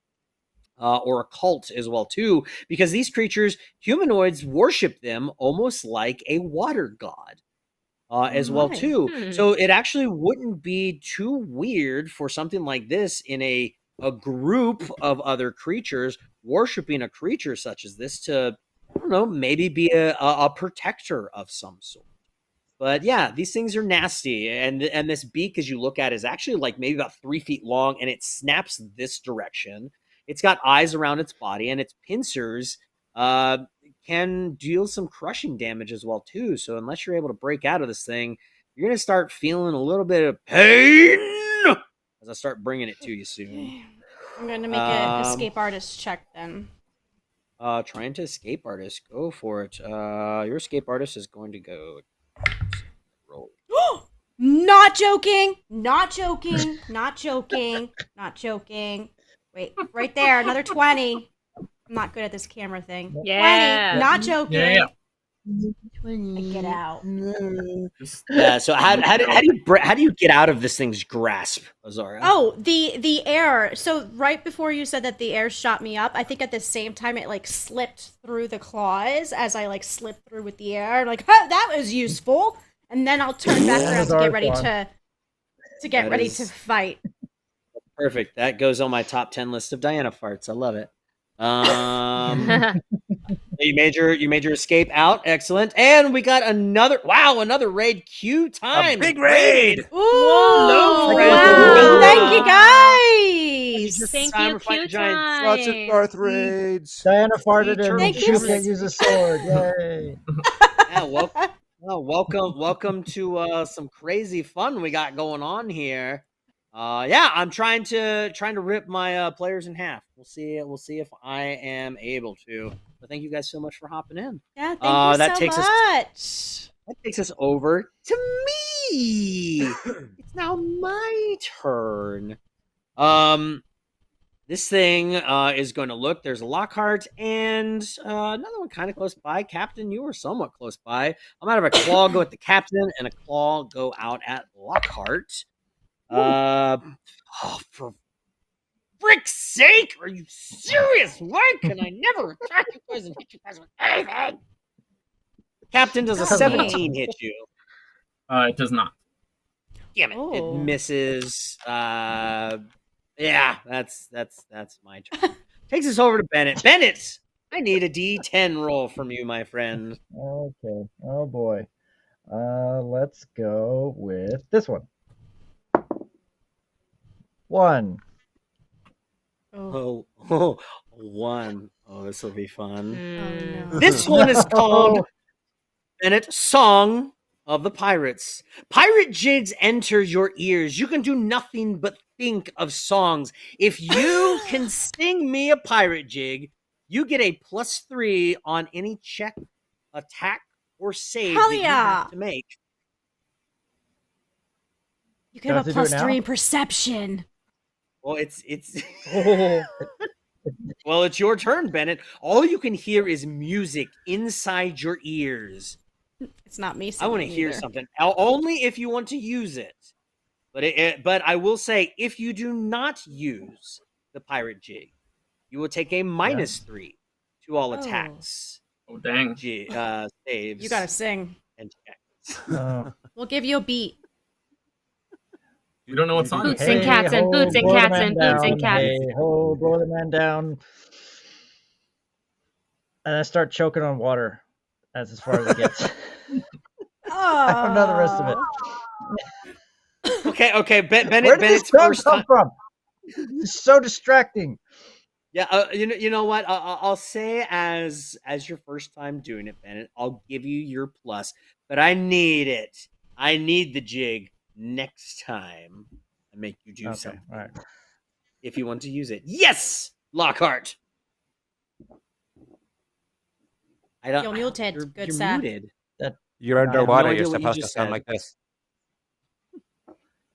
A: Or a cult as well too, because these creatures, humanoids, worship them almost like a water god as well too. So it actually wouldn't be too weird for something like this in a group of other creatures worshiping a creature such as this to, I don't know, maybe be a protector of some sort. But yeah, these things are nasty, and this beak, as you look at, is actually like maybe about 3 feet long, and it snaps this direction. It's got eyes around its body, and its pincers can deal some crushing damage as well too. So unless you're able to break out of this thing, you're going to start feeling a little bit of pain as I start bringing it to you soon.
B: I'm going to make an escape artist check then.
A: Trying to escape artist. Go for it. Your escape artist is going to go... Roll.
B: Not joking! Not joking! Not joking! Not joking! Wait, right there, another 20. I'm not good at this camera thing.
C: Yeah.
B: 20, not joking.
E: Yeah.
B: 20. Get out.
A: Yeah. So how do you get out of this thing's grasp, Azara?
B: Oh, the air. So right before you said that the air shot me up, I think at the same time it like slipped through the claws as I like slipped through with the air. Like, huh, that was useful. And then I'll turn back around to get ready to fight.
A: Perfect. That goes on my top 10 list of Diana farts. I love it. You made your escape out. Excellent. And we got another raid queue time.
D: A big raid.
B: Ooh, wow. Thank you guys.
C: Thank you, queue time.
D: Lots of Darth raids.
G: Diana farted and she can't use a sword. Yay.
A: Yeah, welcome to some crazy fun we got going on here. I'm trying to rip my players in half. We'll see if I am able to. But thank you guys so much for hopping in.
B: Yeah, thank you so much.
A: That takes us over to me. It's now my turn. This thing is going to look. There's a Lockhart and another one kind of close by. Captain, you were somewhat close by. I'm out of a claw go at the captain and a claw go out at Lockhart. For frick's sake, are you serious? Why can I never attack you guys and hit you guys with anything? Captain, does a 17 hit you?
E: It does not.
A: Damn it! It misses. Yeah, that's my turn. Takes us over to Bennett. Bennett, I need a D10 roll from you, my friend.
G: Okay. Oh boy. Let's go with this one. 1.
A: Oh, 1. Oh, this will be fun.
B: Oh, no.
A: This one is called Bennett Song of the Pirates. Pirate jigs enter your ears. You can do nothing but think of songs. If you can sing me a pirate jig, you get a +3 on any check, attack, or save that you have to make.
B: You can have a +3 in perception.
A: Well, it's well, it's your turn, Bennett. All you can hear is music inside your ears.
B: It's not me.
A: I want to hear something. Only if you want to use it. But I will say, if you do not use the pirate jig, you will take a -3 to all attacks.
E: Oh dang!
A: Saves.
B: You gotta sing.
A: And checks.
B: We'll give you a beat.
E: You don't know what song?
C: Boots and cats and boots and cats and boots and cats.
G: Hey ho, blow the man down. And I start choking on water. That's as far as it gets. I don't know the rest of it.
A: Okay.
G: Where did
A: Bennett's
G: this song
A: first
G: come from? It's so distracting.
A: Yeah, you know what? I'll say as your first time doing it, Bennett, I'll give you your plus, but I need it. I need the jig next time. I make you do something.
G: All right.
A: If you want to use it, yes, Lockhart. I don't.
B: You're muted.
A: You're
B: Good sir.
A: muted.
D: You're
A: I have no
D: underwater.
A: idea
D: You're
A: what you
D: supposed to
A: just
D: sound
A: said.
D: like this.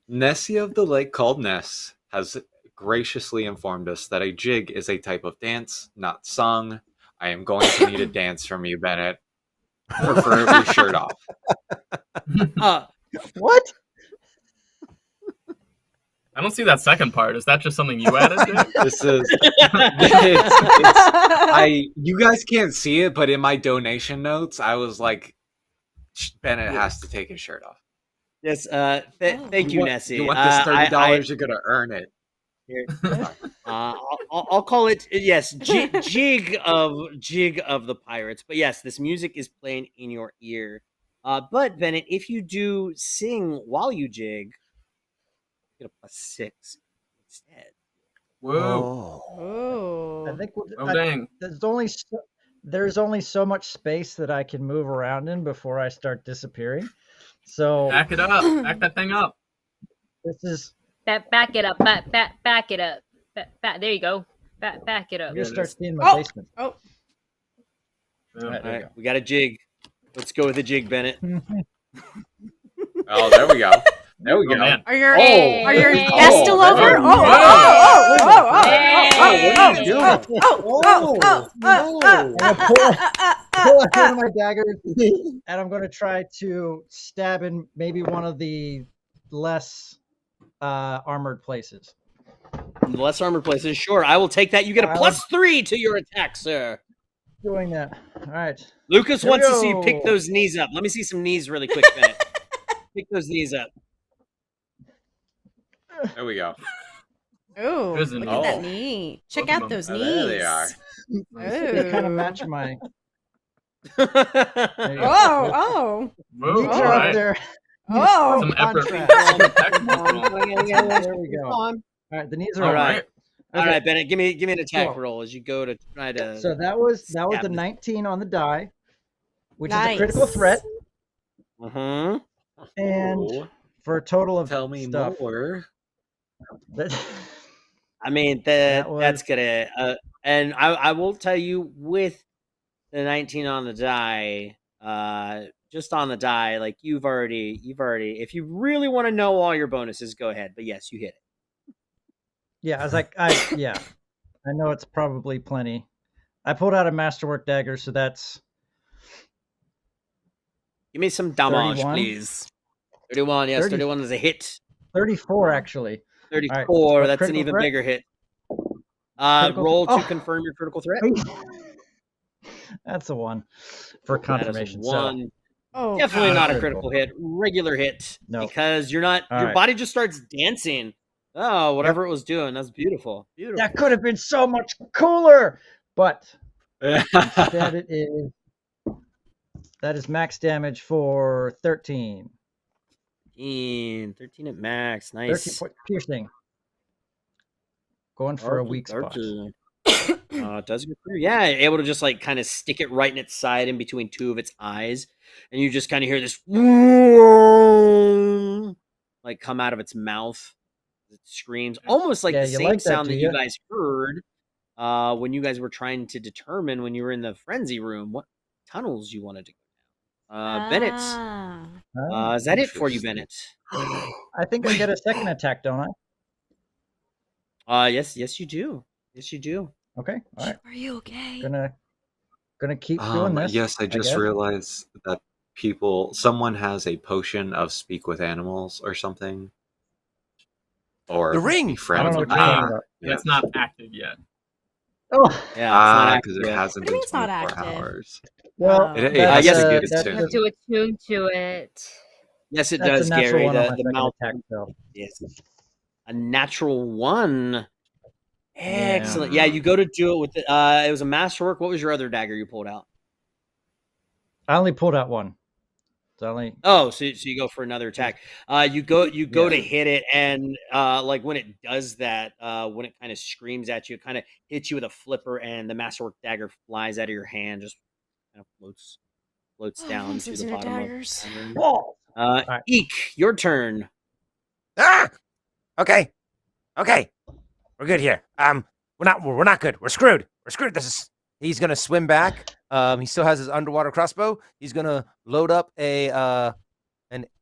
F: Nessie of the lake called Ness has graciously informed us that a jig is a type of dance, not song. I am going to need a dance from you, Bennett. Preferably shirt off.
G: What?
E: I don't see that second part. Is that just something you added, Jake?
F: This is you guys can't see it, but in my donation notes, I was like, Bennett has to take his shirt off.
A: Yes, thank you, Nessie.
F: You want this $30? You're gonna earn it.
A: Here. I'll call it jig of the pirates. But yes, this music is playing in your ear. But Bennett, if you do sing while you jig, you get a +6 instead.
E: Whoa!
B: Oh.
G: I think
E: dang.
G: There's only so much space that I can move around in before I start disappearing. So
E: Back it up. Back that thing up.
G: this is
C: Back it up. Back it up. There you go. Back it up.
G: you're gonna start seeing my basement.
B: Oh.
A: All right, we got a jig. Let's go with the jig, Bennett.
F: Oh, there we go. There we go.
E: Man.
B: Are your
C: Hey.
B: are your guests still over?
G: What are you doing? Pull out one of my daggers, and I'm going to try to stab in maybe one of the less armored places.
A: The less armored places, sure. I will take that. You get a +3 to your attack, sir.
G: Doing that. All right.
A: Lucas
G: Here we
A: wants to see you
G: go.
A: pick those knees up. Let me see some knees really quick, Bennett. Pick those knees up.
F: There we go.
B: Oh,
E: Prison.
B: look at that
F: Oh.
B: knee. Check
E: Both of
B: out
E: them.
B: those
F: Oh,
B: knees.
F: there they are.
G: They kind of
B: Ooh.
G: match my.
B: Oh, oh,
E: Whoa,
G: Knees
E: all
G: are up
E: right.
G: there.
B: oh.
E: Some effort.
G: There we go. All right, the knees are
A: All
G: up.
A: right. All
G: Okay.
A: right, Bennett, give me an attack
G: So-
A: roll as you go to try to.
G: So that was
A: stab
G: a
A: this.
G: 19 on the die, which is
B: Nice.
G: a critical threat,
A: Mhm.
G: and
F: Oh,
G: for a total of
F: tell me
G: stuff.
F: more.
A: I mean
G: That
A: that's
G: was-
A: gonna. And I will tell you with the 19 on the die, just on the die, like you've already. If you really want to know all your bonuses, go ahead. But yes, you hit it.
G: Yeah, I was like, yeah, I know it's probably plenty. I pulled out a masterwork dagger, so that's
A: Give me some damage,
G: 31?
A: please. 31, yes,
G: 30
A: 31 is a hit.
G: 34 actually.
A: 34,
G: What
A: that's an
G: critical
A: even
G: threat?
A: bigger hit.
G: Critical
A: Roll
G: threat?
A: to confirm your critical threat.
G: That's a 1 for
A: That is a
G: confirmation. So
A: 1.
B: Oh,
A: Definitely not a
G: critical.
A: critical hit. Regular hit.
G: No.
A: Because you're not.
G: All
A: Your
G: right.
A: body just starts dancing. Oh, whatever it was doing. That's beautiful. Beautiful.
G: that could have been so much cooler, but instead it is. That is max damage for 13.
A: 13 at max.
G: 13
A: Nice.
G: point piercing. Going for a weak spot.
A: It does go through. Yeah, able to just like kind of stick it right in its side in between two of its eyes. And you just kind of hear this like come out of its mouth. It screams almost like
G: Yeah,
A: the
G: you
A: same
G: like that,
A: sound
G: do
A: that you
G: ya?
A: guys heard when you guys were trying to determine when you were in the frenzy room what tunnels you wanted to go down. Bennett,
B: Ah.
A: is that it for you, Bennett?
G: I think I get a second attack, don't I?
A: Yes, you do. Yes, you do.
G: Okay, all right.
B: Are you okay?
G: Gonna keep doing this.
F: Yes, I just
G: guess.
F: realized that someone has a potion of speak with animals or something. Or
D: The ring!
F: befriend
G: I don't know
F: with
G: what you're talking
F: them.
G: about.
F: Yeah.
E: It's not active yet.
G: Oh,
A: Yeah,
F: Because it hasn't
B: What do you
F: been
B: mean it's not
F: 24
B: active?
F: hours.
G: well,
B: It
F: It
G: that's,
F: has to
A: yes,
F: get it
G: that's-
F: soon.
C: You have to attune to it.
A: Yes, it
G: that's
A: does,
G: a natural
A: Gary.
G: one on my
A: The
G: second
A: mouth.
G: attack, so.
A: Yes. A natural 1. Excellent. Yeah, you go to do it with it was a masterwork. What was your other dagger you pulled out?
G: I only pulled out one. Sally.
A: Oh, so you go for another attack. You go to hit it, and like when it does that, when it kind of screams at you, it kind of hits you with a flipper, and the masterwork dagger flies out of your hand, just kind of floats down to the bottom
B: daggers.
A: of the pattern. Eek, your turn.
D: Okay. We're good here. We're not good. We're screwed. He's gonna swim back. He still has his underwater crossbow. He's gonna load up an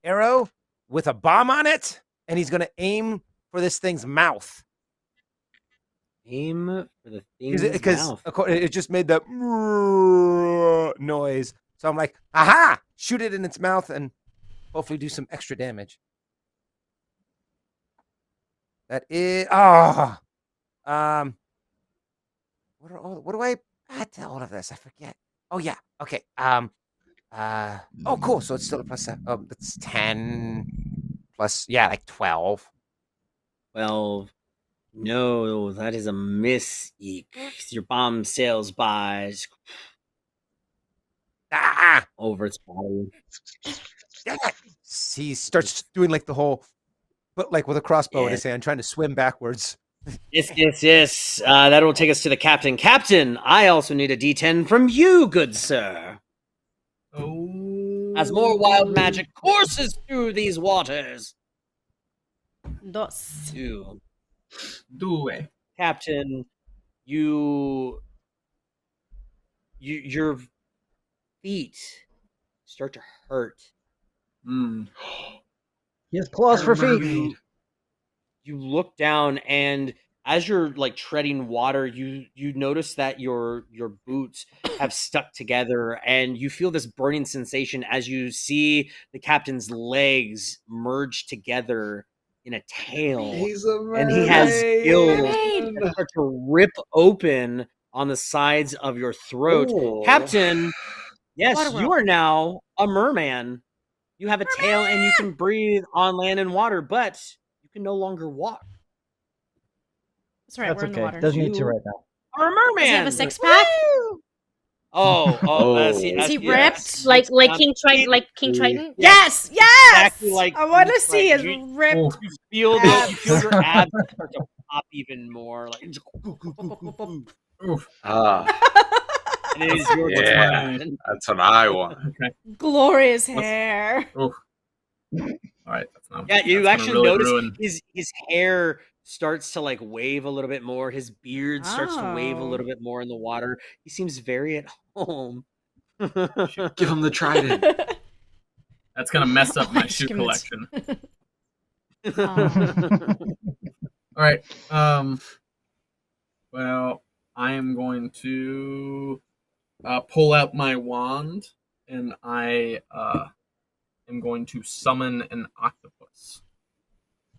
D: arrow with a bomb on it, and he's gonna aim for this thing's mouth.
A: Aim for the thing's mouth.
D: It just made that noise. So I'm like, aha! Shoot it in its mouth and hopefully do some extra damage. That is what do I add to all of this? I forget. Oh yeah. Okay. Cool. So it's still a +7. That's 10 plus, like 12.
A: 12. No, that is a miss, Eek. Your bomb sails by over its body.
D: He starts doing like the whole, but like with a crossbow in his hand, trying to swim backwards.
A: Yes. That will take us to the captain. Captain, I also need a D10 from you, good sir.
E: Oh.
A: As more wild magic courses through these waters.
B: Dos.
E: Due.
A: Captain, your feet start to hurt.
G: He has claws for feet.
A: You look down, and as you're like treading water, you notice that your boots have stuck together, and you feel this burning sensation as you see the captain's legs merge together in a tail.
F: He's a mermaid.
A: And he has gills that start to rip open on the sides of your throat.
F: Ooh.
A: Captain, yes,
B: Water
A: you
B: world.
A: are now a merman. You have a tail and you can breathe on land and water, but you can no longer walk.
B: That's right,
G: That's
B: we're in the
G: okay.
B: water.
G: Doesn't need to right now.
A: Are a merman.
B: Does he have a six-pack?
A: Is
B: he ripped?
C: Like King Triton?
B: Yes!
A: Exactly like
B: I want to
A: King
B: see his
A: Triton.
B: ripped
A: You feel
B: abs.
A: your abs start to pop even more. Like, and it is your turn.
F: That's what I want.
E: Okay.
B: glorious hair.
E: All right. That's not,
A: Yeah, you
E: that's
A: actually
E: really
A: notice
E: ruin.
A: his hair starts to like wave a little bit more. His beard starts to wave a
B: Oh.
A: little bit more in the water. He seems very at home.
F: Give him the trident.
E: That's gonna mess up my
B: Just
E: shoe
B: give him
E: collection.
B: Oh.
E: All right. Well, I am going to pull out my wand, and I am going to summon an octopus.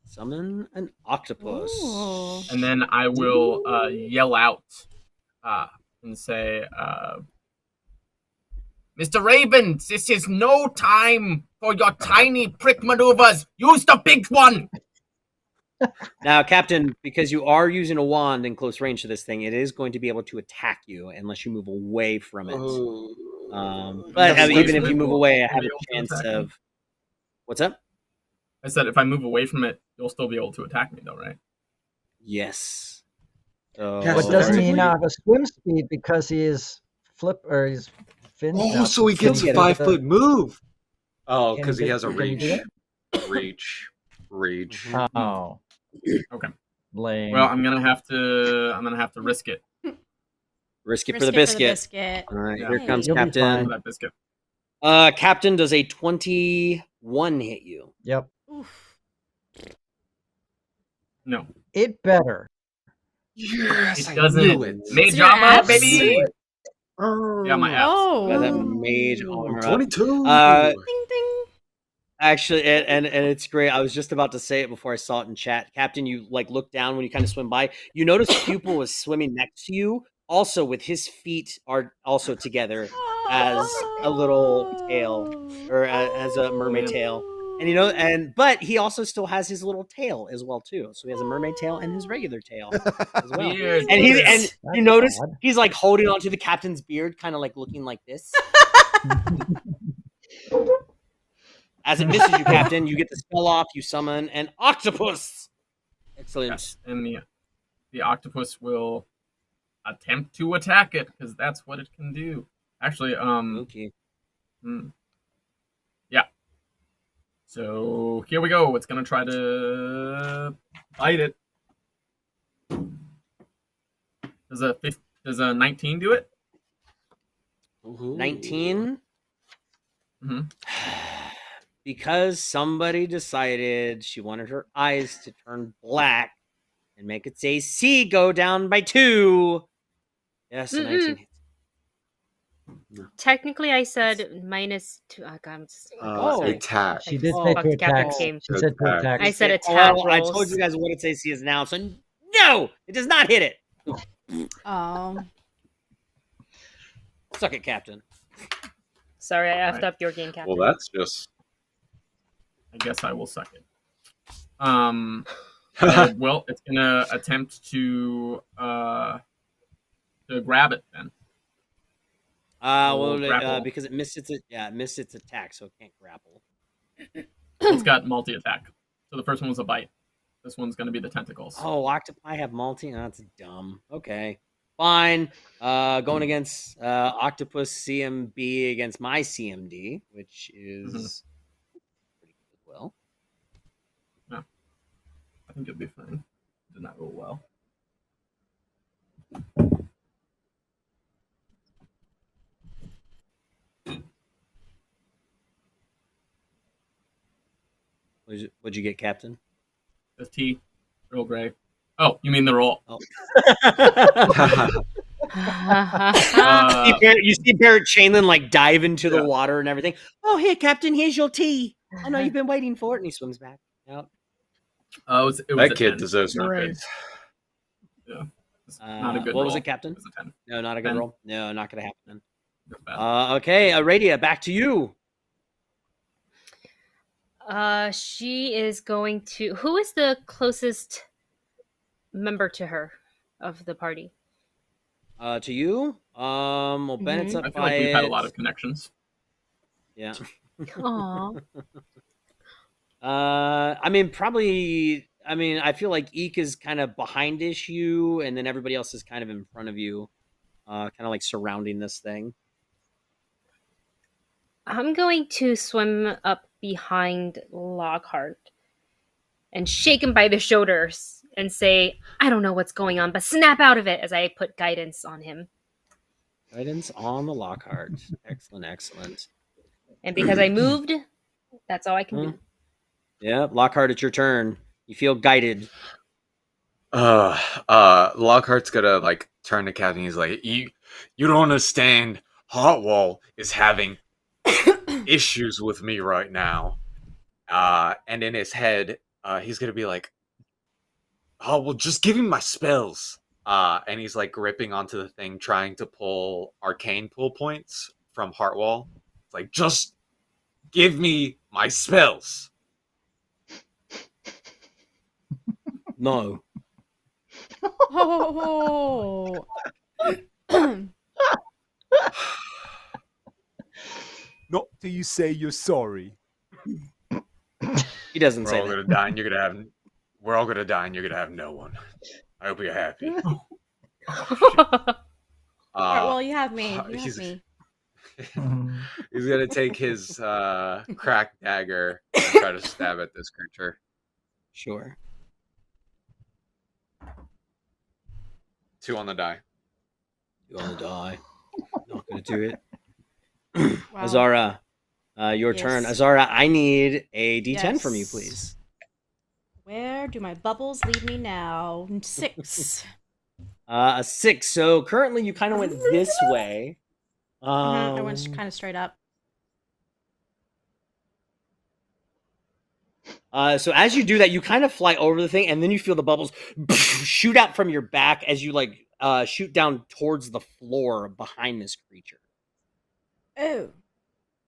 A: Summon an octopus.
B: Ooh.
E: And then I will yell out and say, Mr. Raven, this is no time for your tiny prick maneuvers. Use the big one.
A: Now, Captain, because you are using a wand in close range to this thing, it is going to be able to attack you unless you move away from it. But even if you move away, I have a chance of... What's up?
E: I said if I move away from it, you'll still be able to attack me, though, right?
A: Yes. So...
G: But doesn't he now have a swim speed because he is his fins?
F: Oh, so he gets a 5-foot move. Oh,
G: Can
F: because
G: he
F: he
G: do-
F: has a
G: can he do
F: reach. Reach.
G: Oh,
E: Okay.
G: lame.
E: Well, I'm gonna have to risk it.
A: Risk it
B: Risk
A: for the
B: it
A: biscuit. All right,
E: Yeah.
A: here comes
G: You'll be
A: Captain.
E: For that biscuit.
A: Captain, does a 21 hit you?
G: Yep.
B: Oof.
E: No.
G: It better.
F: Yes,
E: It
F: I
E: doesn't.
F: knew it.
E: Mage
B: your
E: armor,
B: abs?
E: baby. Yeah, my abs.
B: Oh.
A: Got that mage armor up.
F: 22.
B: Ding ding.
A: Actually, and it's great. I was just about to say it before I saw it in chat. Captain, you like look down when you kind of swim by. You notice Pupil was swimming next to you, also with his feet are also together as a little tail, or as a mermaid tail. And but he also still has his little tail as well too. So he has a mermaid tail and his regular tail as well.
E: Weird.
A: And you
G: That's
A: notice
G: odd.
A: he's like holding onto the captain's beard, kind of like looking like this. As it misses you, Captain, you get the spell off. You summon an octopus. Excellent.
E: Yes, and the octopus will attempt to attack it because that's what it can do. Actually,
A: Okay.
E: Yeah. So here we go. It's gonna try to bite it. Does a 19 do it?
A: 19.
E: Mm-hmm.
A: Because somebody decided she wanted her eyes to turn black and make its AC go down by 2. Yes, a 19 hits.
C: Technically, I said -2. Oh, God, I'm just...
F: attack.
G: She did say to attack. She said to attack.
C: I said attack rolls.
A: I told you guys what its AC is now, so no, it does not hit it.
B: Oh.
A: Suck it, Captain.
C: Sorry, I effed up your game, Captain.
F: Well, that's just...
E: I guess I will suck it. Well, it's gonna attempt to grab it then.
A: Because it missed its attack, so it can't grapple.
E: It's got multi attack. So the first one was a bite. This one's gonna be the tentacles.
A: Oh, octopi have multi? Oh, that's dumb. Okay, fine. Going against octopus CMB against my CMD, which is pretty good as well.
E: Yeah, I think it'll be fine. Did not roll well.
A: What'd you get, Captain?
E: The T, Earl Grey. Oh, you mean the roll?
A: Oh. You see Barrett Chainlin like dive into the water and everything. Oh, here, Captain, here's your tea. I know you've been waiting for it, and he swims back. Yep.
E: It was
F: that
E: a
F: kid
E: 10.
F: deserves a raise.
E: Yeah, it's not a good.
A: What
E: roll.
A: was it, Captain?
E: It was a 10.
A: No, not a good
E: 10.
A: roll. No, not gonna happen.
E: Bad.
A: Okay, Aradia, back to you.
C: She is going to... Who is the closest member to her of the party?
A: To you? Well, Bennett's up
E: I feel like we've had a lot of connections.
A: Yeah.
C: Aww.
A: I mean, probably. I mean, I feel like Eek is kind of behind-ish you, and then everybody else is kind of in front of you, kind of like surrounding this thing.
C: I'm going to swim up behind Lockhart and shake him by the shoulders and say, I don't know what's going on, but snap out of it, as I put guidance on him.
A: Guidance on the Lockhart. Excellent, excellent.
C: And because I moved, that's all I can do.
A: Yeah, Lockhart, it's your turn. You feel guided.
F: Lockhart's gonna like turn to Captain. He's like, you don't understand. Heartwall is having issues with me right now. And in his head, he's gonna be like, oh, well, just give him my spells. And he's like gripping onto the thing, trying to pull arcane pull points from Heartwall. It's like, just give me my spells.
A: No.
B: Oh.
P: Not till you say you're sorry.
A: He doesn't say
F: We're all gonna die, and you're gonna have. We're all gonna die, and you're gonna have no one. I hope you're happy.
B: Well, you have me. You have me.
F: He's gonna take his cracked dagger and try to stab at this creature.
A: Sure.
F: 2 on the die.
A: 2 on the die. Not gonna do it. Wow. Azara, your turn. Azara, I need a D10 from you, please.
B: Where do my bubbles lead me now? 6.
A: A 6. So currently you kind of went this way.
B: I went kind of straight up.
A: So as you do that, you kind of fly over the thing, and then you feel the bubbles shoot out from your back as you like shoot down towards the floor behind this creature.
B: Oh,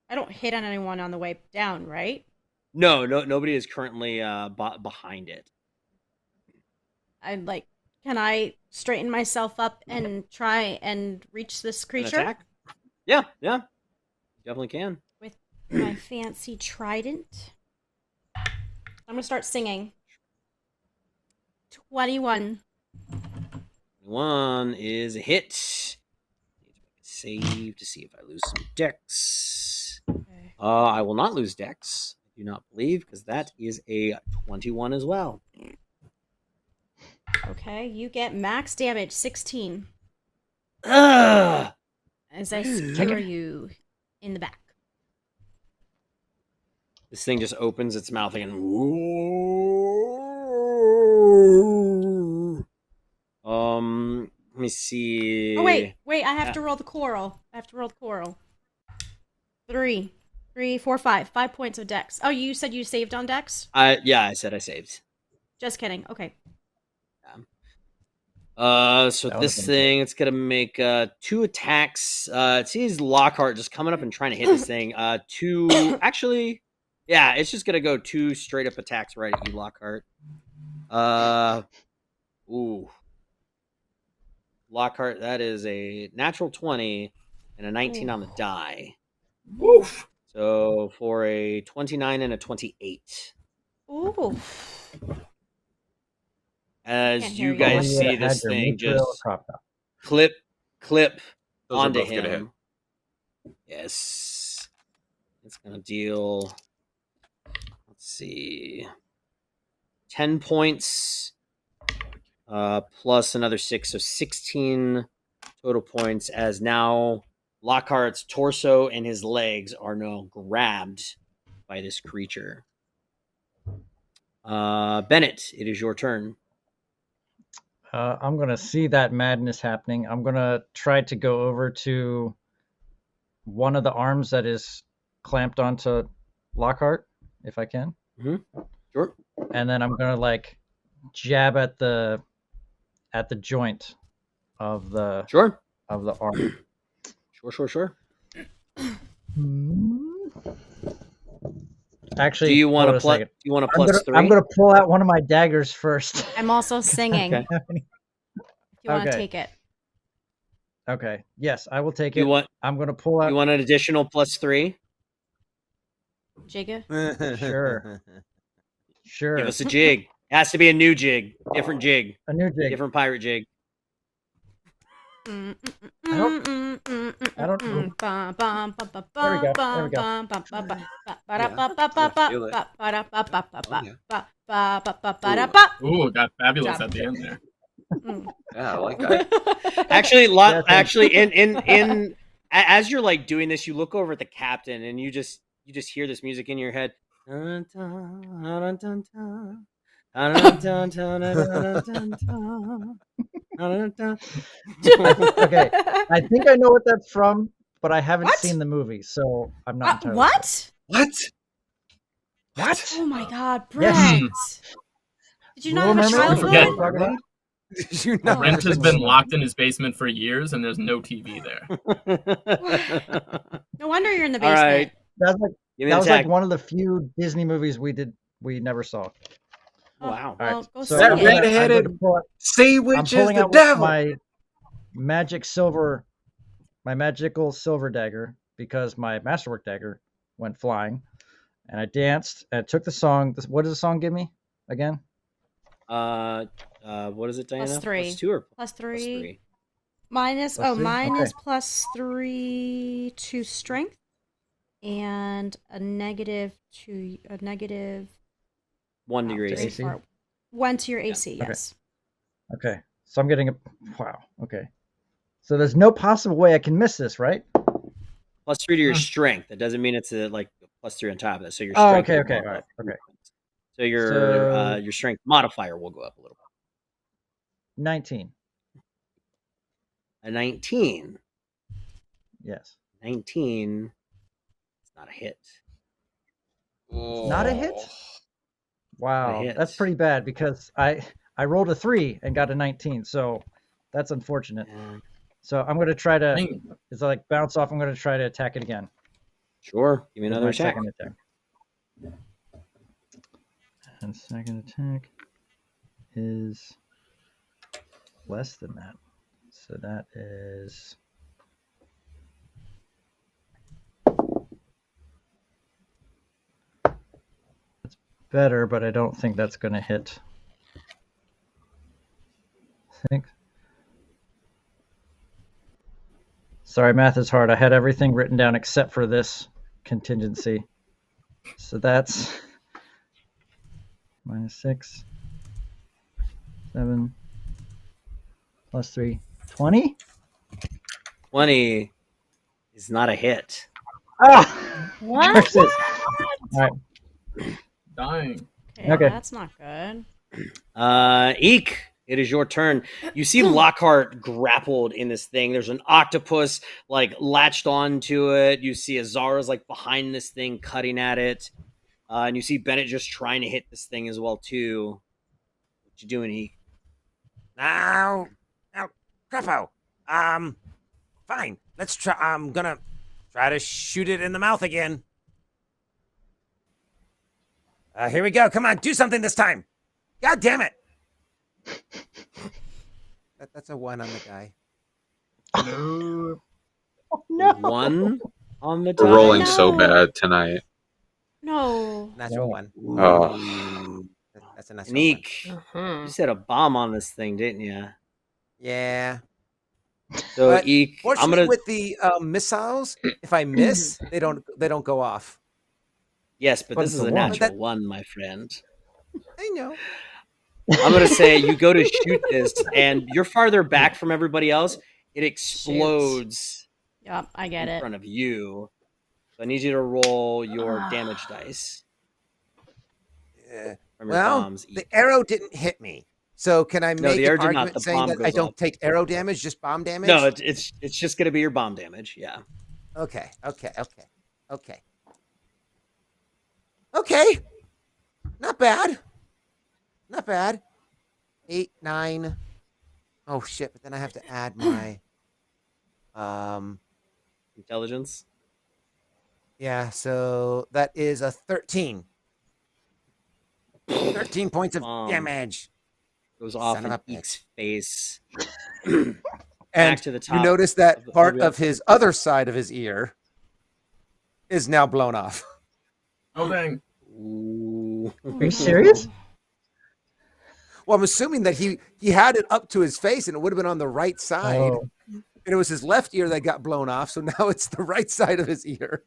B: I don't hit on anyone on the way down, right?
A: No, nobody is currently behind it.
B: Can I straighten myself up and try and reach this creature?
A: An attack? Yeah, definitely can.
B: my fancy trident. I'm gonna start singing. 21.
A: 1 is a hit. Save to see if I lose some dex.
B: Okay.
A: I will not lose dex. I do not believe, because that is a 21 as well.
B: Okay, you get max damage, 16.
A: Ugh!
B: As I skewer you in the back.
A: This thing just opens its mouth again. Let me see.
B: Oh, wait, I have to roll the coral. 3, 4, 5. 5 points of dex. Oh, you said you saved on dex?
A: Yeah, I said I saved.
B: Just kidding. Okay.
A: So this thing, it's gonna make 2 attacks. It sees Lockhart just coming up and trying to hit this thing. 2, actually, yeah, it's just gonna go 2 straight up attacks right at you, Lockhart. Ooh, Lockhart, that is a natural 20 and a 19 on the die.
E: Woof.
A: So for a 29 and a 28.
B: Ooh.
A: As you guys see this thing just clip
F: Those
A: onto
F: are both gonna hit.
A: him. Yes. It's going to deal, let's see, 10 points plus another 6, so 16 total points, as now Lockhart's torso and his legs are now grabbed by this creature. Bennett, it is your turn.
G: I'm going to see that madness happening. I'm going to try to go over to one of the arms that is clamped onto Lockhart, if I can.
A: Mm-hmm. Sure.
G: And then I'm going to like jab at the joint of the arm.
A: Sure.
G: Actually,
A: do you want to plus? Do you want to plus 3?
G: I'm going to pull out one of my daggers first.
B: I'm also singing.
A: Okay.
B: If you want to take it.
G: Okay. Yes, I will take
A: You
G: it.
A: want?
G: I'm going to pull out.
A: You want an additional plus 3?
B: Jigga?
G: Sure.
A: Give us a jig. It has to be a new jig. Different jig.
G: A new jig.
A: Different pirate jig.
G: I don't know. There we go.
E: Ooh, got fabulous at the end there.
F: Yeah, I like that.
A: Actually, in as you're like doing this, you look over at the captain and you just hear this music in your head.
G: Okay, I think I know what that's from, but I haven't seen the movie, so I'm not entirely
B: What?
F: What?
B: Oh my God, Brent! Did you not have a childhood?
E: Brent has been locked in his basement for years, and there's no TV there.
B: No wonder you're in the basement.
A: All right.
G: That was like one of the few Disney movies we never saw.
A: Wow.
G: All right.
B: Go
G: So
F: that
G: I'm
F: red-headed sea
G: I'm
F: witch is
G: pulling
F: the
G: out
F: devil.
G: my magical silver dagger, because my masterwork dagger went flying, and I danced and I took the song. What does the song give me again?
A: What is it, Diana?
B: Plus 3.
A: Plus 2 or
B: plus 3?
A: Plus 3.
B: Minus,
G: plus 3?
B: minus
G: Okay.
B: plus 3 to strength, and a negative
A: 1 to your
G: To
A: AC.
G: AC?
B: 1 to your AC, yes.
G: Okay. So I'm getting a wow. Okay. So there's no possible way I can miss this, right?
A: Plus 3 to your strength. That doesn't mean it's a plus 3 on top of that. So your
G: Oh,
A: strength.
G: okay,
A: will
G: okay,
A: go
G: all right,
A: up.
G: okay.
A: So your
G: So-
A: strength modifier will go up a little bit.
G: 19.
A: A 19.
G: Yes.
A: 19. It's not a hit.
G: Not a hit? Wow,
A: hit.
G: that's pretty bad, because I rolled a 3 and got a 19, so that's unfortunate. So I'm going to try to, as I like bounce off, I'm going to try to attack it again.
A: Sure. Give me
G: With
A: another
G: my
A: attack.
G: second attack. And second attack is less than that. So that is better, but I don't think that's going to hit. I think. Sorry, math is hard. I had everything written down except for this contingency. So that's -6, 7, +3, 20?
A: 20 is not a hit.
G: Ah!
C: What?
G: All right.
E: Dying.
G: Okay.
B: That's not good.
A: Eek, it is your turn. You see Lockhart grappled in this thing. There's an octopus like latched onto it. You see Azara's like behind this thing cutting at it. And you see Bennett just trying to hit this thing as well too. What you doing, Eek?
D: Now, Crepo. Fine. Let's try. I'm gonna try to shoot it in the mouth again. Here we go. Come on, do something this time. God damn it. That's a 1 on the die.
E: No.
G: Oh, no.
A: 1 on the die.
F: We're rolling so bad tonight.
B: No.
D: Natural 1.
F: Oh.
D: That's a natural
A: Neek,
C: 1.
A: you set a bomb on this thing, didn't you?
D: Yeah.
A: So
D: But
A: Eek, I'm
D: fortunately,
A: gonna.
D: with the missiles, if I miss, they don't go off.
A: Yes, but
G: But
A: this
G: it's
A: is
G: a
A: a
G: one.
A: natural 1, my friend.
D: I know.
A: I'm gonna say you go to shoot this, and you're farther back from everybody else. It explodes.
B: Yep, I get
A: in
B: it.
A: front of you. So I need you to roll your damage dice.
D: Yeah.
A: From your
D: Well,
A: bombs.
D: the arrow didn't hit me. So can I
A: No,
D: make
A: the
D: an
A: arrow did not.
D: argument
A: The
D: saying
A: bomb
D: that I
A: goes
D: don't
A: off.
D: take arrow damage, just bomb damage?
A: No, it's just gonna be your bomb damage. Yeah.
D: Okay. Okay. Not bad. 8, 9. Oh shit! But then I have to add my
A: intelligence.
D: Yeah, so that is a 13. 13 points of damage.
A: Goes off
D: Son of
A: in
D: a
A: Eek's face.
D: And
A: Back to the top.
D: you notice that
A: the
D: part of his other side of his ear is now blown off.
E: Oh dang!
G: Are you serious?
D: Well, I'm assuming that he had it up to his face and it would have been on the right side.
G: Oh.
D: And it was his left ear that got blown off, so now it's the right side of his ear.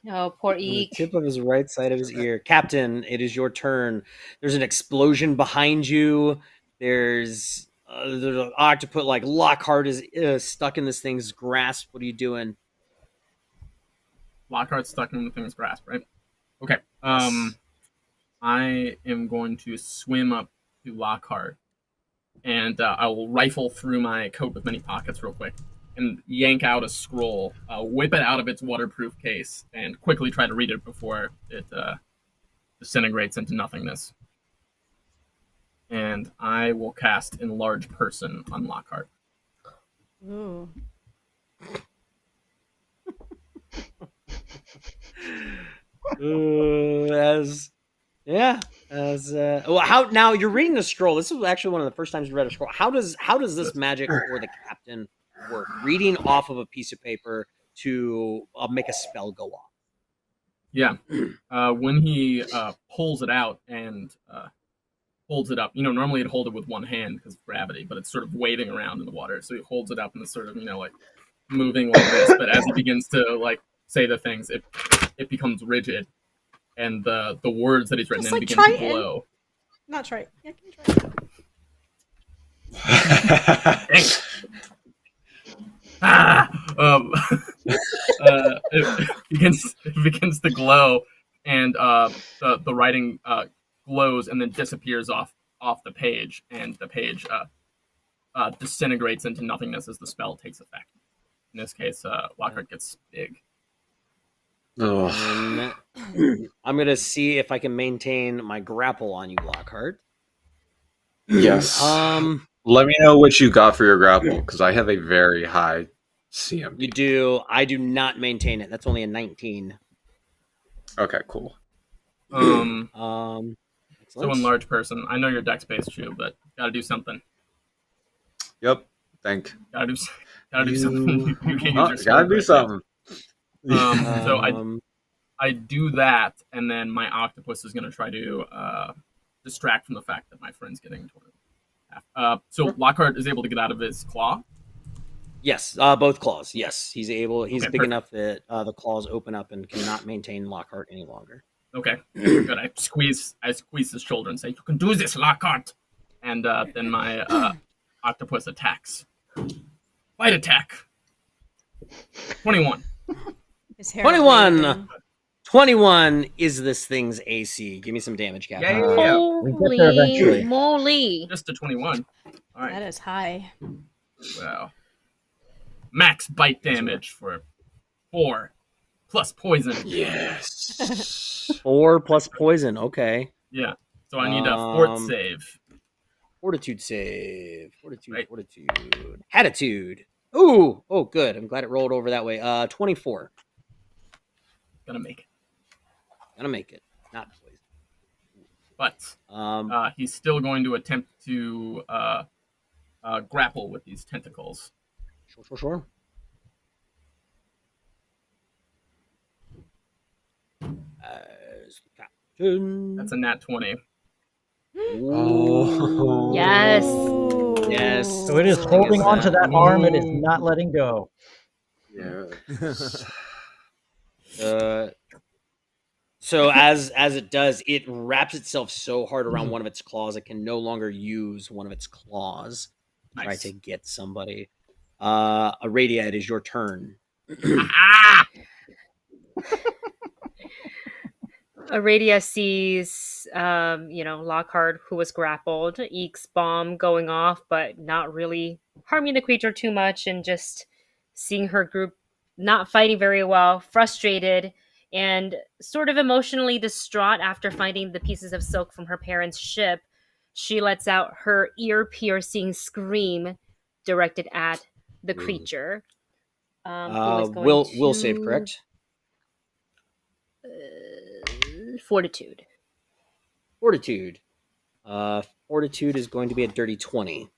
C: Oh, poor
A: The
C: Eek.
A: tip of his right side of his ear. Captain, it is your turn. There's an explosion behind you. There's an octopus, like Lockhart is stuck in this thing's grasp. What are you doing?
E: Lockhart's stuck in the thing's grasp, right? Okay. I am going to swim up to Lockhart, and I will rifle through my coat with many pockets real quick, and yank out a scroll, whip it out of its waterproof case, and quickly try to read it before it disintegrates into nothingness. And I will cast Enlarge Person on Lockhart.
B: Ooh.
A: How now you're reading a scroll. This is actually one of the first times you read a scroll. How does this magic for the captain work? Reading off of a piece of paper to make a spell go off.
E: Yeah. When he pulls it out and holds it up, normally it'd hold it with one hand because of gravity, but it's sort of waving around in the water. So he holds it up and it's sort of, like moving like this. But as he begins to like say the things, it becomes rigid, and the words that he's written
B: Just
E: in
B: like
E: begin
B: Triton.
E: to glow.
B: Not Triton. Yeah, can you
E: It begins to glow, and the writing glows and then disappears off the page, and the page disintegrates into nothingness as the spell takes effect. In this case, Lockhart gets big.
A: I'm gonna see if I can maintain my grapple on you, Lockhart.
F: Yes. Let me know what you got for your grapple, because I have a very high CMP.
A: You do. I do not maintain it. That's only a 19.
F: Okay, cool.
A: Excellent.
E: So Enlarge Person. I know you're dex based, too, but gotta do something.
F: Yep. Think.
E: Gotta do something. You can't use your
F: gotta do
E: right
F: something.
E: So I do that, and then my octopus is going to try to distract from the fact that my friend's getting torn. So Lockhart is able to get out of his claw?
A: Yes, both claws. Yes, he's able. He's
E: Okay,
A: big
E: perfect.
A: enough that the claws open up and cannot maintain Lockhart any longer.
E: Okay, good. I squeeze his shoulder and say, "You can do this, Lockhart." And then my octopus attacks. Fight attack. 21.
A: 21. 21 is this thing's AC. Give me some damage, Captain.
C: Holy moly!
E: Just a 21. All right.
B: That is high.
E: Wow. Max bite damage for 4 plus poison.
F: Yes.
A: 4 plus poison. Okay.
E: Yeah. So I need a fort save.
A: Fortitude save. Fortitude. Attitude. Ooh. Oh, good. I'm glad it rolled over that way. 24.
E: Gonna make it.
A: Not poison.
E: But he's still going to attempt to grapple with these tentacles.
A: Sure. As the captain.
E: That's a nat 20.
A: Oh.
C: Yes.
A: Yes.
G: So it is holding on to that arm. It is not letting go.
F: Yes.
A: So as it does, it wraps itself so hard around one of its claws it can no longer use one of its claws to try to get somebody. Aradia, it is your turn.
C: Aradia sees, Lockhart, who was grappled, Eek's bomb going off, but not really harming the creature too much, and just seeing her group not fighting very well, frustrated, and sort of emotionally distraught after finding the pieces of silk from her parents' ship. She lets out her ear-piercing scream directed at the creature.
A: Will save, correct?
C: Fortitude.
A: Fortitude is going to be a dirty 20.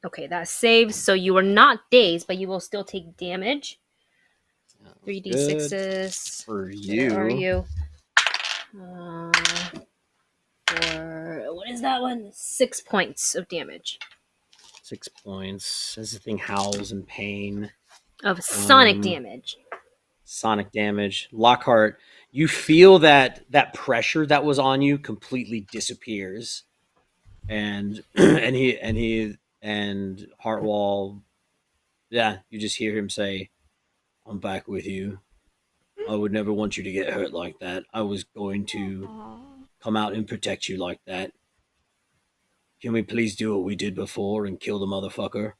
C: Okay, that saves, so you are not dazed, but you will still take damage. 3d6s.
A: For you.
C: Where are you? What is that one? 6 points of damage.
A: 6 points. As the thing howls in pain.
C: Of sonic damage.
A: Sonic damage. Lockhart, you feel that pressure that was on you completely disappears. And Hartwall, you just hear him say, "I'm back with you. I would never want you to get hurt like that. I was going to come out and protect you like that. Can we please do what we did before and kill the motherfucker?"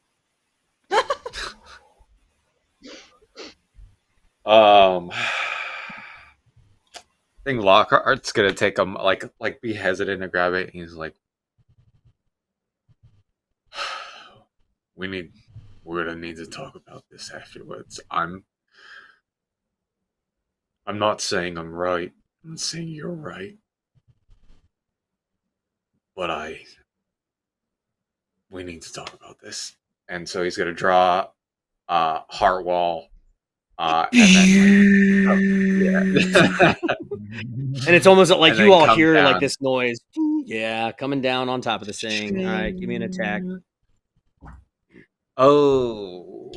F: I think Lockhart's gonna take him, like be hesitant to grab it. He's like, we're gonna need to talk about this afterwards. I'm not saying I'm right. I'm saying you're right. But we need to talk about this. And so he's gonna draw Hartwall. And
A: it's almost like
F: And
A: you
F: then
A: all
F: come
A: hear
F: down.
A: like this noise. Yeah, coming down on top of this thing. All right, give me an attack.
F: Oh.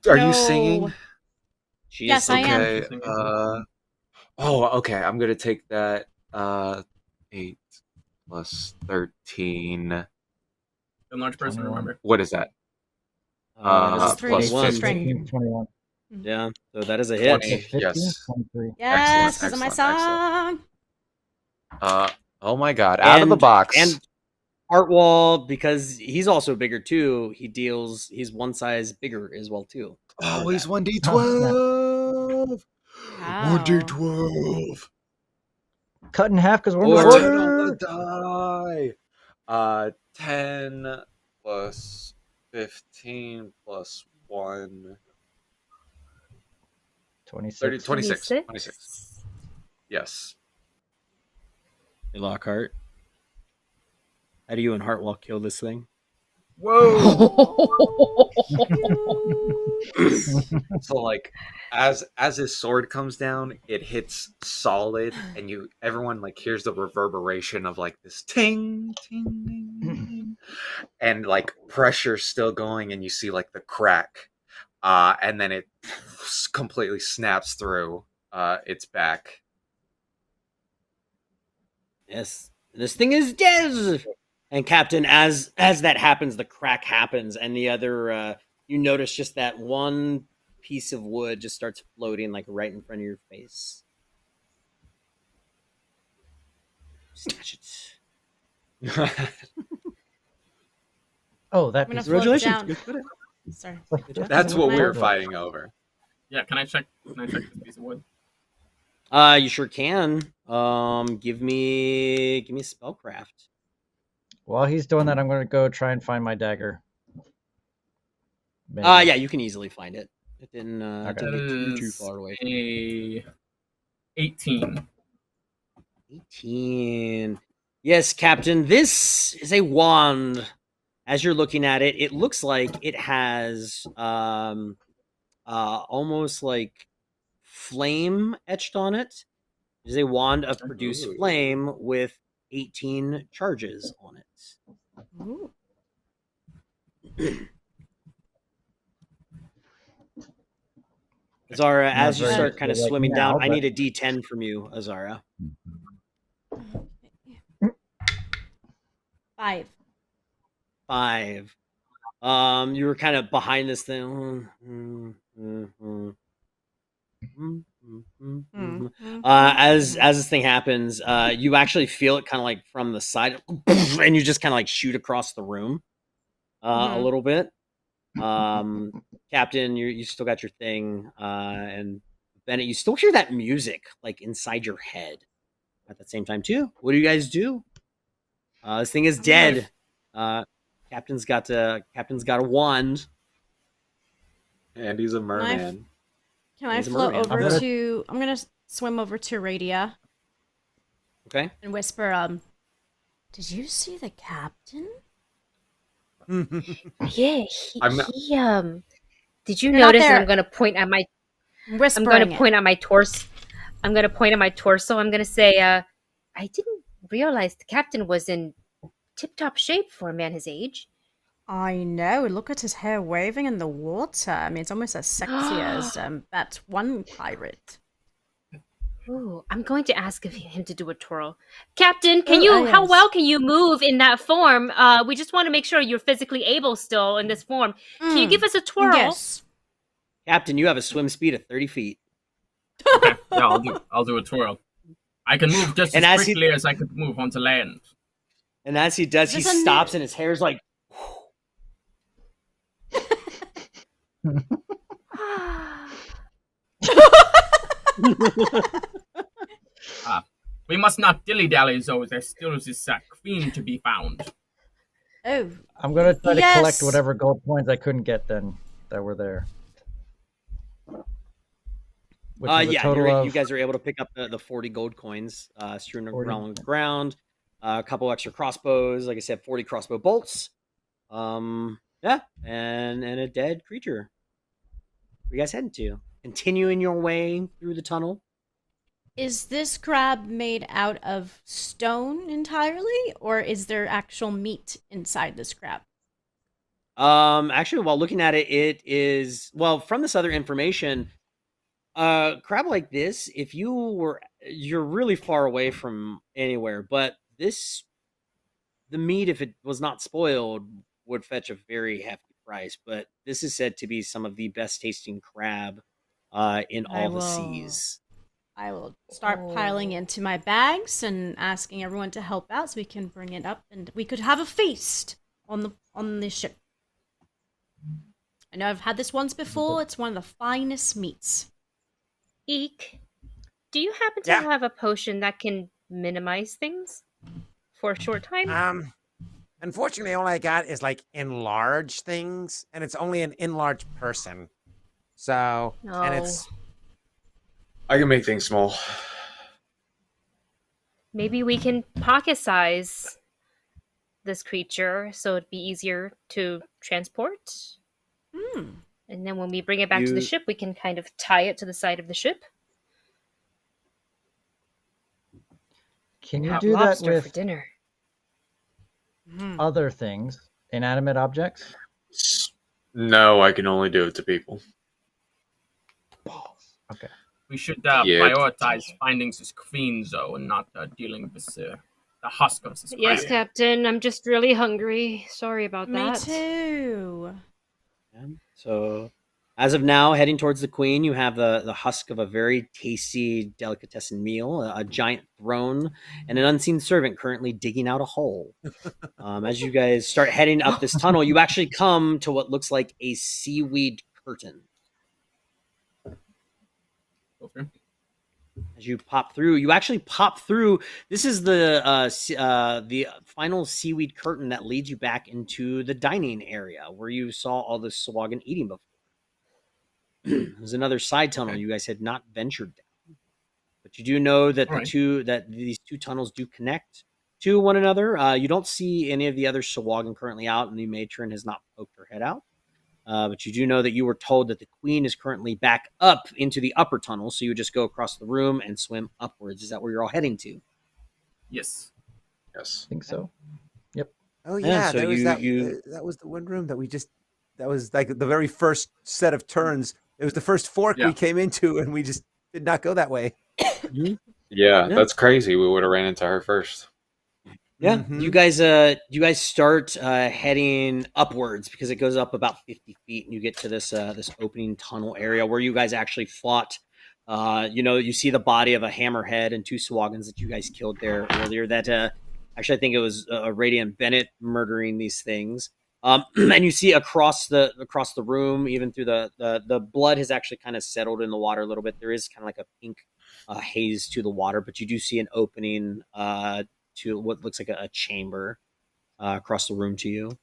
F: Are you singing?
A: She
B: Yes,
A: is
B: I
A: singing.
B: am.
F: Okay. I'm gonna take that 8 plus 13.
E: Enlarged person, remember.
F: What is that?
B: That's
F: plus
B: 3d6
F: 15.
G: 21.
A: Yeah, so that is a hit.
F: 20, yes.
G: 23.
B: Yes, because of my
F: Excellent.
B: song.
F: Oh my god, out of the box.
A: And Hartwall, because he's also bigger too, he's one size bigger as well too.
F: Oh, he's 1d12.
B: Wow.
F: 1d12.
G: Cut in half because we're
A: Or-
F: Put it
G: more.
F: on the die. 10 plus 15 plus 1.
G: 26.
F: 26. Yes.
A: Hey, Lockhart. How do you and Hartwall kill this thing?
E: Whoa!
F: So like as his sword comes down, it hits solid, and everyone like hears the reverberation of like this ting ting ting, ting, and like pressure still going, and you see like the crack, and then it completely snaps through its back.
A: Yes, this thing is dead. And Captain, as that happens, the crack happens, and the other you notice just that one piece of wood just starts floating like right in front of your face. Snatch it.
G: Oh, that
B: I'm gonna
G: piece.
B: float
A: Congratulations.
B: down. Sorry.
F: That's what we were fighting over.
E: Yeah, can I check this piece of wood?
A: You sure can. Give me spellcraft.
G: While he's doing that, I'm going to go try and find my dagger. Maybe.
A: Yeah, you can easily find it. It didn't
G: Okay.
A: get too far away.
E: 18.
A: 18. Yes, Captain. This is a wand. As you're looking at it, it looks like it has almost like flame etched on it. It is a wand of produce flame with 18 charges on it.
B: Ooh.
A: Azara, as you
G: very
A: start kind of
G: useful right
A: swimming
G: now,
A: down, I
G: but-
A: need a D10 from you, Azara.
B: 5.
A: 5. You were kind of behind this thing. As this thing happens, you actually feel it kind of like from the side, and you just kind of like shoot across the room a little bit. Captain, you still got your thing, and Bennett, you still hear that music like inside your head at the same time too. What do you guys do? This thing is dead. Captain's got a wand,
F: and he's a merman.
B: Can I float over to? I'm gonna swim over to Radia.
A: Okay.
B: And whisper, did you see the captain?
C: Yeah, he did you
B: You're not
C: notice? And
B: there.
C: I'm gonna point at my.
B: Whispering
C: I'm gonna point at my torso. I'm gonna point at my torso. I'm gonna say, I didn't realize the captain was in tip-top shape for a man his age.
B: I know. Look at his hair waving in the water. I mean, it's almost as sexy as that one pirate.
C: Ooh, I'm going to ask him to do a twirl. Captain, how well can you move in that form? We just want to make sure you're physically able still in this form. Can you give us a twirl?
B: Yes.
A: Captain, you have a swim speed of 30 feet.
E: Okay, yeah, I'll do a twirl. I can move just as quickly as I could move onto land.
A: And as he does, he stops, and his hair's like.
E: We must not dilly-dally, though. There still is this queen to be found.
B: Oh.
G: I'm going to try to collect whatever gold coins I couldn't get then that were there.
A: You guys are able to pick up the 40 gold coins strewn around the ground. A couple extra crossbows, like I said, 40 crossbow bolts. And a dead creature. Where you guys heading to? Continuing your way through the tunnel.
B: Is this crab made out of stone entirely, or is there actual meat inside this crab?
A: Actually, while looking at it, it is from this other information. Crab like this, if you're really far away from anywhere, but the meat, if it was not spoiled, would fetch a very hefty price. But this is said to be some of the best tasting crab in all the seas.
B: I will start piling into my bags and asking everyone to help out so we can bring it up and we could have a feast on the ship. I know I've had this once before. It's one of the finest meats.
C: Eek, do you happen to have a potion that can minimize things for a short time?
D: Unfortunately, all I got is like enlarge things, and it's only an enlarged person. So, and it's.
F: I can make things small.
C: Maybe we can pocket size this creature so it'd be easier to transport. And then when we bring it back to the ship, we can kind of tie it to the side of the ship.
G: Can you
C: Have
G: do that
C: lobster
G: with
C: for dinner?
G: other things, inanimate objects?
Q: No, I can only do it to people.
G: Okay.
E: We should
Q: Yeah.
E: prioritize finding this queen, though, and not dealing with the husk of this
C: Yes,
E: crab.
C: Captain. I'm just really hungry. Sorry about
B: Me
C: that.
B: too.
A: Yeah. So, as of now, heading towards the queen, you have the husk of a very tasty delicatessen meal, a giant throne, and an unseen servant currently digging out a hole. As you guys start heading up this tunnel, you actually come to what looks like a seaweed curtain.
E: Okay.
A: As you pop through, you actually pop through. This is the final seaweed curtain that leads you back into the dining area where you saw all the Sawagan eating before. There's another side tunnel you guys had not ventured down, but you do know that these two tunnels do connect to one another. You don't see any of the other Sawagan currently out, and the matron has not poked her head out. But you do know that you were told that the queen is currently back up into the upper tunnel, so you would just go across the room and swim upwards. Is that where you're all heading to?
E: Yes.
G: I think so. Yep.
D: Oh yeah,
A: so
D: there was
A: you
D: that was the one room that that was like the very first set of turns. It was the first fork we came into, and we just did not go that way.
Q: Yeah, that's crazy. We would have ran into her first.
A: Yeah, you guys start heading upwards because it goes up about 50 feet, and you get to this this opening tunnel area where you guys actually fought. You see the body of a hammerhead and two Swagans that you guys killed there earlier. That actually, I think it was Radiant Bennett murdering these things. And you see across the room, even through the blood has actually kind of settled in the water a little bit. There is kind of like a pink haze to the water, but you do see an opening to what looks like a chamber across the room to you.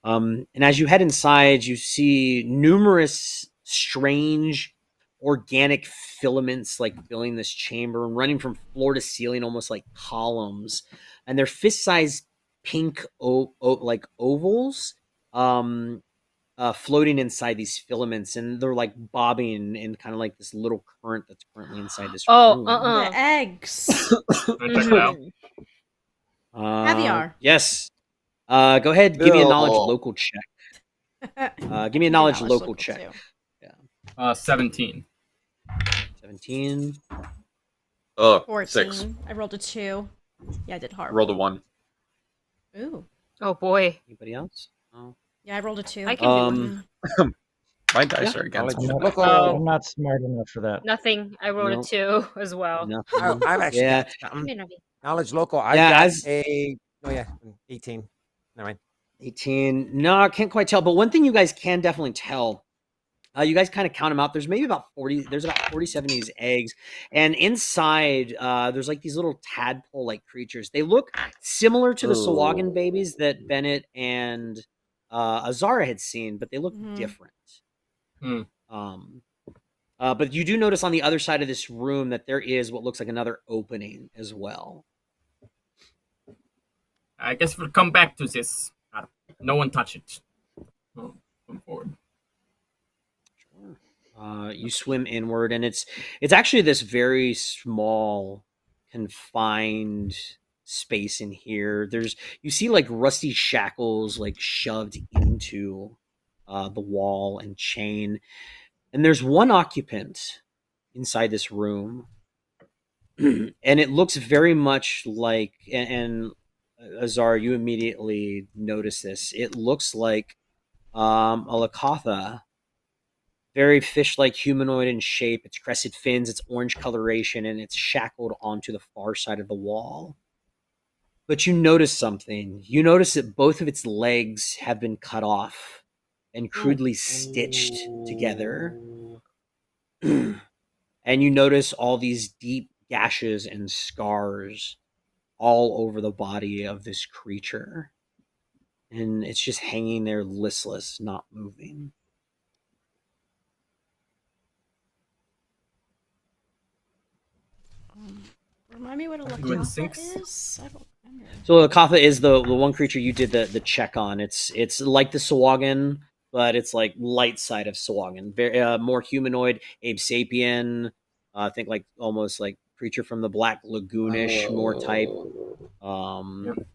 A: And as you head inside, you see numerous strange organic filaments like filling this chamber and running from floor to ceiling, almost like columns. And they're fist-sized pink like ovals floating inside these filaments, and they're like bobbing in kind of like this little current that's currently inside this room.
B: The eggs.
A: Caviar. Yes. Go ahead. Give me a knowledge local check. Give me a knowledge local check.
B: Too.
A: Yeah.
E: 17.
A: 17.
B: 14.
Q: 6.
B: I rolled a 2. Yeah, I did hard.
Q: Rolled a 1.
B: Ooh.
C: Oh boy.
A: Anybody else? Oh.
B: Yeah, I rolled a 2.
C: I can do
Q: My dice are against me.
G: I'm not smart enough for that.
C: Nothing. I rolled a 2 as well.
D: I've actually got knowledge local. I got a 18. Never mind.
A: 18. No, I can't quite tell. But one thing you guys can definitely tell, you guys kind of count them out. There's maybe about 40. There's about 47 of these eggs, and inside there's like these little tadpole-like creatures. They look similar to the Sawagan babies that Bennett and Azara had seen, but they look different. But you do notice on the other side of this room that there is what looks like another opening as well.
E: I guess we'll come back to this. No one touch it. Oh, come forward.
A: You swim inward, and it's actually this very small, confined space in here. You see like rusty shackles like shoved into the wall and chain, and there's one occupant inside this room, and it looks very much like and Azar, you immediately notice this. It looks like a Lakatha. Very fish-like humanoid in shape. It's crested fins, it's orange coloration, and it's shackled onto the far side of the wall. But you notice something. You notice that both of its legs have been cut off and crudely stitched together. And you notice all these deep gashes and scars all over the body of this creature. And it's just hanging there listless, not moving.
B: Remind me what a
E: Go and
B: Lakatha
E: sinks.
B: is? I don't remember.
A: So the Kapha is the one creature you did the check on. It's like the Sawagan, but it's like light side of Sawagan. Very more humanoid, Abe Sapien. I think like almost like creature from the Black Lagoonish, more type.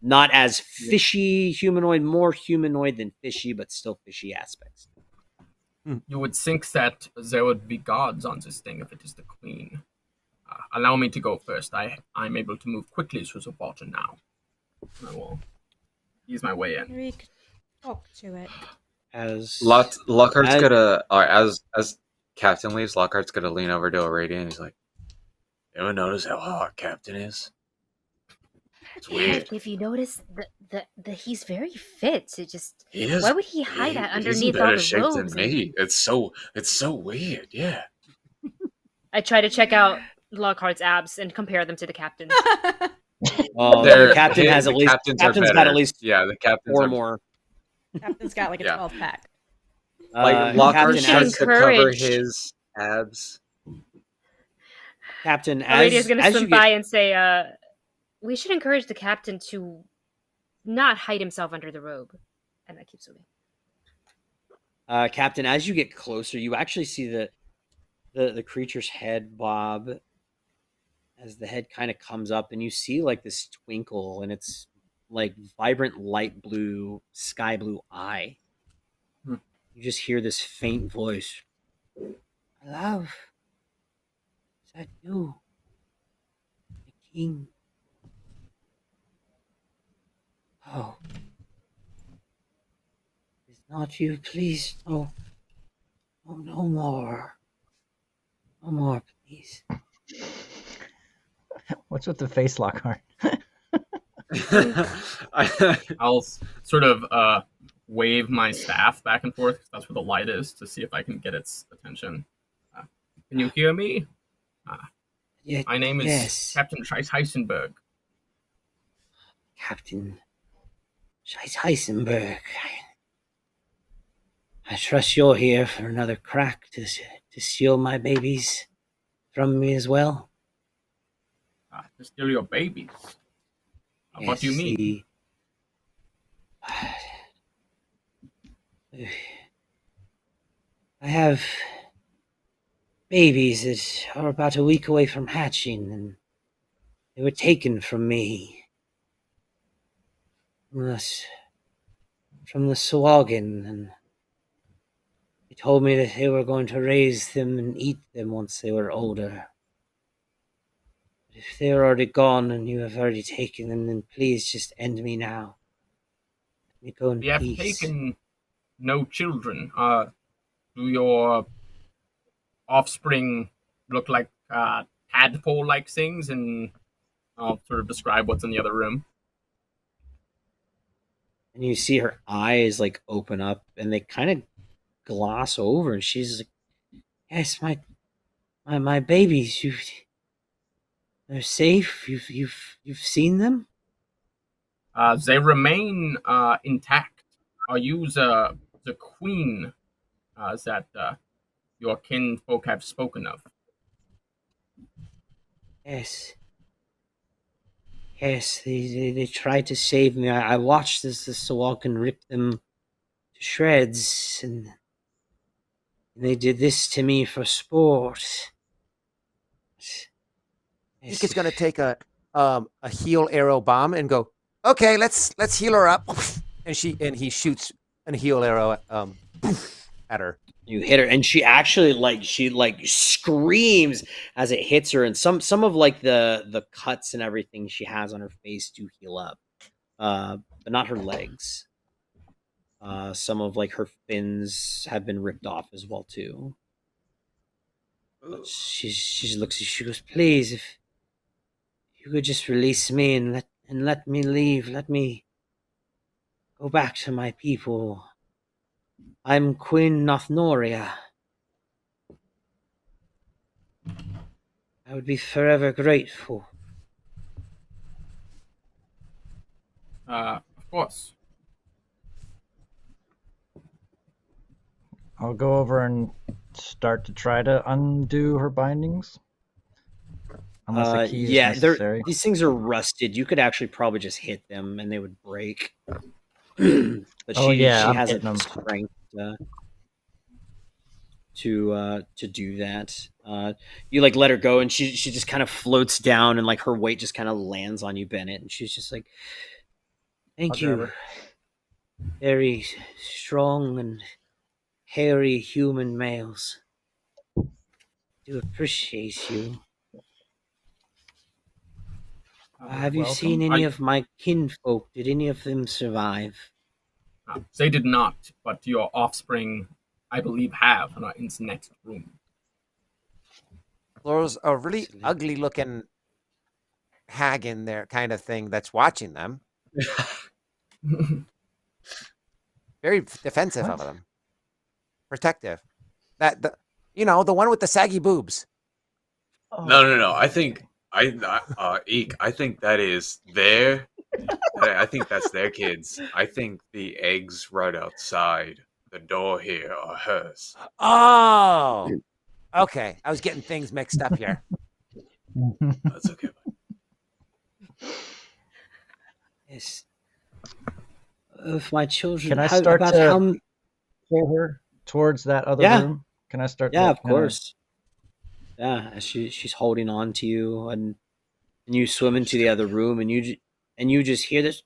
A: Not as fishy humanoid, more humanoid than fishy, but still fishy aspects.
E: You would think that there would be guards on this thing if it is the queen. Allow me to go first. I'm able to move quickly through the water now. I will ease my way in.
B: We could talk to it.
Q: Lockhart's gonna, as Captain leaves, Lockhart's gonna lean over to Aradia and he's like, "Anyone notice how hot Captain is? It's weird."
C: If you notice, the he's very fit. It just
Q: Is,
C: why would he hide that
Q: he's
C: underneath
Q: in
C: all
Q: better
C: the
Q: shape
C: robes?
Q: than me. It's so weird. Yeah.
C: I try to check out Lockhart's abs and compare them to the captain's.
A: The captain has at least. Captain's got at least.
Q: The captain's
A: 4 more.
B: Captain's got like a 12-pack.
Q: Like Lockhart tries to cover his abs.
A: Captain,
C: Aradia's gonna swim by and say, "We should encourage the captain to not hide himself under the robe," and I keep swimming.
A: Captain, as you get closer, you actually see the creature's head bob as the head kind of comes up, and you see like this twinkle, and it's like vibrant light blue, sky blue eye. You just hear this faint voice. "Love, is that you, the king? Oh, it's not you, please. Oh, no more. No more, please."
G: What's with the face, Lockhart?
E: I'll sort of wave my staff back and forth, because that's where the light is, to see if I can get its attention. Can you hear me? My name is Captain Heisenberg.
A: Captain Heisenberg. I trust you're here for another crack to steal my babies from me as well.
E: To steal your babies? What do you mean?
A: I have babies that are about a week away from hatching, and they were taken from me. From the Sawagan, and they told me that they were going to raise them and eat them once they were older. But if they are already gone and you have already taken them, then please just end me now. Let me go in peace.
E: We have taken no children. Do your offspring look like tadpole-like things? And I'll sort of describe what's in the other room.
A: And you see her eyes like open up, and they kind of gloss over, and she's like, "Yes, my babies. They're safe. You've seen them."
E: They remain intact. Are you the queen that your kinfolk have spoken of?
A: Yes. Yes, they tried to save me. I watched as the Sawagan ripped them to shreds, and they did this to me for sport.
D: Eek is going to take a heal arrow bomb and go, "Okay, let's heal her up," and he shoots a heal arrow at her.
A: You hit her, and she actually screams as it hits her, and some of like the cuts and everything she has on her face do heal up, but not her legs. Some of like her fins have been ripped off as well too. She looks. She goes, "Please, if you could just release me and let me leave, let me go back to my people. I'm Queen Nothnoria. I would be forever grateful."
E: Of course.
G: I'll go over and start to try to undo her bindings. Unless a key is
A: Yeah,
G: necessary.
A: these things are rusted. You could actually probably just hit them and they would break. But
G: Oh,
A: she
G: yeah, I'm
A: hasn't
G: hitting 'em.
A: the strength to do that. You like let her go, and she just kind of floats down, and like her weight just kind of lands on you, Bennett, and she's just like, "Thank
G: I'll grab
A: you,
G: her.
A: very strong and hairy human males. Do appreciate you. Have you seen any of my kinfolk? Did any of them survive?"
E: They did not, but your offspring, I believe, have in this next room.
D: There's a really ugly looking hag in there, kind of thing, that's watching them. Very defensive of them. Protective. The one with the saggy boobs.
Q: No. I think Eek. I think that is their. I think that's their kids. I think the eggs right outside the door here are hers.
D: Oh, okay. I was getting things mixed up here.
Q: That's okay.
A: Yes. Of my children.
G: Can I start
A: about
G: to
A: how
G: pull her towards that other
A: Yeah.
G: room? Can I start?
A: Yeah,
G: to
A: of
G: kinda-
A: course. Yeah, as she's holding on to you, and you swim into the other room, and you just hear this.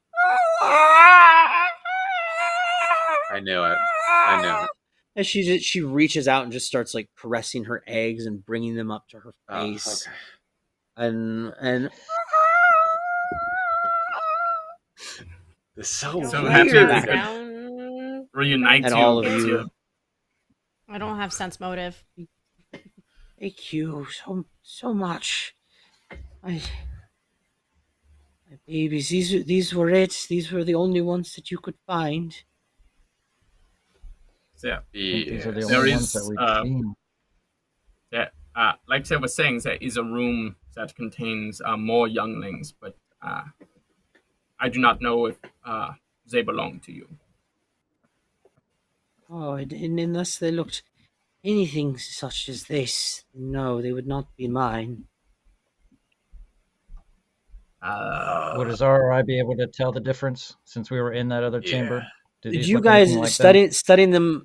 Q: I knew it. I knew it.
A: And she reaches out and just starts like caressing her eggs and bringing them up to her face.
Q: Okay.
A: And
Q: It's so
E: happy
Q: weird.
E: to reunite
A: and
E: you.
A: all of
E: with
A: you.
E: your-
B: I don't have sense motive.
A: Thank you so much. My babies, these were it. These were the only ones that you could find.
E: So, yeah,
G: These are the
E: there
G: only
E: is,
G: ones that we've seen.
E: Yeah, like I was saying, there is a room that contains more younglings, but I do not know if they belong to you.
A: Oh, and unless they looked anything such as this, no, they would not be mine.
G: Would Azar or I be able to tell the difference since we were in that other chamber?
A: Did
G: these
A: you
G: look anything
A: guys
G: like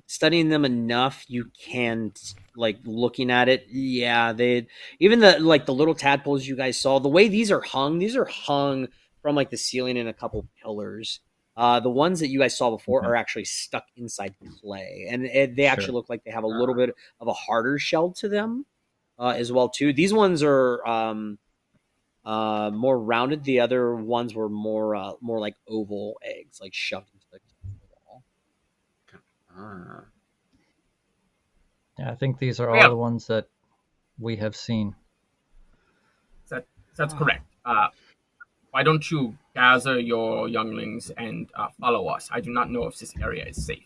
A: studying them enough? You can like looking at it. Yeah, they even the little tadpoles you guys saw. The way these are hung from like the ceiling in a couple pillars. The ones that you guys saw before are actually stuck inside clay, and they actually look like they have a little bit of a harder shell to them as well too. These ones are more rounded. The other ones were more like oval eggs, like shoved into the wall.
G: Yeah, I think these are all
E: Yeah.
G: the ones that we have seen.
E: That's correct. Why don't you gather your younglings and follow us? I do not know if this area is safe.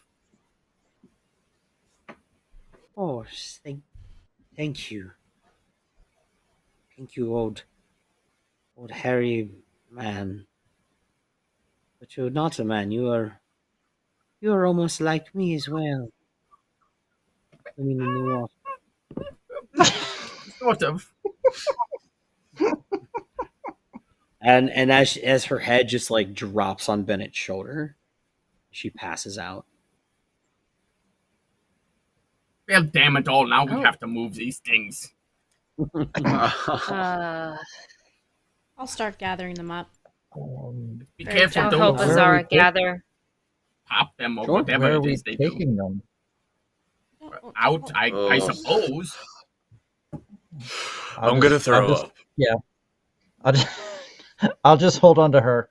A: Of course. Thank you. Thank you, old hairy man. But you're not a man. You are almost like me as well. Swimming in the water.
E: Sort of.
A: And as her head just like drops on Bennett's shoulder, she passes out.
E: Well, damn it all! Now we have to move these things.
B: I'll start gathering them up.
E: Be careful!
C: I'll
E: Don't
C: help Azara gather.
E: Pop them or
G: Sure.
E: whatever
G: Where are
E: it
G: we
E: is they
G: taking
E: do.
G: them?
E: Out, I suppose.
Q: I'm gonna throw up.
G: Yeah, I'll just hold on to her.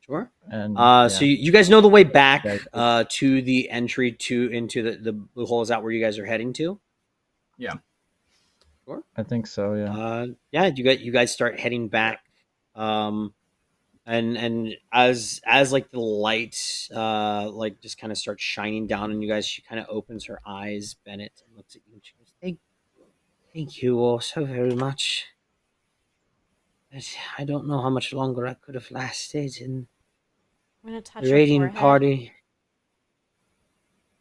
A: Sure.
G: And
A: so you guys know the way back to the entry into the blue hole. Is that where you guys are heading to?
E: Yeah.
A: Sure.
G: I think so. Yeah.
A: Yeah. You guys start heading back. And as like the light like just kind of starts shining down on you guys, she kind of opens her eyes, Bennett, and looks at you and she goes, Thank you all so very much. I don't know how much longer I could have lasted in
B: I'm gonna touch
A: the
B: her
A: raiding
B: forehead.
A: party.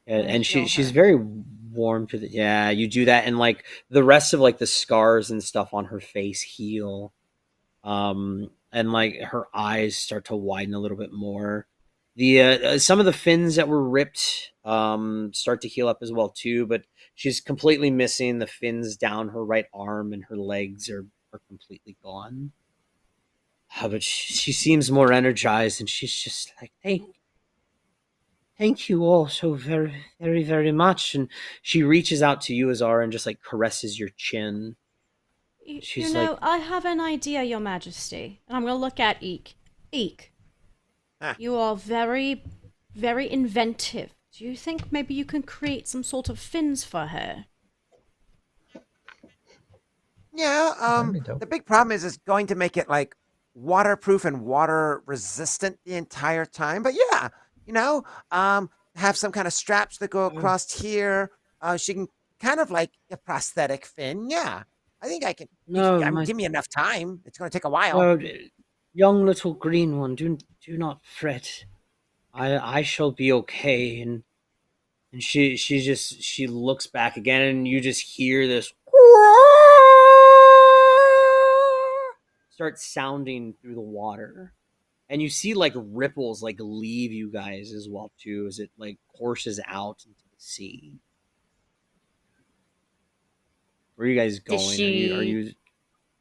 A: Yeah, and she's very warm to the you do that, and like the rest of like the scars and stuff on her face heal, and like her eyes start to widen a little bit more. The some of the fins that were ripped start to heal up as well too, but she's completely missing the fins down her right arm, and her legs are completely gone. But she seems more energized, and she's just like, thank you all so very, very, very much. And she reaches out to you, Azara, and just like caresses your chin.
B: She's like, I have an idea, Your Majesty. And I'm going to look at Eek. Eek, you are very, very inventive. Do you think maybe you can create some sort of fins for her?
D: Yeah, the big problem is going to make it like waterproof and water resistant the entire time. But yeah, have some kind of straps that go across here. She can kind of like a prosthetic fin. Yeah, I think I can. Give me enough time. It's going to take a while.
A: No, young little green one, do not fret. I shall be okay. And she looks back again, and you just hear this start sounding through the water, and you see like ripples like leave you guys as well too, as it like courses out into the sea. Where are you guys going?
C: Did she
A: are you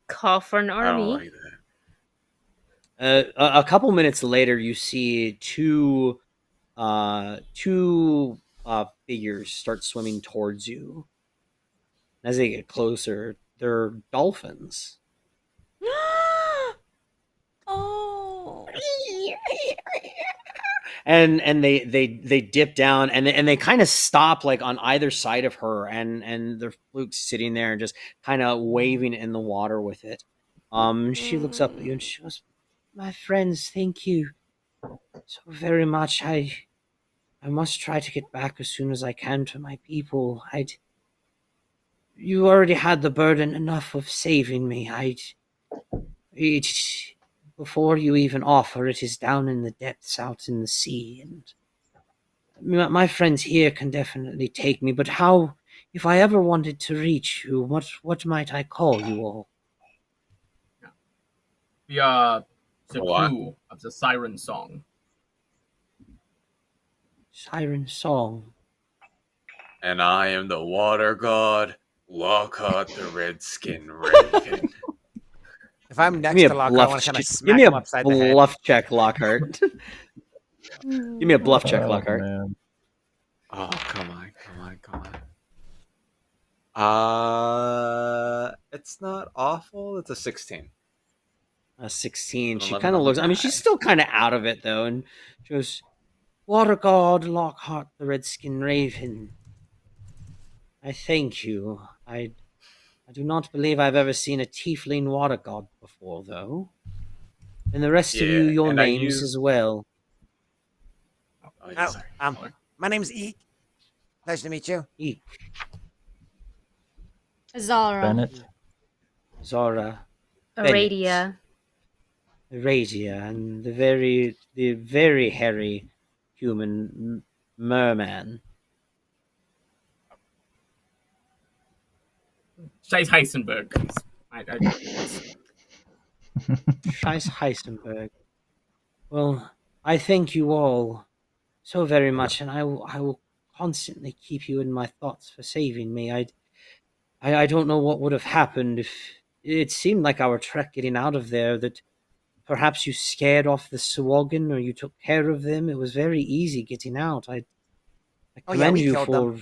C: call for an army?
Q: I don't like that.
A: A couple minutes later, you see two figures start swimming towards you. As they get closer, they're dolphins.
B: Oh.
A: And they dip down, and they kind of stop like on either side of her, and their fluke's sitting there and just kind of waving in the water with it. She looks up at you and she goes, "My friends, thank you so very much. I must try to get back as soon as I can to my people. You already had the burden enough of saving me. Before you even offer, it is down in the depths out in the sea, and my friends here can definitely take me, but how, if I ever wanted to reach you, what might I call you all?"
E: The clue of the Siren song.
A: Siren song.
Q: And I am the water god, Lockhart the Redskin Raven.
D: If I'm next to Lockhart, I want to kind of smack him upside the head.
A: Give me a bluff check, Lockhart. Give me a bluff check, Lockhart.
Q: Man. Oh, come on. It's not awful. It's a 16.
A: A 16. She kind of looks, I mean, she's still kind of out of it, though, and she goes, "Water god Lockhart the Redskin Raven, I thank you. I do not believe I've ever seen a tiefling water god before, though. And the rest of you, your names as well."
D: My name's Eek. Pleasure to meet you.
A: Eek.
B: Zara.
G: Bennett.
A: Zara.
C: Aradia.
A: Aradia, and the very hairy human merman.
E: Scheiß Heisenberg.
A: Scheiß Heisenberg. Well, I thank you all so very much, and I will constantly keep you in my thoughts for saving me. I don't know what would have happened if it seemed like our trek getting out of there, that perhaps you scared off the Sawagan, or you took care of them. It was very easy getting out. I commend you for...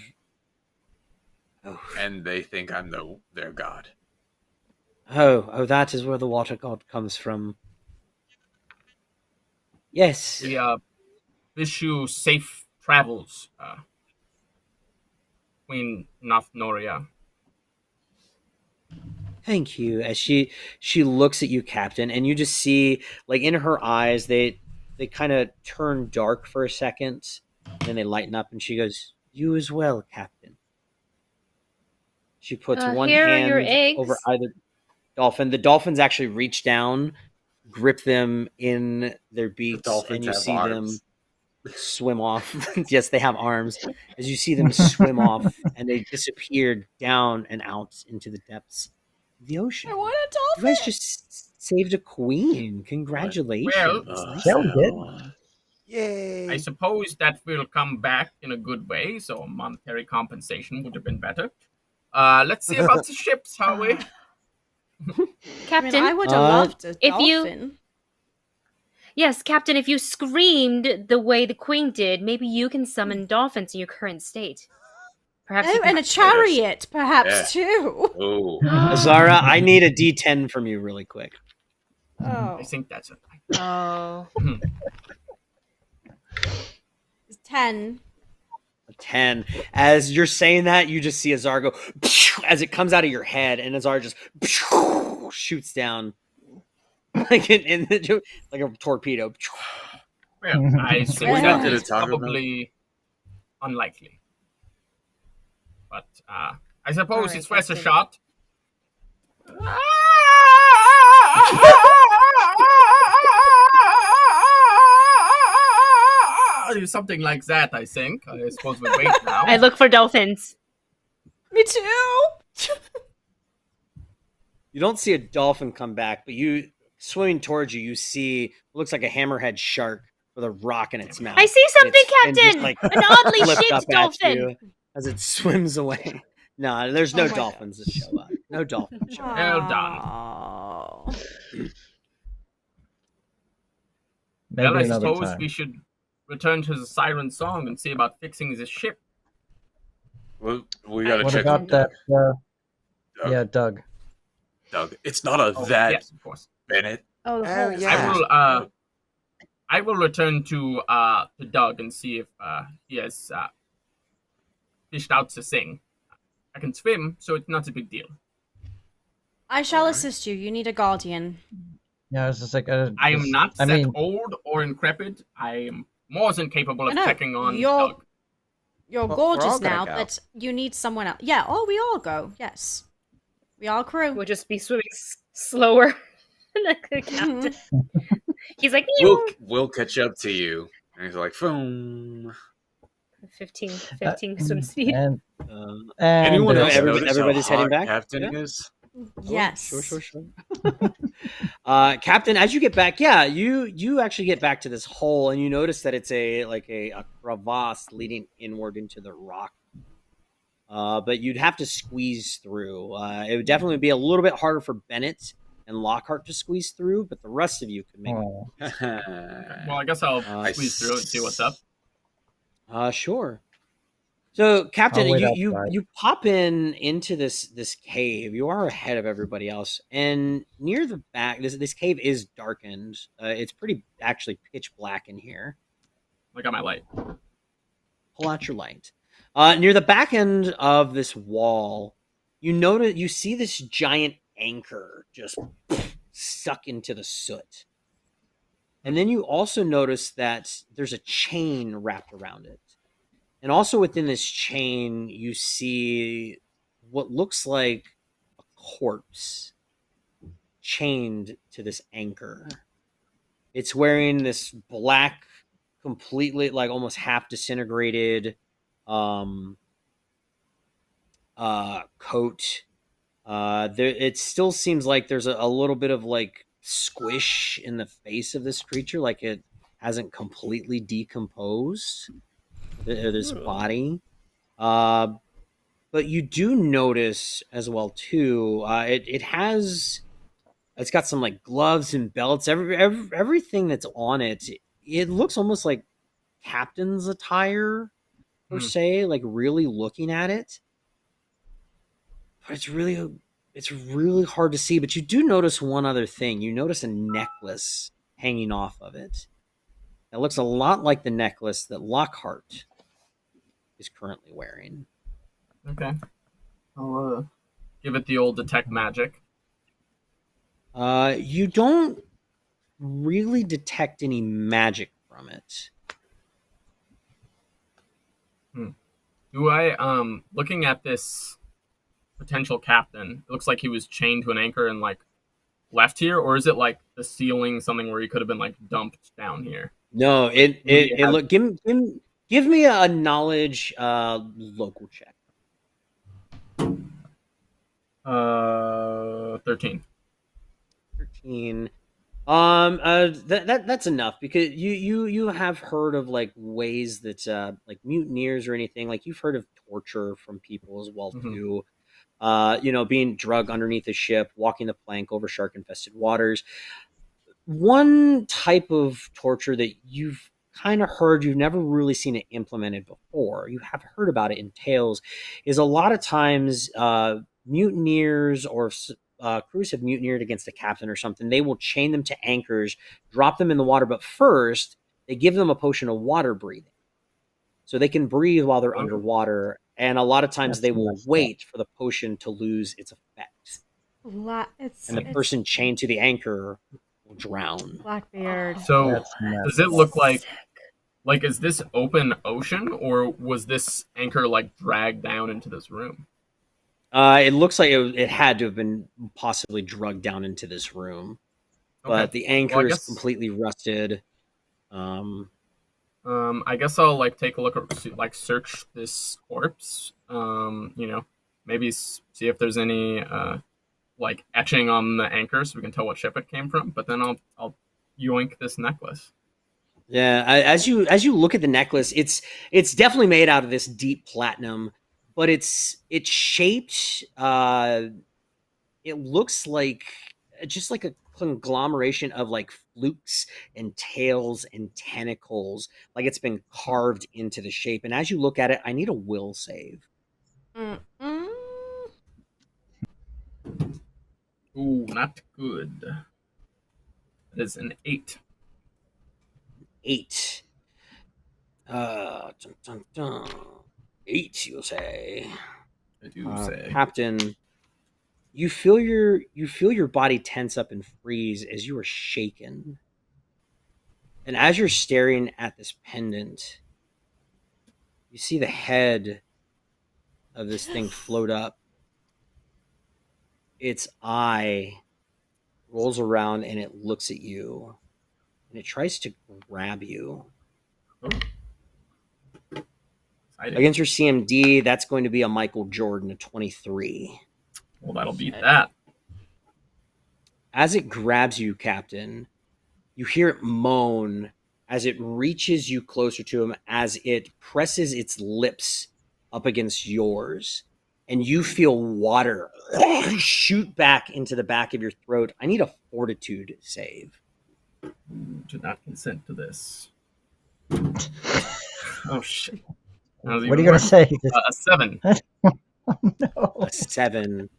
Q: And they think I'm their god.
A: Oh, that is where the water god comes from. Yes.
E: We wish you safe travels, Queen Nothnoria.
A: Thank you. As she looks at you, Captain, and you just see, like, in her eyes, they kind of turn dark for a second, then they lighten up, and she goes, "You as well, Captain." She puts one hand over either dolphin. The dolphins actually reach down, grip them in their beaks, and you see arms. swim off. Yes, they have arms. As you see them swim off, and they disappeared down and out into the depths of the ocean.
B: I want a dolphin.
A: You guys just saved a queen. Congratulations.
E: Well,
A: Nicely.
D: Yay!
E: I suppose that will come back in a good way, so monetary compensation would have been better. Let's see about the ships, shall we?
C: Captain,
B: I would have loved a
C: if
B: dolphin.
C: Yes, Captain, if you screamed the way the queen did, maybe you can summon dolphins in your current state. Perhaps you can
B: and a chariot, perhaps, too.
Q: Oh.
A: Zara, I need a D10 from you really quick.
B: Oh.
E: I think that's it.
C: Oh.
B: 10.
A: A 10. As you're saying that, you just see Azar go as it comes out of your head, and Azar just shoots down like like a torpedo.
E: Well, I think that is probably unlikely. But I suppose it's worth a shot. Something like that, I think. I suppose we wait now.
C: I look for dolphins.
B: Me too.
A: You don't see a dolphin come back, but you swimming towards you, you see what looks like a hammerhead shark with a rock in its mouth.
C: I see something,
A: And just,
C: Captain!
A: like,
C: An oddly
A: flipped
C: shaped
A: up at
C: dolphin!
A: you as it swims away. No, there's no
B: Oh my
A: dolphins that show up. No dolphins show up.
E: Well done.
G: Maybe
E: Well, I
G: another
E: suppose
G: time.
E: we should return to the Siren song and see about fixing this ship.
Q: Well, we gotta
G: What
Q: check
G: about
Q: on
G: that?
Q: Doug.
G: Yeah, Doug.
Q: Doug. It's not a
E: Oh,
Q: that,
E: yes, of course.
Q: Bennett.
B: Oh,
D: yeah.
E: I will return to Doug and see if he has fished out the thing. I can swim, so it's not a big deal.
B: I shall assist you. You need a guardian.
G: Yeah, I was just like,
E: I am not
G: I
E: that
G: mean,
E: old or increpid. I am more than capable of
B: No,
E: checking on
B: you're
E: Doug.
B: you're
D: Well, we're all
B: gorgeous
D: gonna
B: now,
D: go.
B: but you need someone else. Yeah. Oh, we all go. Yes. We all crew.
C: We'll just be swimming slower than the captain. He's like,
Q: We'll catch up to you. And he's like, boom.
C: 15 swim speed.
G: And
Q: Anyone else
A: everybody-
Q: notice
A: everybody's
Q: how
A: heading
Q: hot
A: back?
Q: Captain
A: Yeah.
Q: is?
B: Yes.
A: Sure. Captain, as you get back, you actually get back to this hole, and you notice that it's a crevasse leading inward into the rock. But you'd have to squeeze through. It would definitely be a little bit harder for Bennett and Lockhart to squeeze through, but the rest of you could make it.
E: Well, I guess I'll squeeze through and see what's up.
A: Sure. So, Captain,
G: I'll wait
A: you
G: outside.
A: pop into this cave. You are ahead of everybody else, and near the back, this cave is darkened. It's pretty actually pitch black in here.
E: I got my light.
A: Pull out your light. Near the back end of this wall, you see this giant anchor just stuck into the soot. And then you also notice that there's a chain wrapped around it. And also within this chain, you see what looks like a corpse chained to this anchor. It's wearing this black, completely, like almost half disintegrated coat. It still seems like there's a little bit of like squish in the face of this creature, like it hasn't completely decomposed this body. But you do notice as well too, it's got some like gloves and belts, everything that's on it. It looks almost like captain's attire per se, like really looking at it. But it's really hard to see. But you do notice one other thing. You notice a necklace hanging off of it. It looks a lot like the necklace that Lockhart is currently wearing.
E: Okay. I'll give it the old detect magic.
A: You don't really detect any magic from it.
E: Do I, looking at this potential captain, it looks like he was chained to an anchor and, like, left here? Or is it, like, the ceiling, something where he could have been, like, dumped down here?
A: No, it look. Give me a knowledge local check.
E: 13.
A: 13. That's enough because you have heard of like ways that like mutineers or anything, like you've heard of torture from people as well too. Being drugged underneath a ship, walking the plank over shark infested waters. One type of torture that you've kind of heard, you've never really seen it implemented before, you have heard about it in tales, is a lot of times mutineers or crews have mutineered against a captain or something. They will chain them to anchors, drop them in the water, but first they give them a potion of water breathing so they can breathe while they're underwater. And a lot of times they will wait for the potion to lose its effect. And the person chained to the anchor will drown.
B: Blackbeard.
E: So does it look like is this open ocean, or was this anchor like dragged down into this room?
A: It looks like it had to have been possibly drugged down into this room, but the anchor is completely rusted.
E: I guess I'll like take a look at like search this corpse. Maybe see if there's any like etching on the anchor so we can tell what ship it came from. But then I'll yoink this necklace.
A: Yeah, as you look at the necklace, it's definitely made out of this deep platinum, but it's shaped. It looks like just like a conglomeration of like flukes and tails and tentacles, like it's been carved into the shape. And as you look at it, I need a will save.
E: Ooh, not good. That is an 8.
A: 8. Dun, dun, dun. 8, you'll say.
E: I do say.
A: Captain, you feel your body tense up and freeze as you are shaken. And as you're staring at this pendant, you see the head of this thing float up. Its eye rolls around and it looks at you. And it tries to grab you. Against your CMD, that's going to be a Michael Jordan, a 23.
E: Well, that'll beat that.
A: As it grabs you, Captain, you hear it moan as it reaches you closer to him, as it presses its lips up against yours. And you feel water shoot back into the back of your throat. I need a fortitude save.
E: Do not consent to this. Oh, shit.
G: What are you going to say?
E: A 7.
G: No.
A: A 7.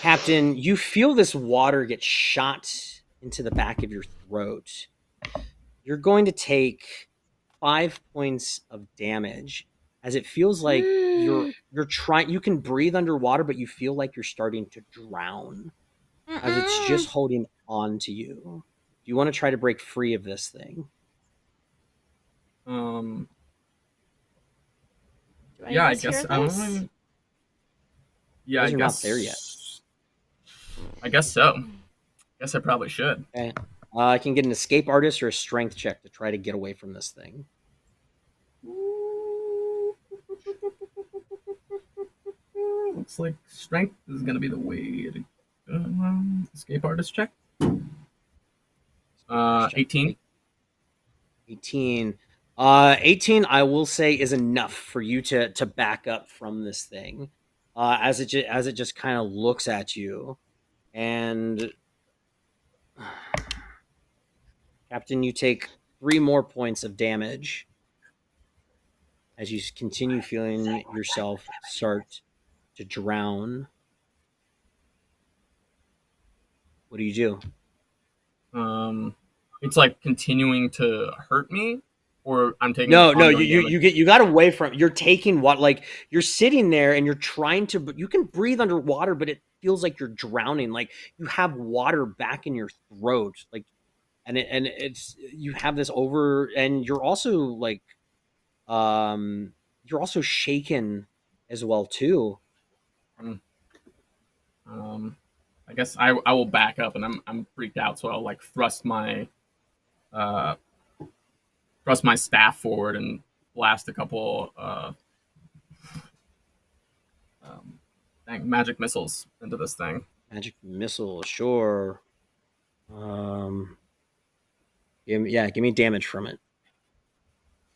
A: Captain, you feel this water get shot into the back of your throat. You're going to take 5 points of damage, as it feels like you're trying. You can breathe underwater, but you feel like you're starting to drown, as it's just holding on to you. Do you want to try to break free of this thing?
E: Yeah, I guess. Yeah, I guess.
A: Not there yet.
E: I guess so. Guess I probably should.
A: Okay. I can get an escape artist or a strength check to try to get away from this thing.
E: Looks like strength is going to be the way to escape artist check. 18.
A: 18. 18, I will say, is enough for you to back up from this thing, as it just kind of looks at you, and Captain, you take 3 more points of damage as you continue feeling yourself start to drown. What do you do?
E: It's like continuing to hurt me. Or I'm taking
A: no. You got away from. You're taking what? Like you're sitting there and you're trying to. But you can breathe underwater, but it feels like you're drowning. Like you have water back in your throat. Like, and it's you have this over, and you're also like, you're also shaken as well too.
E: I guess I will back up, and I'm freaked out, so I'll like thrust my thrust my staff forward and blast a couple magic missiles into this thing.
A: Magic missile, sure. Give me damage from it.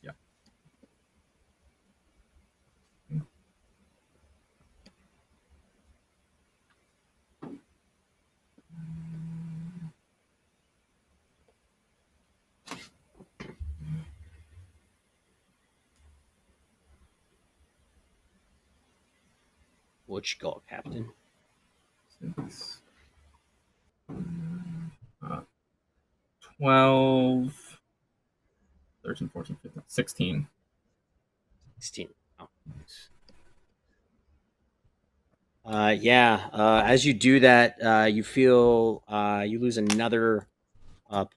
E: Yeah.
A: What you got, Captain?
E: 12, 13, 14, 15, 16.
A: 16. Oh. As you do that, you feel you lose another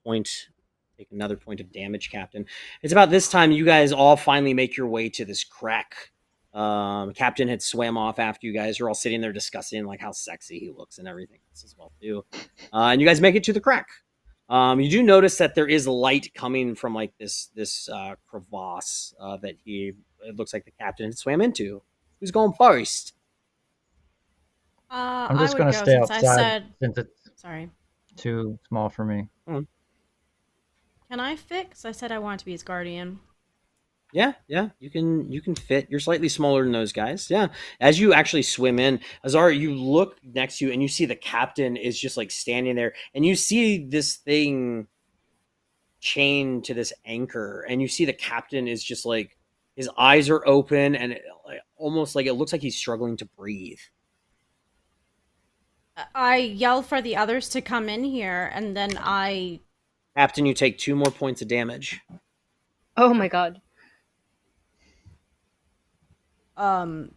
A: point. Take another point of damage, Captain. It's about this time you guys all finally make your way to this crack. Captain had swam off after you guys. You're all sitting there discussing like how sexy he looks and everything else as well too. And you guys make it to the crack. You do notice that there is light coming from like this crevasse that it looks like the captain had swam into. Who's going first?
G: I'm just going to stay outside since it's
B: sorry,
G: too small for me.
B: Can I fix? I said I want to be his guardian.
A: Yeah, you can fit. You're slightly smaller than those guys. Yeah. As you actually swim in, Azara, you look next to you and you see the captain is just like standing there, and you see this thing chained to this anchor, and you see the captain is just like his eyes are open and almost like it looks like he's struggling to breathe.
B: I yell for the others to come in here, and then
A: Captain, you take 2 more points of damage.
C: Oh my god.
B: I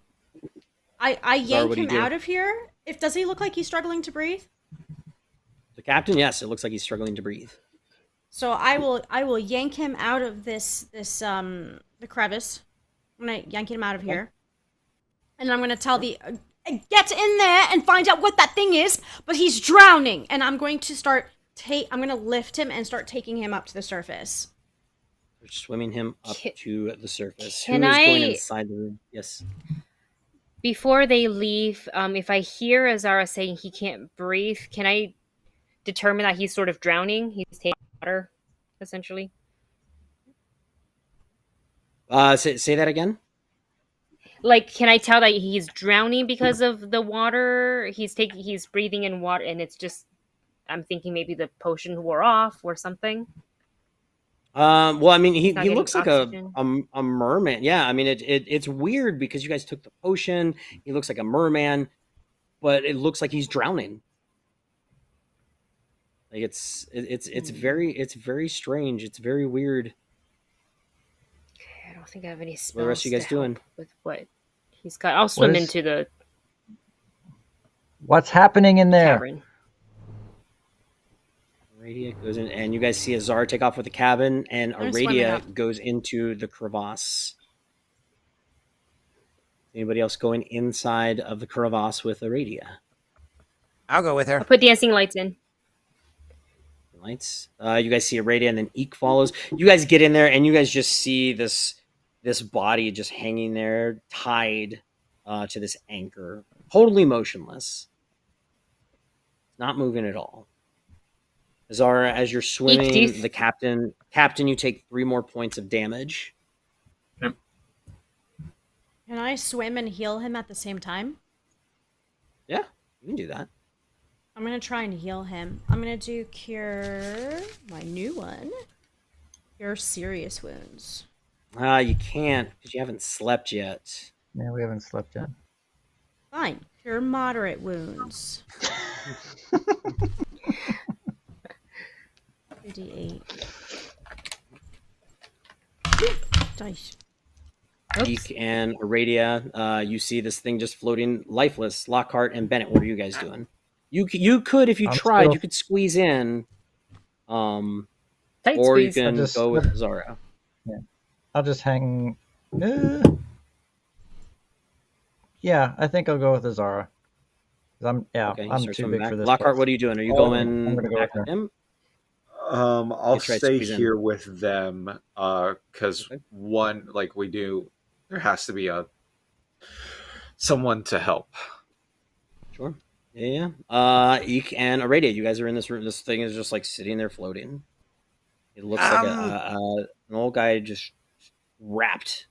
B: yank him out of here. Does he look like he's struggling to breathe?
A: The captain, yes, it looks like he's struggling to breathe.
B: So I will yank him out of the crevice. I'm gonna yank him out of here, and I'm gonna tell the get in there and find out what that thing is. But he's drowning, and I'm going to I'm gonna lift him and start taking him up to the surface.
A: We're swimming him up to the surface.
C: Can
A: Who is
C: I-
A: going inside the room? Yes.
C: Before they leave, if I hear Azara saying he can't breathe, can I determine that he's sort of drowning? He's taking water, essentially.
A: Say that again.
C: Like, can I tell that he's drowning because of the water? He's breathing in water, and it's just. I'm thinking maybe the potion wore off or something.
A: Well, I mean, he looks like
C: oxygen.
A: a merman. Yeah, I mean, it's weird because you guys took the potion. He looks like a merman, but it looks like he's drowning. Like it's very strange. It's very weird.
C: Okay, I don't think I have any spells.
A: What are the rest of you guys doing?
C: With what he's got? I'll swim into the
G: What's happening in there?
C: cavern.
A: Aradia goes in, and you guys see Azar take off with the cabin, and
B: I'm swimming
A: Aradia
B: up.
A: goes into the crevasse. Anybody else going inside of the crevasse with Aradia?
D: I'll go with her.
C: I'll put dancing lights in.
A: Lights. You guys see Aradia, and then Eek follows. You guys get in there, and you guys just see this body just hanging there, tied to this anchor, totally motionless, not moving at all. Zara, as you're swimming, the captain, you take 3 more points of damage.
B: Can I swim and heal him at the same time?
A: Yeah, you can do that.
B: I'm gonna try and heal him. I'm gonna do cure, my new one. Cure serious wounds.
A: You can't because you haven't slept yet.
G: Yeah, we haven't slept yet.
B: Fine. Cure moderate wounds. 58. Dice.
A: Eek and Aradia, you see this thing just floating lifeless. Lockhart and Bennett, what are you guys doing? You could, if you tried, you could squeeze in, or you can go with Zara.
G: Yeah, I'll just hang. Yeah, I think I'll go with Azara. I'm
A: Okay,
G: I'm too big
A: back.
G: for this.
A: Lockhart,
G: place.
A: what are you doing? Are you
G: I'm
A: going
G: gonna go
A: back
G: with
A: with him?
F: I'll
A: try to
F: stay
A: squeeze in.
F: here with them because one, like we do, there has to be someone to help.
A: Sure. Yeah. Eek and Aradia, you guys are in this room. This thing is just like sitting there floating. It looks like an old guy just wrapped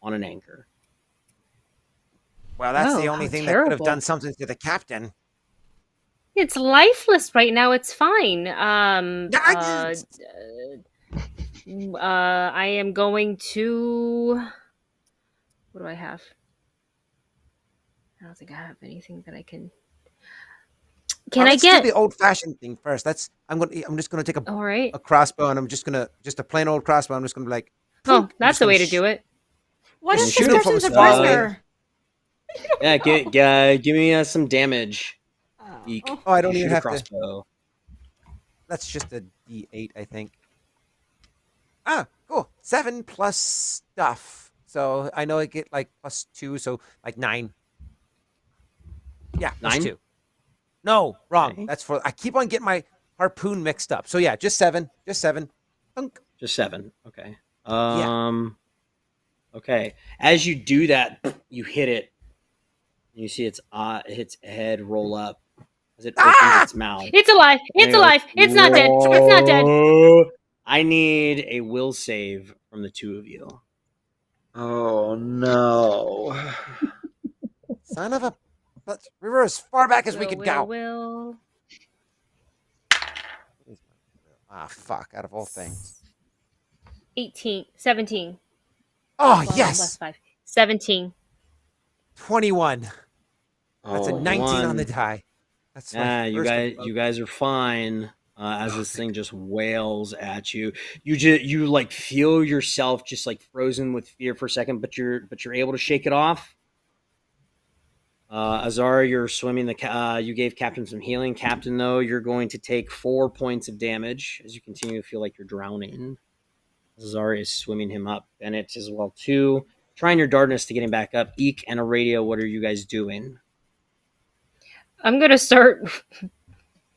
A: on an anchor.
D: Well, that's the
C: Oh,
D: only
C: how
D: thing that could have
C: terrible.
D: done something to the captain.
C: It's lifeless right now. It's fine. I am going to. What do I have? I don't think I have anything that I can.
D: Let's do the old-fashioned thing first. I'm just gonna take
C: All right.
D: a crossbow, and I'm just a plain old crossbow. I'm just gonna be like.
C: Oh, that's the way to do it.
B: What if
D: shoot
B: this
D: him from
B: person's a
D: far away.
B: prisoner?
A: Yeah, give me some damage. Eek.
D: Oh, I don't
A: You
D: even
A: shoot a
D: have
A: crossbow.
D: to. That's just a D8, I think. Ah, cool. 7 plus stuff. So I know I get like +2, so like 9. Yeah,
A: 9?
D: +2. No, wrong. Okay. That's for. I keep on getting my harpoon mixed up. So yeah, just 7. Just 7. Thunk.
A: Just 7. Okay. Okay. As you do that, you hit it. You see its head roll up as it opens its mouth.
C: It's alive. It's alive. It's not dead. It's not dead.
A: I need a will save from the two of you.
F: Oh no!
D: Son of a. We were as far back as we could go.
C: Will.
D: Ah, fuck! Out of all things.
C: 17.
D: Oh,
C: well,
D: yes.
C: 5. 17.
D: 21. That's a 19 on the die. That's
A: you guys are fine. As this thing just wails at you, you like feel yourself just like frozen with fear for a second, but you're able to shake it off. Azara, you're swimming you gave Captain some healing. Captain, though, you're going to take 4 points of damage as you continue to feel like you're drowning. Azara is swimming him up. Bennett as well too. Trying your darkness to get him back up. Eek and Aradia, what are you guys doing?
C: I'm gonna start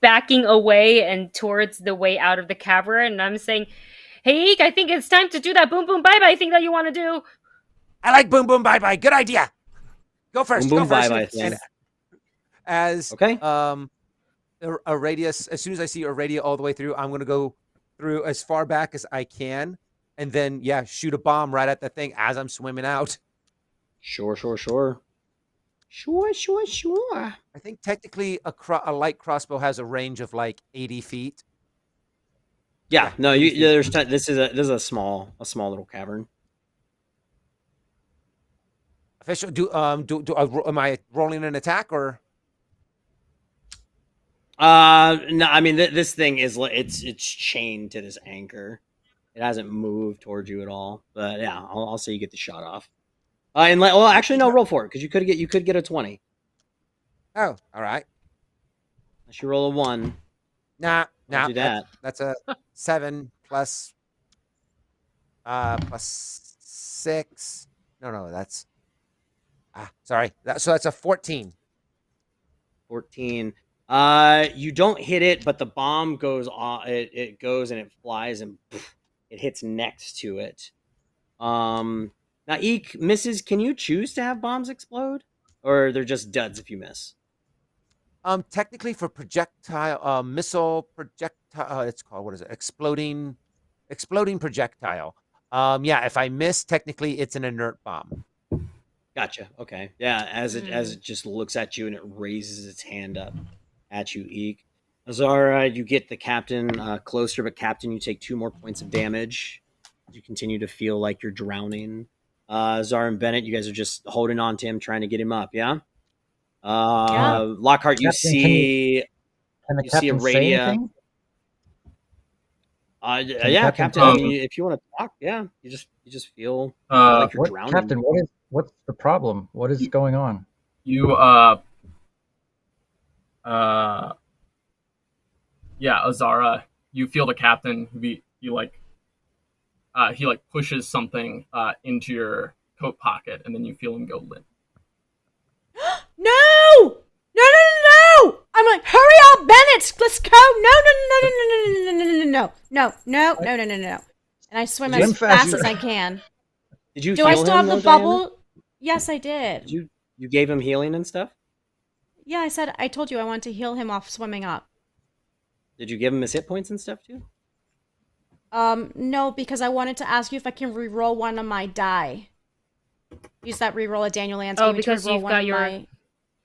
C: backing away and towards the way out of the cavern, and I'm saying, "Hey, Eek, I think it's time to do that boom boom bye bye thing that you want to do."
D: I like boom boom bye bye. Good idea. Go first.
A: Boom boom
D: go first.
A: bye bye.
D: As
A: okay.
D: Aradia, as soon as I see Aradia all the way through, I'm gonna go through as far back as I can, and then shoot a bomb right at the thing as I'm swimming out.
A: Sure.
D: I think technically a light crossbow has a range of like 80 feet.
A: Yeah, no, this is a small little cavern.
D: Official, am I rolling an attack or?
A: No, I mean this thing is it's chained to this anchor. It hasn't moved towards you at all. But yeah, I'll say you get the shot off. Actually, no, roll for it because you could get a 20.
D: Oh, all right.
A: Unless you roll a 1.
D: Nah,
A: do that.
D: That's a 7 plus 6. No, that's sorry. So that's a 14.
A: 14. You don't hit it, but the bomb goes off. It goes and it flies and it hits next to it. Now, Eek, misses, can you choose to have bombs explode? Or they're just duds if you miss?
D: Technically for projectile, missile projectile, it's called, what is it? Exploding projectile. If I miss, technically it's an inert bomb.
A: Gotcha. Okay. Yeah, as it just looks at you and it raises its hand up at you, Eek. Azara, you get the captain closer, but Captain, you take 2 more points of damage. You continue to feel like you're drowning. Azara and Bennett, you guys are just holding on to him, trying to get him up, yeah? Lockhart, you
G: Captain,
A: see
G: can the
A: you
G: captain
A: see a
G: say
A: radio.
G: anything?
A: Captain, I mean, if you want to talk, you just feel like you're drowning.
G: Captain, what's the problem? What is going on?
E: You Azara, you feel the captain he pushes something into your coat pocket, and then you feel him go limp.
B: No! I I'm like, hurry up, Bennett, let's go. No. And I swim as fast as I can.
A: Did you
B: Do
A: heal
B: I still
A: him,
B: have the
A: though,
B: bubble?
A: Diana?
B: Yes, I did.
A: You gave him healing and stuff?
B: Yeah, I told you I want to heal him off swimming up.
A: Did you give him his hit points and stuff too?
B: No, because I wanted to ask you if I can re-roll one of my die. Use that re-roll at Daniel Lansky.
C: Oh, because you've got your...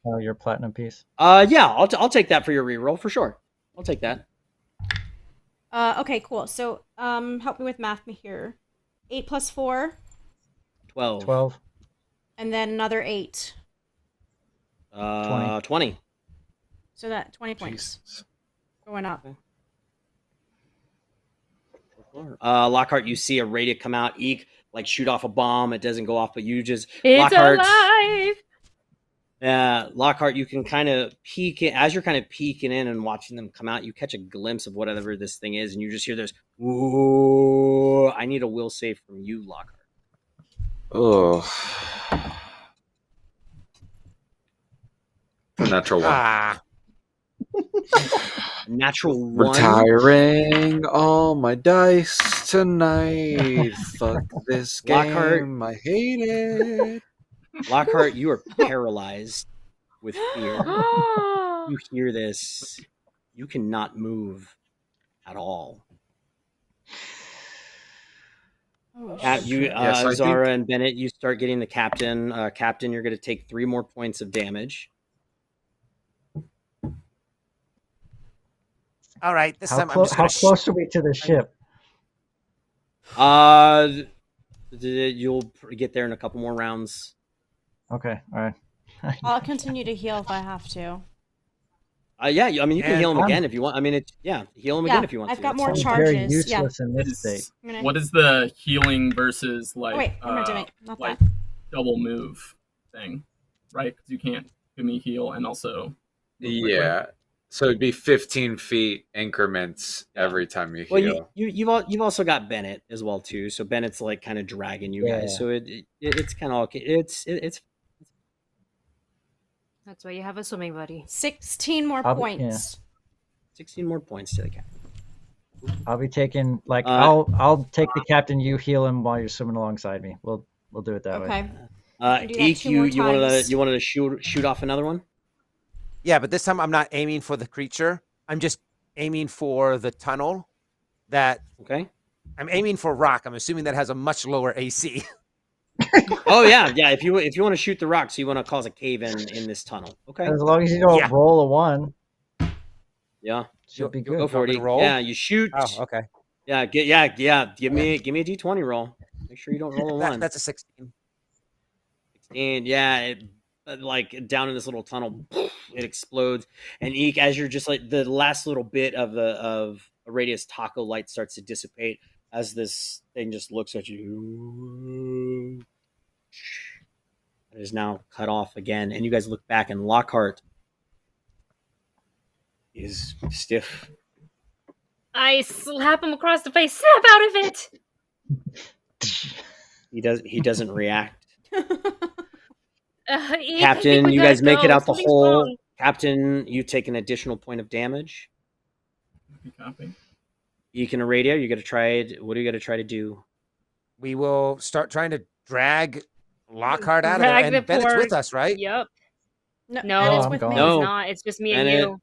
G: Oh, your platinum piece.
A: Yeah, I'll take that for your reroll for sure. I'll take that.
B: Okay, cool. So, help me with math here. 8 plus 4.
A: 12.
B: And then another 8.
A: 20.
B: So that 20 points. Going up.
A: Lockhart, you see a radiant come out. Eek, like shoot off a bomb. It doesn't go off, but you just...
C: It's alive!
A: Lockhart, you can kind of peek in, as you're kind of peeking in and watching them come out, you catch a glimpse of whatever this thing is, and you just hear this, ooh. I need a will save from you, Lockhart.
Q: Oh. Natural one.
A: Natural one.
Q: Retiring all my dice tonight. Fuck this game.
A: Lockhart,
Q: I hate it.
A: Lockhart, you are paralyzed with fear. You hear this. You cannot move at all. Zara and Bennett, you start getting the captain. Captain, you're going to take 3 more points of damage.
D: All right, this time
G: how close are we to the ship?
A: You'll get there in a couple more rounds.
G: Okay, all right.
B: I'll continue to heal if I have to.
A: Yeah, I mean, you can heal him again if you want. I mean, heal him again if you want.
B: I've got more
G: Very
B: charges.
G: useless in this state.
E: What is the healing versus
B: I'm not doing not
E: like
B: that.
E: double move thing, right? Because you can't give me heal and also
Q: Yeah. So it'd be 15 feet increments every time you heal.
A: Well, you've also got Bennett as well too. So Bennett's like kind of dragging you guys. So it's kind of okay. It's.
C: That's why you have a swimming buddy.
B: 16 more points.
A: 16 more points to the captain.
G: I'll be taking I'll take the captain. You heal him while you're swimming alongside me. We'll do it that way.
A: Eek, you wanted to shoot off another one?
D: Yeah, but this time I'm not aiming for the creature. I'm just aiming for the tunnel.
A: Okay.
D: I'm aiming for rock. I'm assuming that has a much lower AC.
A: Oh yeah. If you want to shoot the rock, so you want to cause a cave in this tunnel. Okay.
G: As long as you don't roll a 1.
A: Yeah.
G: Should be good.
A: Go for it.
D: Roll?
A: Yeah, you shoot.
D: Oh, okay.
A: Yeah. Give me a D20 roll. Make sure you don't roll a 1.
D: That's a 16.
A: 16. Yeah. Like down in this little tunnel, it explodes, and Eek, as you're just like the last little bit of a radius taco light starts to dissipate as this thing just looks at you. It is now cut off again, and you guys look back, and Lockhart is stiff.
C: I slap him across the face. Snap out of it.
A: He doesn't react.
C: Captain,
A: Captain, you guys make it out the hole. Captain, you take an additional point of damage.
E: Copy.
A: You can radio. You got to try it. What do you got to try to do?
D: We will start trying to drag Lockhart out of there, and Bennett's with us, right?
C: Yep.
B: No,
C: Bennett's
B: with
C: me.
B: me.
C: No, it's not. It's just me and you.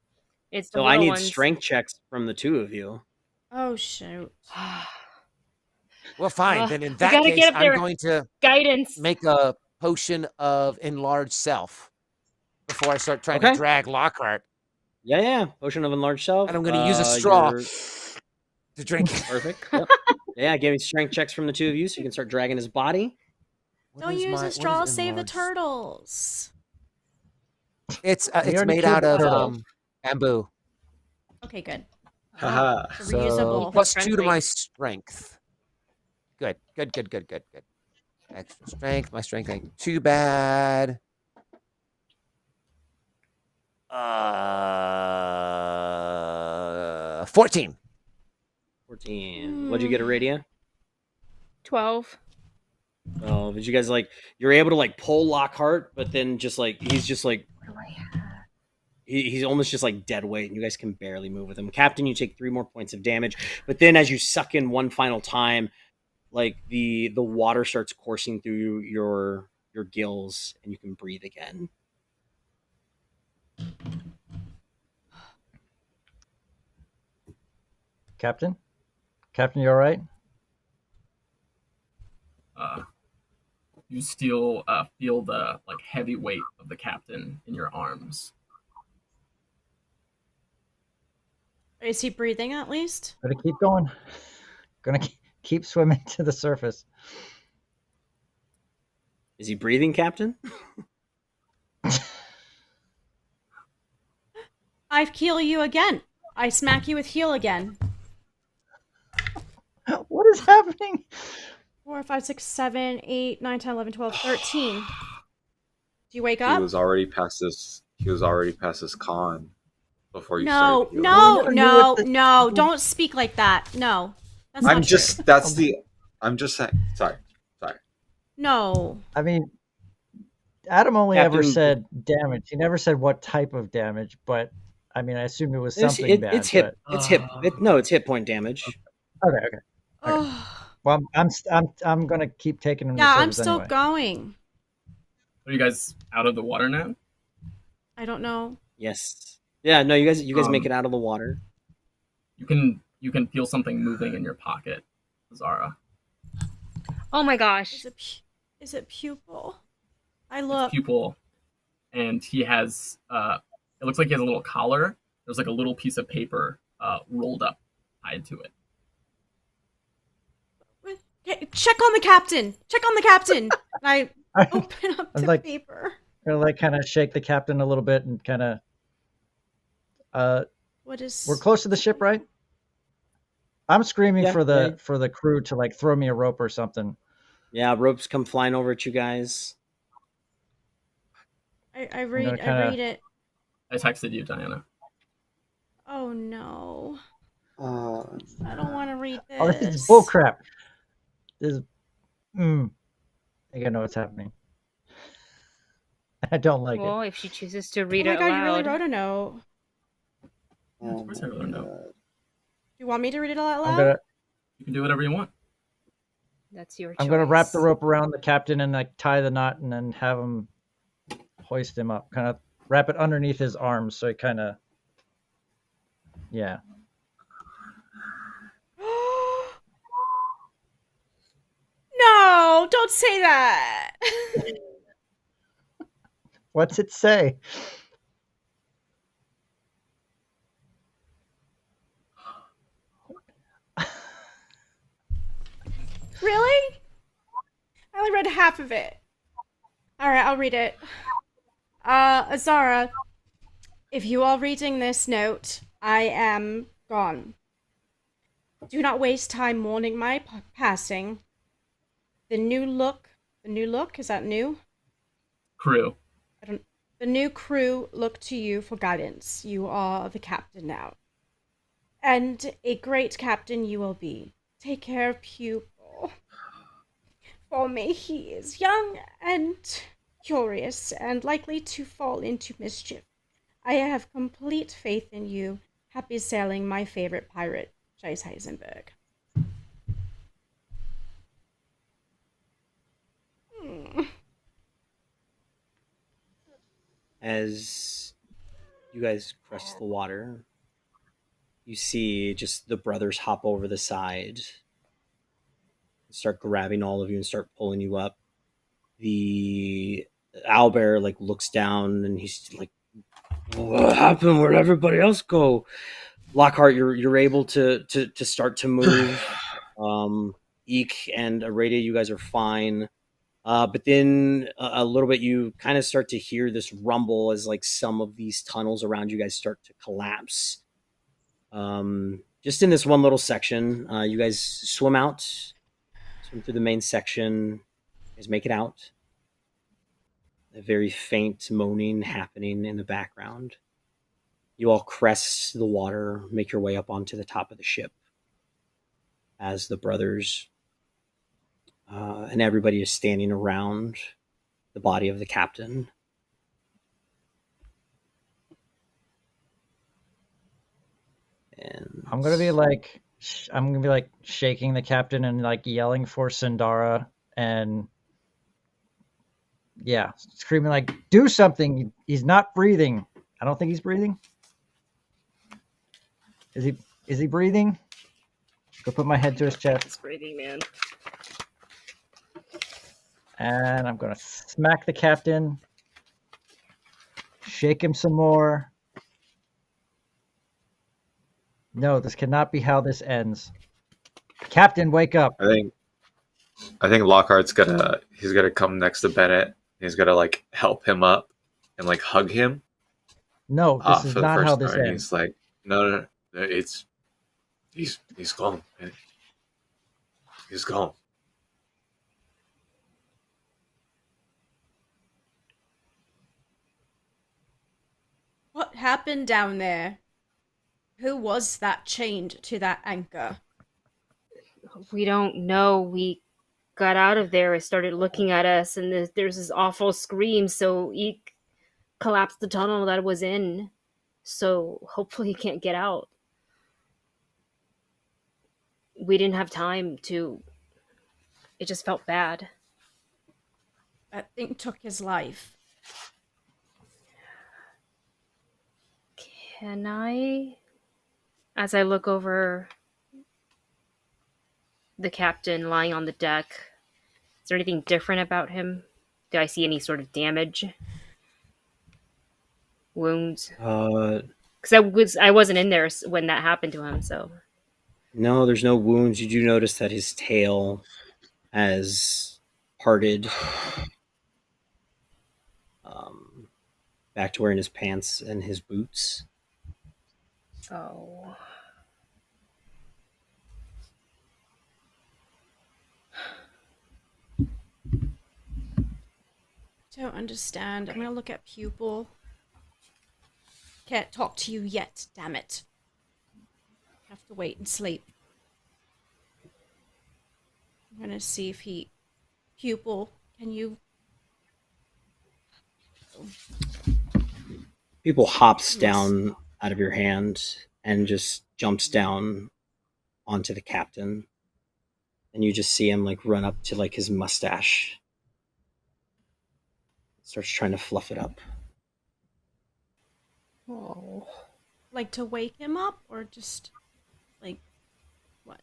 C: It's the
A: so I need
C: ones.
A: strength checks from the 2 of you.
B: Oh shoot.
D: Well, fine. Then in that case, I'm going to make a potion of enlarged self before I start trying to drag Lockhart.
A: Yeah. Potion of enlarged self.
D: And I'm going to use a straw to drink it.
A: Perfect. Yep. Yeah, give me strength checks from the 2 of you so you can start dragging his body.
B: Don't use a straw, save the turtles.
D: It's made out of bamboo.
B: Okay, good.
D: Haha.
B: Reusable.
D: Plus 2 to my strength. Good. Extra strength. My strength ain't too bad. 14.
A: 14. What'd you get, Aradia?
C: 12.
A: Oh, did you guys you're able to pull Lockhart, but then he's just he's almost just like dead weight, and you guys can barely move with him. Captain, you take 3 more points of damage, but then as you suck in one final time, like the water starts coursing through your gills, and you can breathe again.
G: Captain, you all right?
E: You still feel the like heavy weight of the captain in your arms.
B: Is he breathing at least?
G: Gotta keep going. Gonna keep swimming to the surface.
A: Is he breathing, Captain?
B: I heal you again. I smack you with heal again.
G: What is happening?
B: 4, 5, 6, 7, 8, 9, 10, 11, 12, 13. Do you wake up?
Q: He was already past this Conn before you
B: No,
Q: started.
B: no, don't speak like that. No. That's not true.
Q: I'm just saying. Sorry.
B: No.
G: I mean, Adam only
A: Captain,
G: ever said damage. He never said what type of damage, but I mean, I assumed it was something bad.
A: It's hit. It's hit point damage.
G: Okay. Well, I'm gonna keep taking him.
B: Yeah,
G: to
B: I'm still
G: anyway.
B: going.
E: Are you guys out of the water now?
B: I don't know.
A: Yes. Yeah. No, you guys make it out of the water.
E: You can feel something moving in your pocket, Zara.
C: Oh my gosh!
B: Is it Pupil? I look.
E: It's Pupil, and he has. It looks like he has a little collar. There's like a little piece of paper rolled up, tied to it.
B: Check on the captain. And I open up the paper.
G: Gonna like kind of shake the captain a little bit and kind of.
B: What is?
G: We're close to the ship, right? I'm screaming for the crew to like throw me a rope or something.
A: Yeah, ropes come flying over at you guys.
B: I read it.
E: I texted you, Diana.
B: Oh no. I don't want to read this.
G: Oh, this is bullcrap. I think I know what's happening. I don't like it.
C: Well, if she chooses to read
B: oh
C: it
B: my God,
C: aloud.
B: you really wrote a note.
E: Of course I wrote a note.
B: Do you want me to read it out loud?
E: You can do whatever you want.
C: That's your choice.
G: I'm gonna wrap the rope around the captain and like tie the knot and then have him hoist him up. Kind of wrap it underneath his arms so he kind of, yeah.
B: No, don't say that.
G: What's it say?
B: Really? I only read half of it. Alright, I'll read it. Azara, if you are reading this note, I am gone. Do not waste time mourning my passing. The new look, is that new?
E: Crew.
B: The new crew look to you for guidance. You are the captain now. And a great captain you will be. Take care of Pupil. For me, he is young and curious and likely to fall into mischief. I have complete faith in you. Happy sailing, my favorite pirate, Jace Heisenberg.
A: As you guys cross the water, you see just the brothers hop over the side, start grabbing all of you and start pulling you up. The owlbear like looks down and he's like, "What happened? Where'd everybody else go?" Lockhart, you're able to start to move. Eek and Aradia, you guys are fine. But then a little bit, you kind of start to hear this rumble as like some of these tunnels around you guys start to collapse. Just in this one little section, you guys swim through the main section. You guys make it out. A very faint moaning happening in the background. You all crest the water, make your way up onto the top of the ship as the brothers and everybody is standing around the body of the captain.
G: I'm gonna be like, shaking the captain and like yelling for Sindara and screaming like, "Do something! He's not breathing." I don't think he's breathing. Is he? Is he breathing? Go put my head to his chest.
C: He's breathing, man.
G: And I'm gonna smack the captain, shake him some more. No, this cannot be how this ends. Captain, wake up!
Q: I think Lockhart's he's gonna come next to Bennett. He's gonna like help him up and like hug him.
G: No, this is not how this ends.
Q: He's like, no, he's gone. Man. He's gone.
B: What happened down there? Who was that chained to that anchor?
C: We don't know. We got out of there and started looking at us, and there's this awful scream, so Eek collapsed the tunnel that it was in. So hopefully he can't get out. We didn't have time to... It just felt bad.
B: That thing took his life.
C: Can I... As I look over the captain lying on the deck, is there anything different about him? Do I see any sort of damage? Wounds? Because I wasn't in there when that happened to him, so...
A: No, there's no wounds. You do notice that his tail has parted back to wearing his pants and his boots.
C: Oh.
B: Don't understand. I'm gonna look at Pupil. Can't talk to you yet, damn it. Have to wait and sleep. I'm gonna see if he... Pupil, can you...
A: Pupil hops down out of your hand and just jumps down onto the captain. And you just see him like run up to like his mustache. Starts trying to fluff it up.
B: Oh. Like to wake him up or just like what?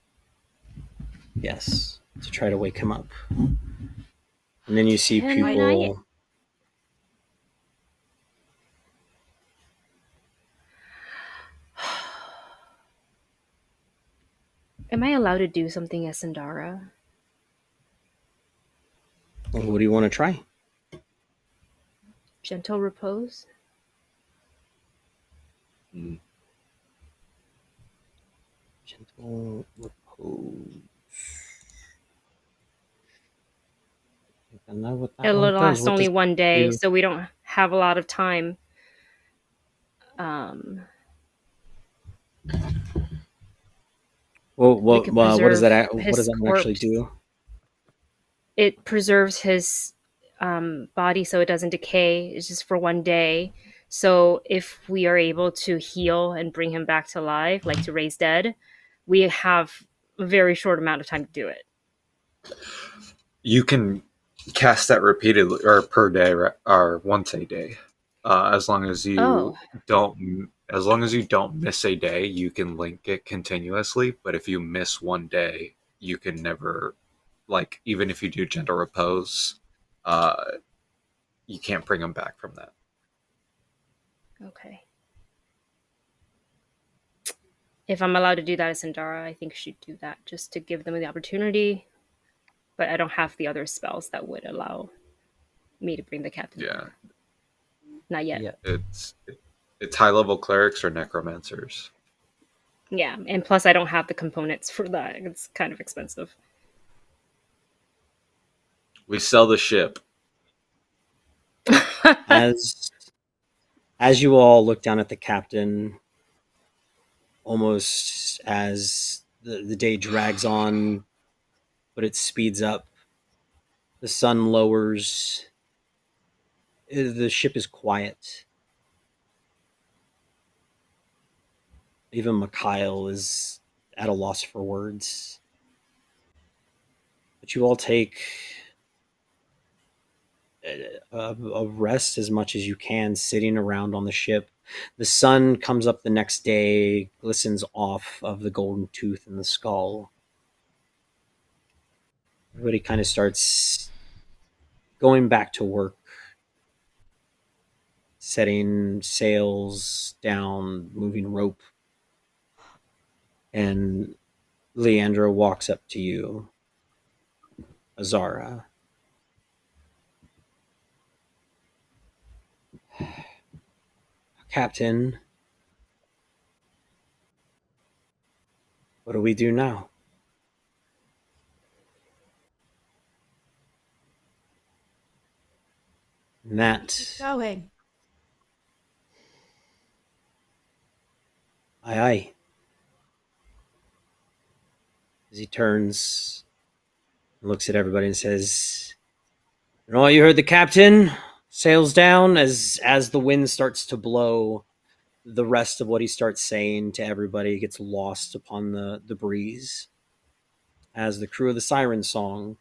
A: Yes, to try to wake him up. And then you see Pupil.
C: Am I allowed to do something as Sindara?
A: What do you want to try?
C: Gentle repose?
A: Gentle repose. I know what that
C: It'll
A: one does.
C: last
A: What
C: only
A: does
C: one
A: it
C: day,
A: do?
C: so we don't have a lot of time.
A: Well, what does that actually do?
C: It preserves his body so it doesn't decay. It's just for one day. So if we are able to heal and bring him back to life, like to raise dead, we have a very short amount of time to do it.
Q: You can cast that repeatedly or per day or once a day, as long as you don't. As long as you don't miss a day, you can link it continuously. But if you miss one day, you can never, like, even if you do gentle repose, you can't bring them back from that.
C: Okay. If I'm allowed to do that as Sindara, I think I should do that just to give them the opportunity. But I don't have the other spells that would allow me to bring the captain back. Not yet.
Q: It's high-level clerics or necromancers.
C: Yeah, and plus I don't have the components for that. It's kind of expensive.
Q: We sell the ship.
A: As you all look down at the captain, almost as the day drags on, but it speeds up. The sun lowers. The ship is quiet. Even Mikhail is at a loss for words. But you all take a rest as much as you can, sitting around on the ship. The sun comes up the next day, glistens off of the golden tooth in the skull. Everybody kind of starts going back to work, setting sails down, moving rope. And Leandra walks up to you, Azara. Captain, what do we do now? That.
B: Going.
A: Aye, aye. As he turns and looks at everybody and says, "You know what? You heard the captain. Sails down." As the wind starts to blow, the rest of what he starts saying to everybody gets lost upon the breeze. As the crew of the Siren song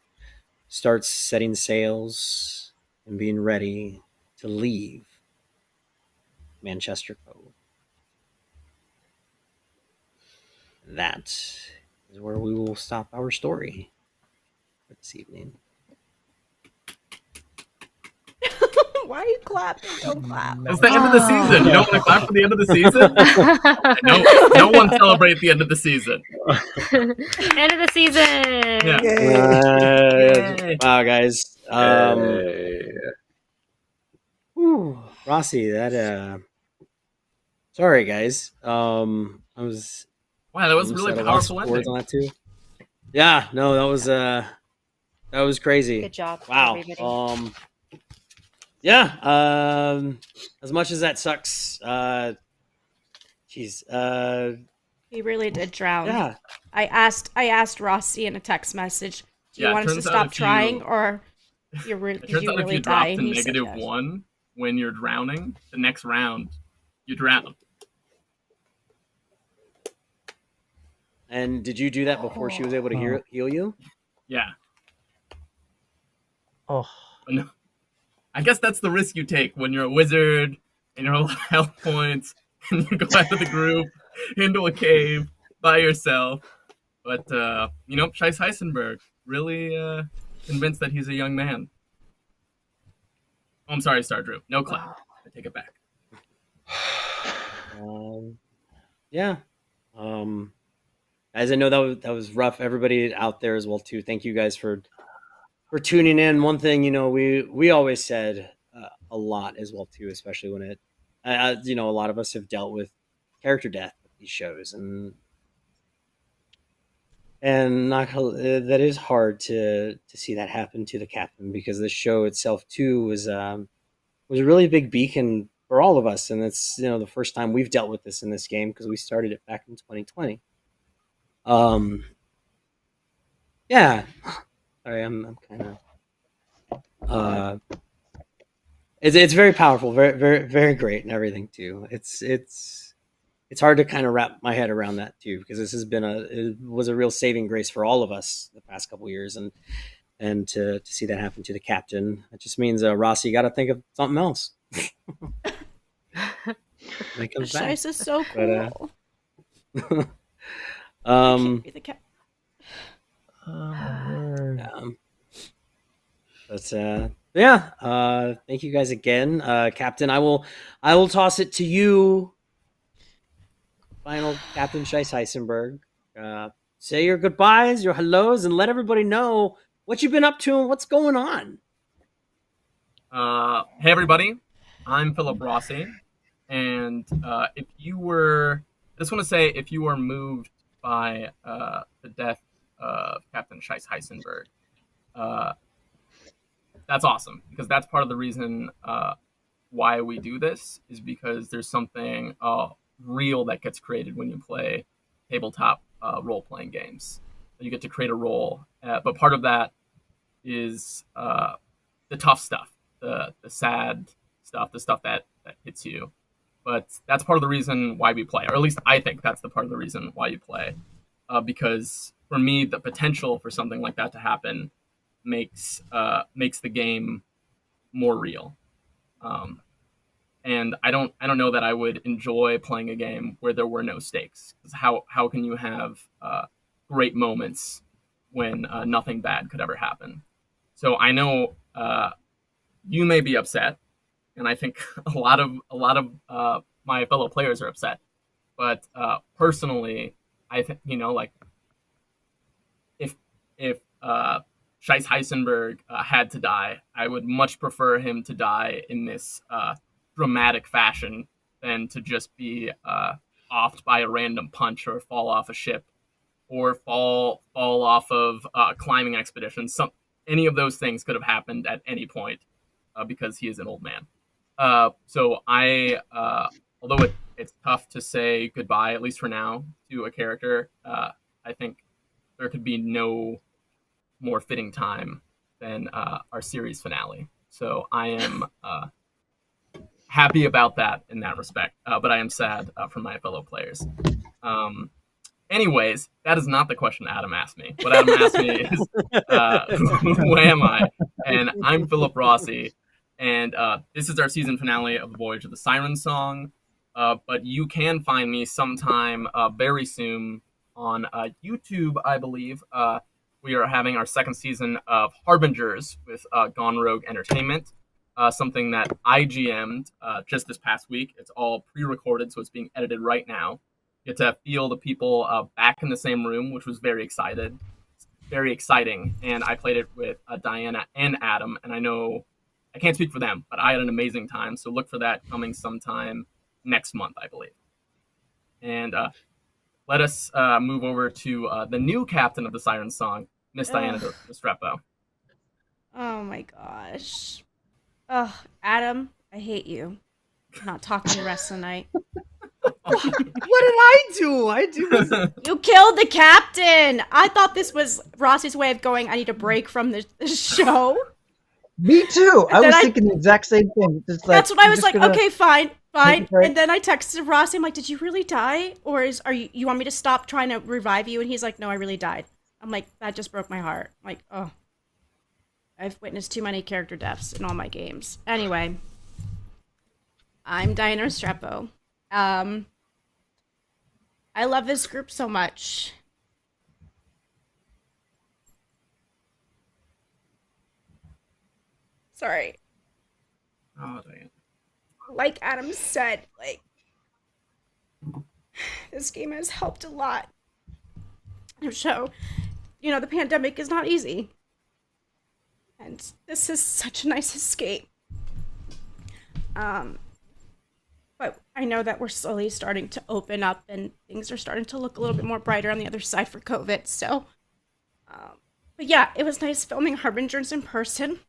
A: starts setting sails and being ready to leave Manchester Cove. That is where we will stop our story for this evening.
B: Why are you clapping? Don't clap.
E: It's the end of the season. You don't want to clap for the end of the season? No one celebrate the end of the season.
C: End of the season.
E: Yeah.
A: Yay. Wow, guys. Rossi, that sorry guys. I was
E: Wow, that was really powerful ending.
A: On that too. Yeah, no, that was crazy.
C: Good job.
A: Wow.
C: Everybody.
A: Yeah. As much as that sucks, he
B: really did drown.
A: Yeah.
B: I asked Rossi in a text message, do you want us to stop trying, or did you really
E: if you
B: die?
E: drop to -1 when you're drowning, the next round you drown.
A: And did you do that before she was able to heal you?
E: Yeah.
G: Oh.
E: No. I guess that's the risk you take when you're a wizard and you're low health points and you go out of the group into a cave by yourself. But, Scheiss Heisenberg really convinced that he's a young man. Oh, I'm sorry, Stardrew. No clap. I take it back.
A: Yeah. Guys, I know that was rough. Everybody out there as well too. Thank you guys for tuning in. One thing, we always said a lot as well too, especially when it, a lot of us have dealt with character death with these shows, and that is hard to see that happen to the captain, because the show itself too was a really big beacon for all of us, and it's the first time we've dealt with this in this game because we started it back in 2020. Yeah. Sorry, I'm kind of. It's very powerful, very very very great, and everything too. It's hard to kind of wrap my head around that too, because this has been it was a real saving grace for all of us the past couple of years, and to see that happen to the captain, it just means Rossi, you got to think of something else.
B: Scheiss is so cool.
A: Thank you guys again, Captain. I will toss it to you, final Captain Scheiss Heisenberg. Say your goodbyes, your hellos, and let everybody know what you've been up to and what's going on.
E: Hey everybody, I'm Philip Rossi, and if you were moved by the death of Captain Scheiss Heisenberg, that's awesome, because that's part of the reason why we do this, is because there's something real that gets created when you play tabletop role-playing games. You get to create a role, but part of that is the tough stuff, the sad stuff, the stuff that hits you. but that's part of the reason why we play, or at least I think that's the part of the reason why you play, because for me, the potential for something like that to happen makes the game more real. And I don't know that I would enjoy playing a game where there were no stakes. 'Cause how can you have great moments when nothing bad could ever happen? So I know you may be upset, and I think a lot of my fellow players are upset. But personally, I think like if Scheiss Heisenberg had to die, I would much prefer him to die in this dramatic fashion than to just be offed by a random punch or fall off a ship or fall off of a climbing expedition. Any of those things could have happened at any point because he is an old man. So although it's tough to say goodbye, at least for now, to a character, I think there could be no more fitting time than our series finale. So I am happy about that in that respect, but I am sad for my fellow players. Anyways, that is not the question Adam asked me. What Adam asked me is, who am I? And I'm Philip Rossi, and this is our season finale of the Voyage of the Siren Song. But you can find me sometime very soon on YouTube, I believe. We are having our second season of Harbingers with Gone Rogue Entertainment, something that I GM'd just this past week. It's all pre-recorded, so it's being edited right now. You get to feel the people back in the same room, which was very exciting. And I played it with Diana and Adam, and I know I can't speak for them, but I had an amazing time. So look for that coming sometime next month, I believe. And let us move over to the new captain of the Siren Song, Miss Diana Restrepo.
B: Oh my gosh. Ugh, Adam, I hate you. I'm not talking the rest of the night.
A: What did I do?
B: You killed the captain! I thought this was Rossi's way of going, I need a break from the show.
G: Me too. I was thinking the exact same thing.
B: That's what I was like, okay, fine. And then I texted Rossi, I'm like, did you really die? Or you want me to stop trying to revive you? And he's like, no, I really died. I'm like, that just broke my heart. I'm like, oh. I've witnessed too many character deaths in all my games. Anyway. I'm Diana Restrepo. I love this group so much. Sorry.
E: Oh, Diana.
B: Like Adam said, this game has helped a lot. So, the pandemic is not easy. And this is such a nice escape. But I know that we're slowly starting to open up and things are starting to look a little bit more brighter on the other side for COVID. So, but yeah, it was nice filming Harbingers in person.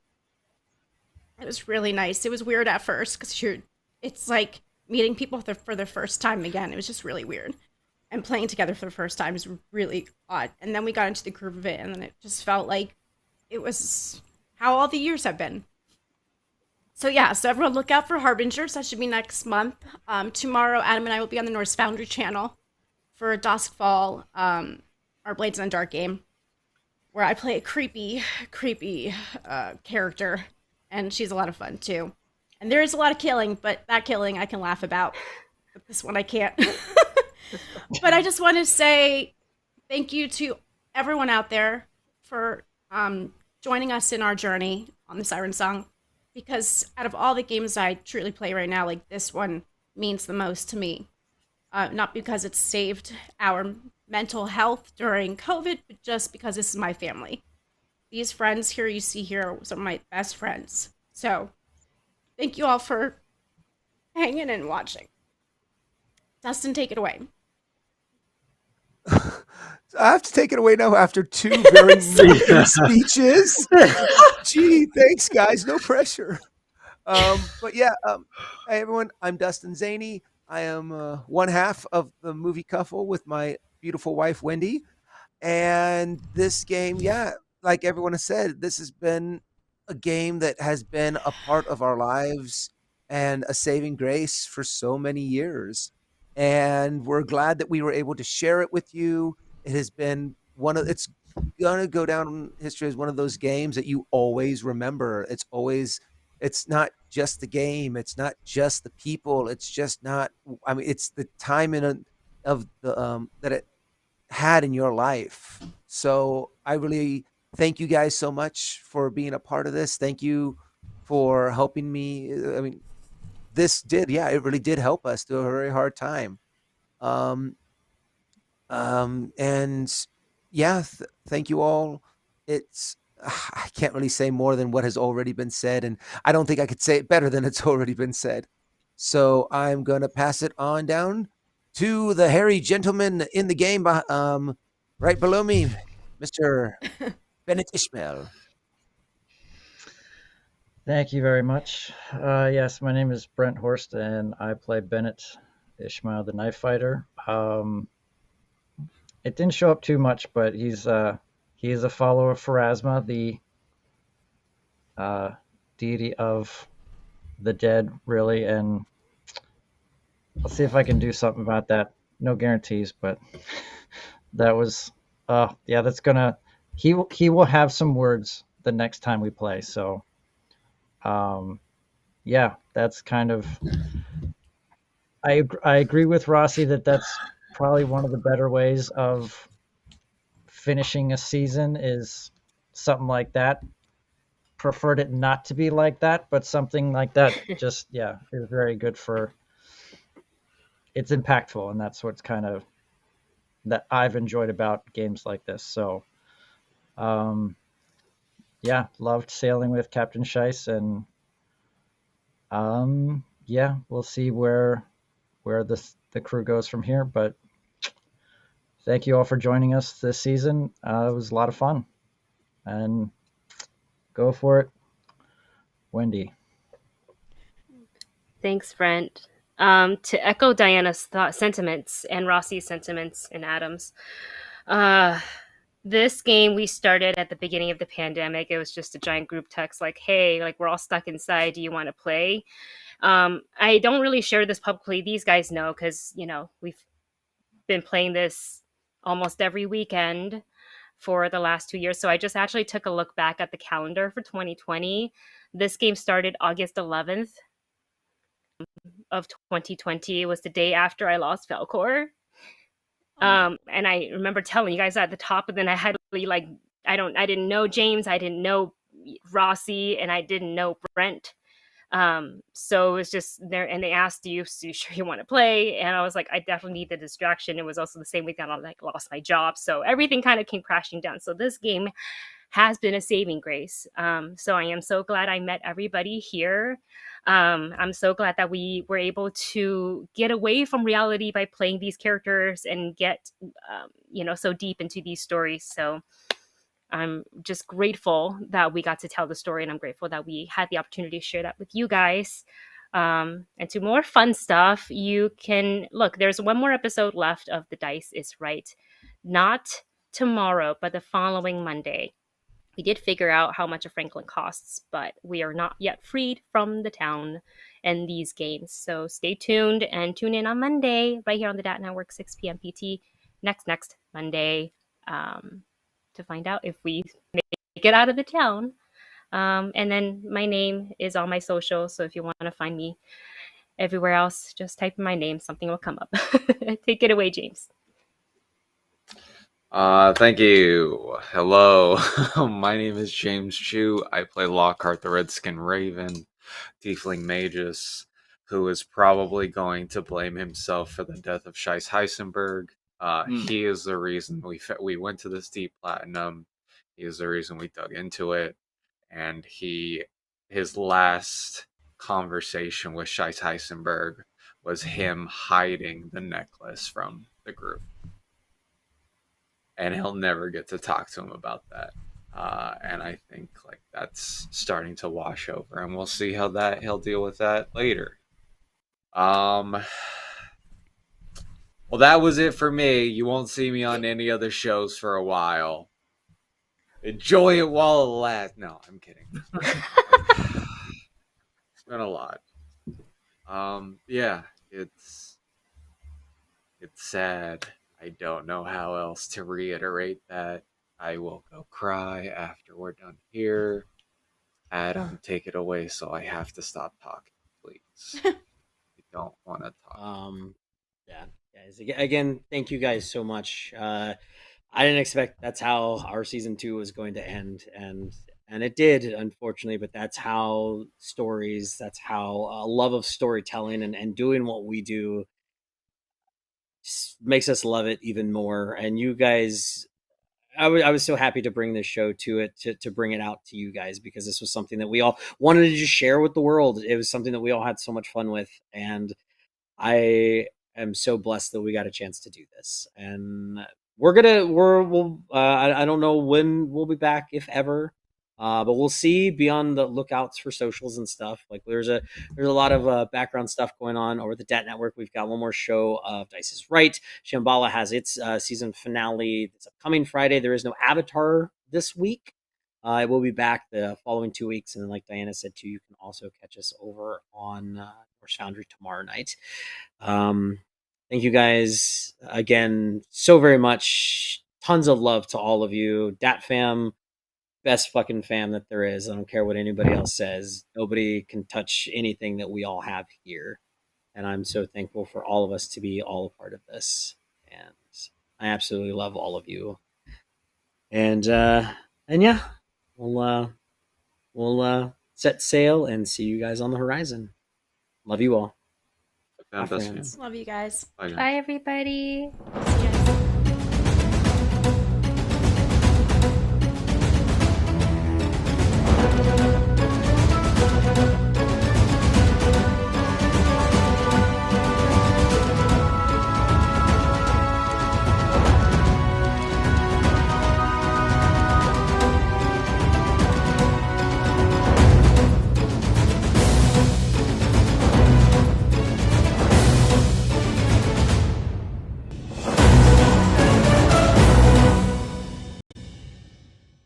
B: It was really nice. It was weird at first because it's like meeting people for the first time again. It was just really weird. And playing together for the first time is really odd. And then we got into the groove of it and then it just felt like it was how all the years have been. So yeah, so everyone look out for Harbingers. That should be next month. Tomorrow, Adam and I will be on the Norse Foundry channel for Duskfall, our Blades in the Dark game, where I play a creepy character, and she's a lot of fun too. And there is a lot of killing, but that killing I can laugh about. But this one I can't. But I just want to say thank you to everyone out there for joining us in our journey on the Siren Song. Because out of all the games I truly play right now, this one means the most to me. Not because it's saved our mental health during COVID, but just because this is my family. These friends here you see here are some of my best friends. So, thank you all for hanging and watching. Dustin, take it away.
D: I have to take it away now after two very moving speeches. Gee, thanks, guys. No pressure. But yeah, hey, everyone. I'm Dustin Zaney. I am one half of the movie couple with my beautiful wife, Wendy. And this game, yeah, like everyone has said, this has been a game that has been a part of our lives and a saving grace for so many years. And we're glad that we were able to share it with you. It has been it's gonna go down in history as one of those games that you always remember. It's not just the game, it's not just the people, it's just not, I mean, it's the time of the that it had in your life. So I really thank you guys so much for being a part of this. Thank you for helping me. I mean, it really did help us through a very hard time. Um, and yeah, thank you all. It's I can't really say more than what has already been said, and I don't think I could say it better than it's already been said. So I'm gonna pass it on down to the hairy gentleman in the game, right below me, Mr. Bennett Ishmael.
G: Thank you very much. Yes, my name is Brent Horst, and I play Bennett Ishmael, the knife fighter. It didn't show up too much, but he's a follower of Pharasma, the deity of the dead, really. And I'll see if I can do something about that. No guarantees, but that was, yeah, that's gonna. He will have some words the next time we play. So, yeah, that's kind of. I agree with Rossi that that's probably one of the better ways of finishing a season is something like that. Preferred it not to be like that, but something like that just is very good for. It's impactful, and that's what's kind of that I've enjoyed about games like this. So, yeah, loved sailing with Captain Scheiss, and yeah, we'll see where the crew goes from here. But thank you all for joining us this season. It was a lot of fun, and go for it, Wendy.
C: Thanks, Brent. To echo Diana's sentiments and Rossi's sentiments and Adam's, this game we started at the beginning of the pandemic. It was just a giant group text like, hey, like we're all stuck inside. Do you want to play? I don't really share this publicly. These guys know because, we've been playing this almost every weekend for the last 2 years. So I just actually took a look back at the calendar for 2020. This game started August 11th of 2020. It was the day after I lost Falcor. And I remember telling you guys at the top, and then I had I didn't know James, I didn't know Rossi, and I didn't know Brent. So it was just there, and they asked, you sure you want to play? And I was like, I definitely need the distraction. It was also the same week that I lost my job. So everything kind of came crashing down. So this game has been a saving grace. So I am so glad I met everybody here. I'm so glad that we were able to get away from reality by playing these characters and get, so deep into these stories. So I'm just grateful that we got to tell the story, and I'm grateful that we had the opportunity to share that with you guys. And to more fun stuff, you can look, there's one more episode left of The Dice is Right. Not tomorrow, but the following Monday. We did figure out how much a Franklin costs, but we are not yet freed from the town and these games. So stay tuned and tune in on Monday right here on the DAT Network, 6 p.m. PT, next Monday, to find out if we make it out of the town. And then my name is on my social, so if you want to find me everywhere else, just type in my name. Something will come up. Take it away, James.
Q: Thank you. Hello. My name is James Chu. I play Lockhart the Redskin Raven, Tiefling Magus, who is probably going to blame himself for the death of Scheiss Heisenberg. He is the reason we went to this deep platinum. He is the reason we dug into it. And his last conversation with Scheiss Heisenberg was him hiding the necklace from the group. And he'll never get to talk to him about that. And I think that's starting to wash over, and we'll see how he'll deal with that later. Well, that was it for me. You won't see me on any other shows for a while. Enjoy it while it lasts. No, I'm kidding. It's been a lot.
F: Yeah, it's sad. I don't know how else to reiterate that. I will go cry after we're done here. Adam, take it away so I have to stop talking, please. I don't want to talk.
A: Yeah, guys. Again, thank you guys so much. I didn't expect that's how our season 2 was going to end, and it did, unfortunately. But that's how stories. That's how a love of storytelling and doing what we do just makes us love it even more. And you guys, I was so happy to bring this show to bring it out to you guys, because this was something that we all wanted to just share with the world. It was something that we all had so much fun with, and I am so blessed that we got a chance to do this. And I don't know when we'll be back, if ever. But we'll see. Be on the lookouts for socials and stuff. Like there's a lot of background stuff going on over at the Dat Network. We've got one more show of Dice is Right. Shambhala has its season finale this upcoming Friday. There is no Avatar this week. It will be back the following 2 weeks, and then, like Diana said too, you can also catch us over on Norse Foundry tomorrow night. Thank you guys again so very much. Tons of love to all of you. Dat fam, best fucking fam that there is. I don't care what anybody else says. Nobody can touch anything that we all have here. And I'm so thankful for all of us to be all a part of this. And I absolutely love all of you. And yeah, we'll set sail and see you guys on the horizon. Love you all.
B: Love you guys.
C: Bye, everybody.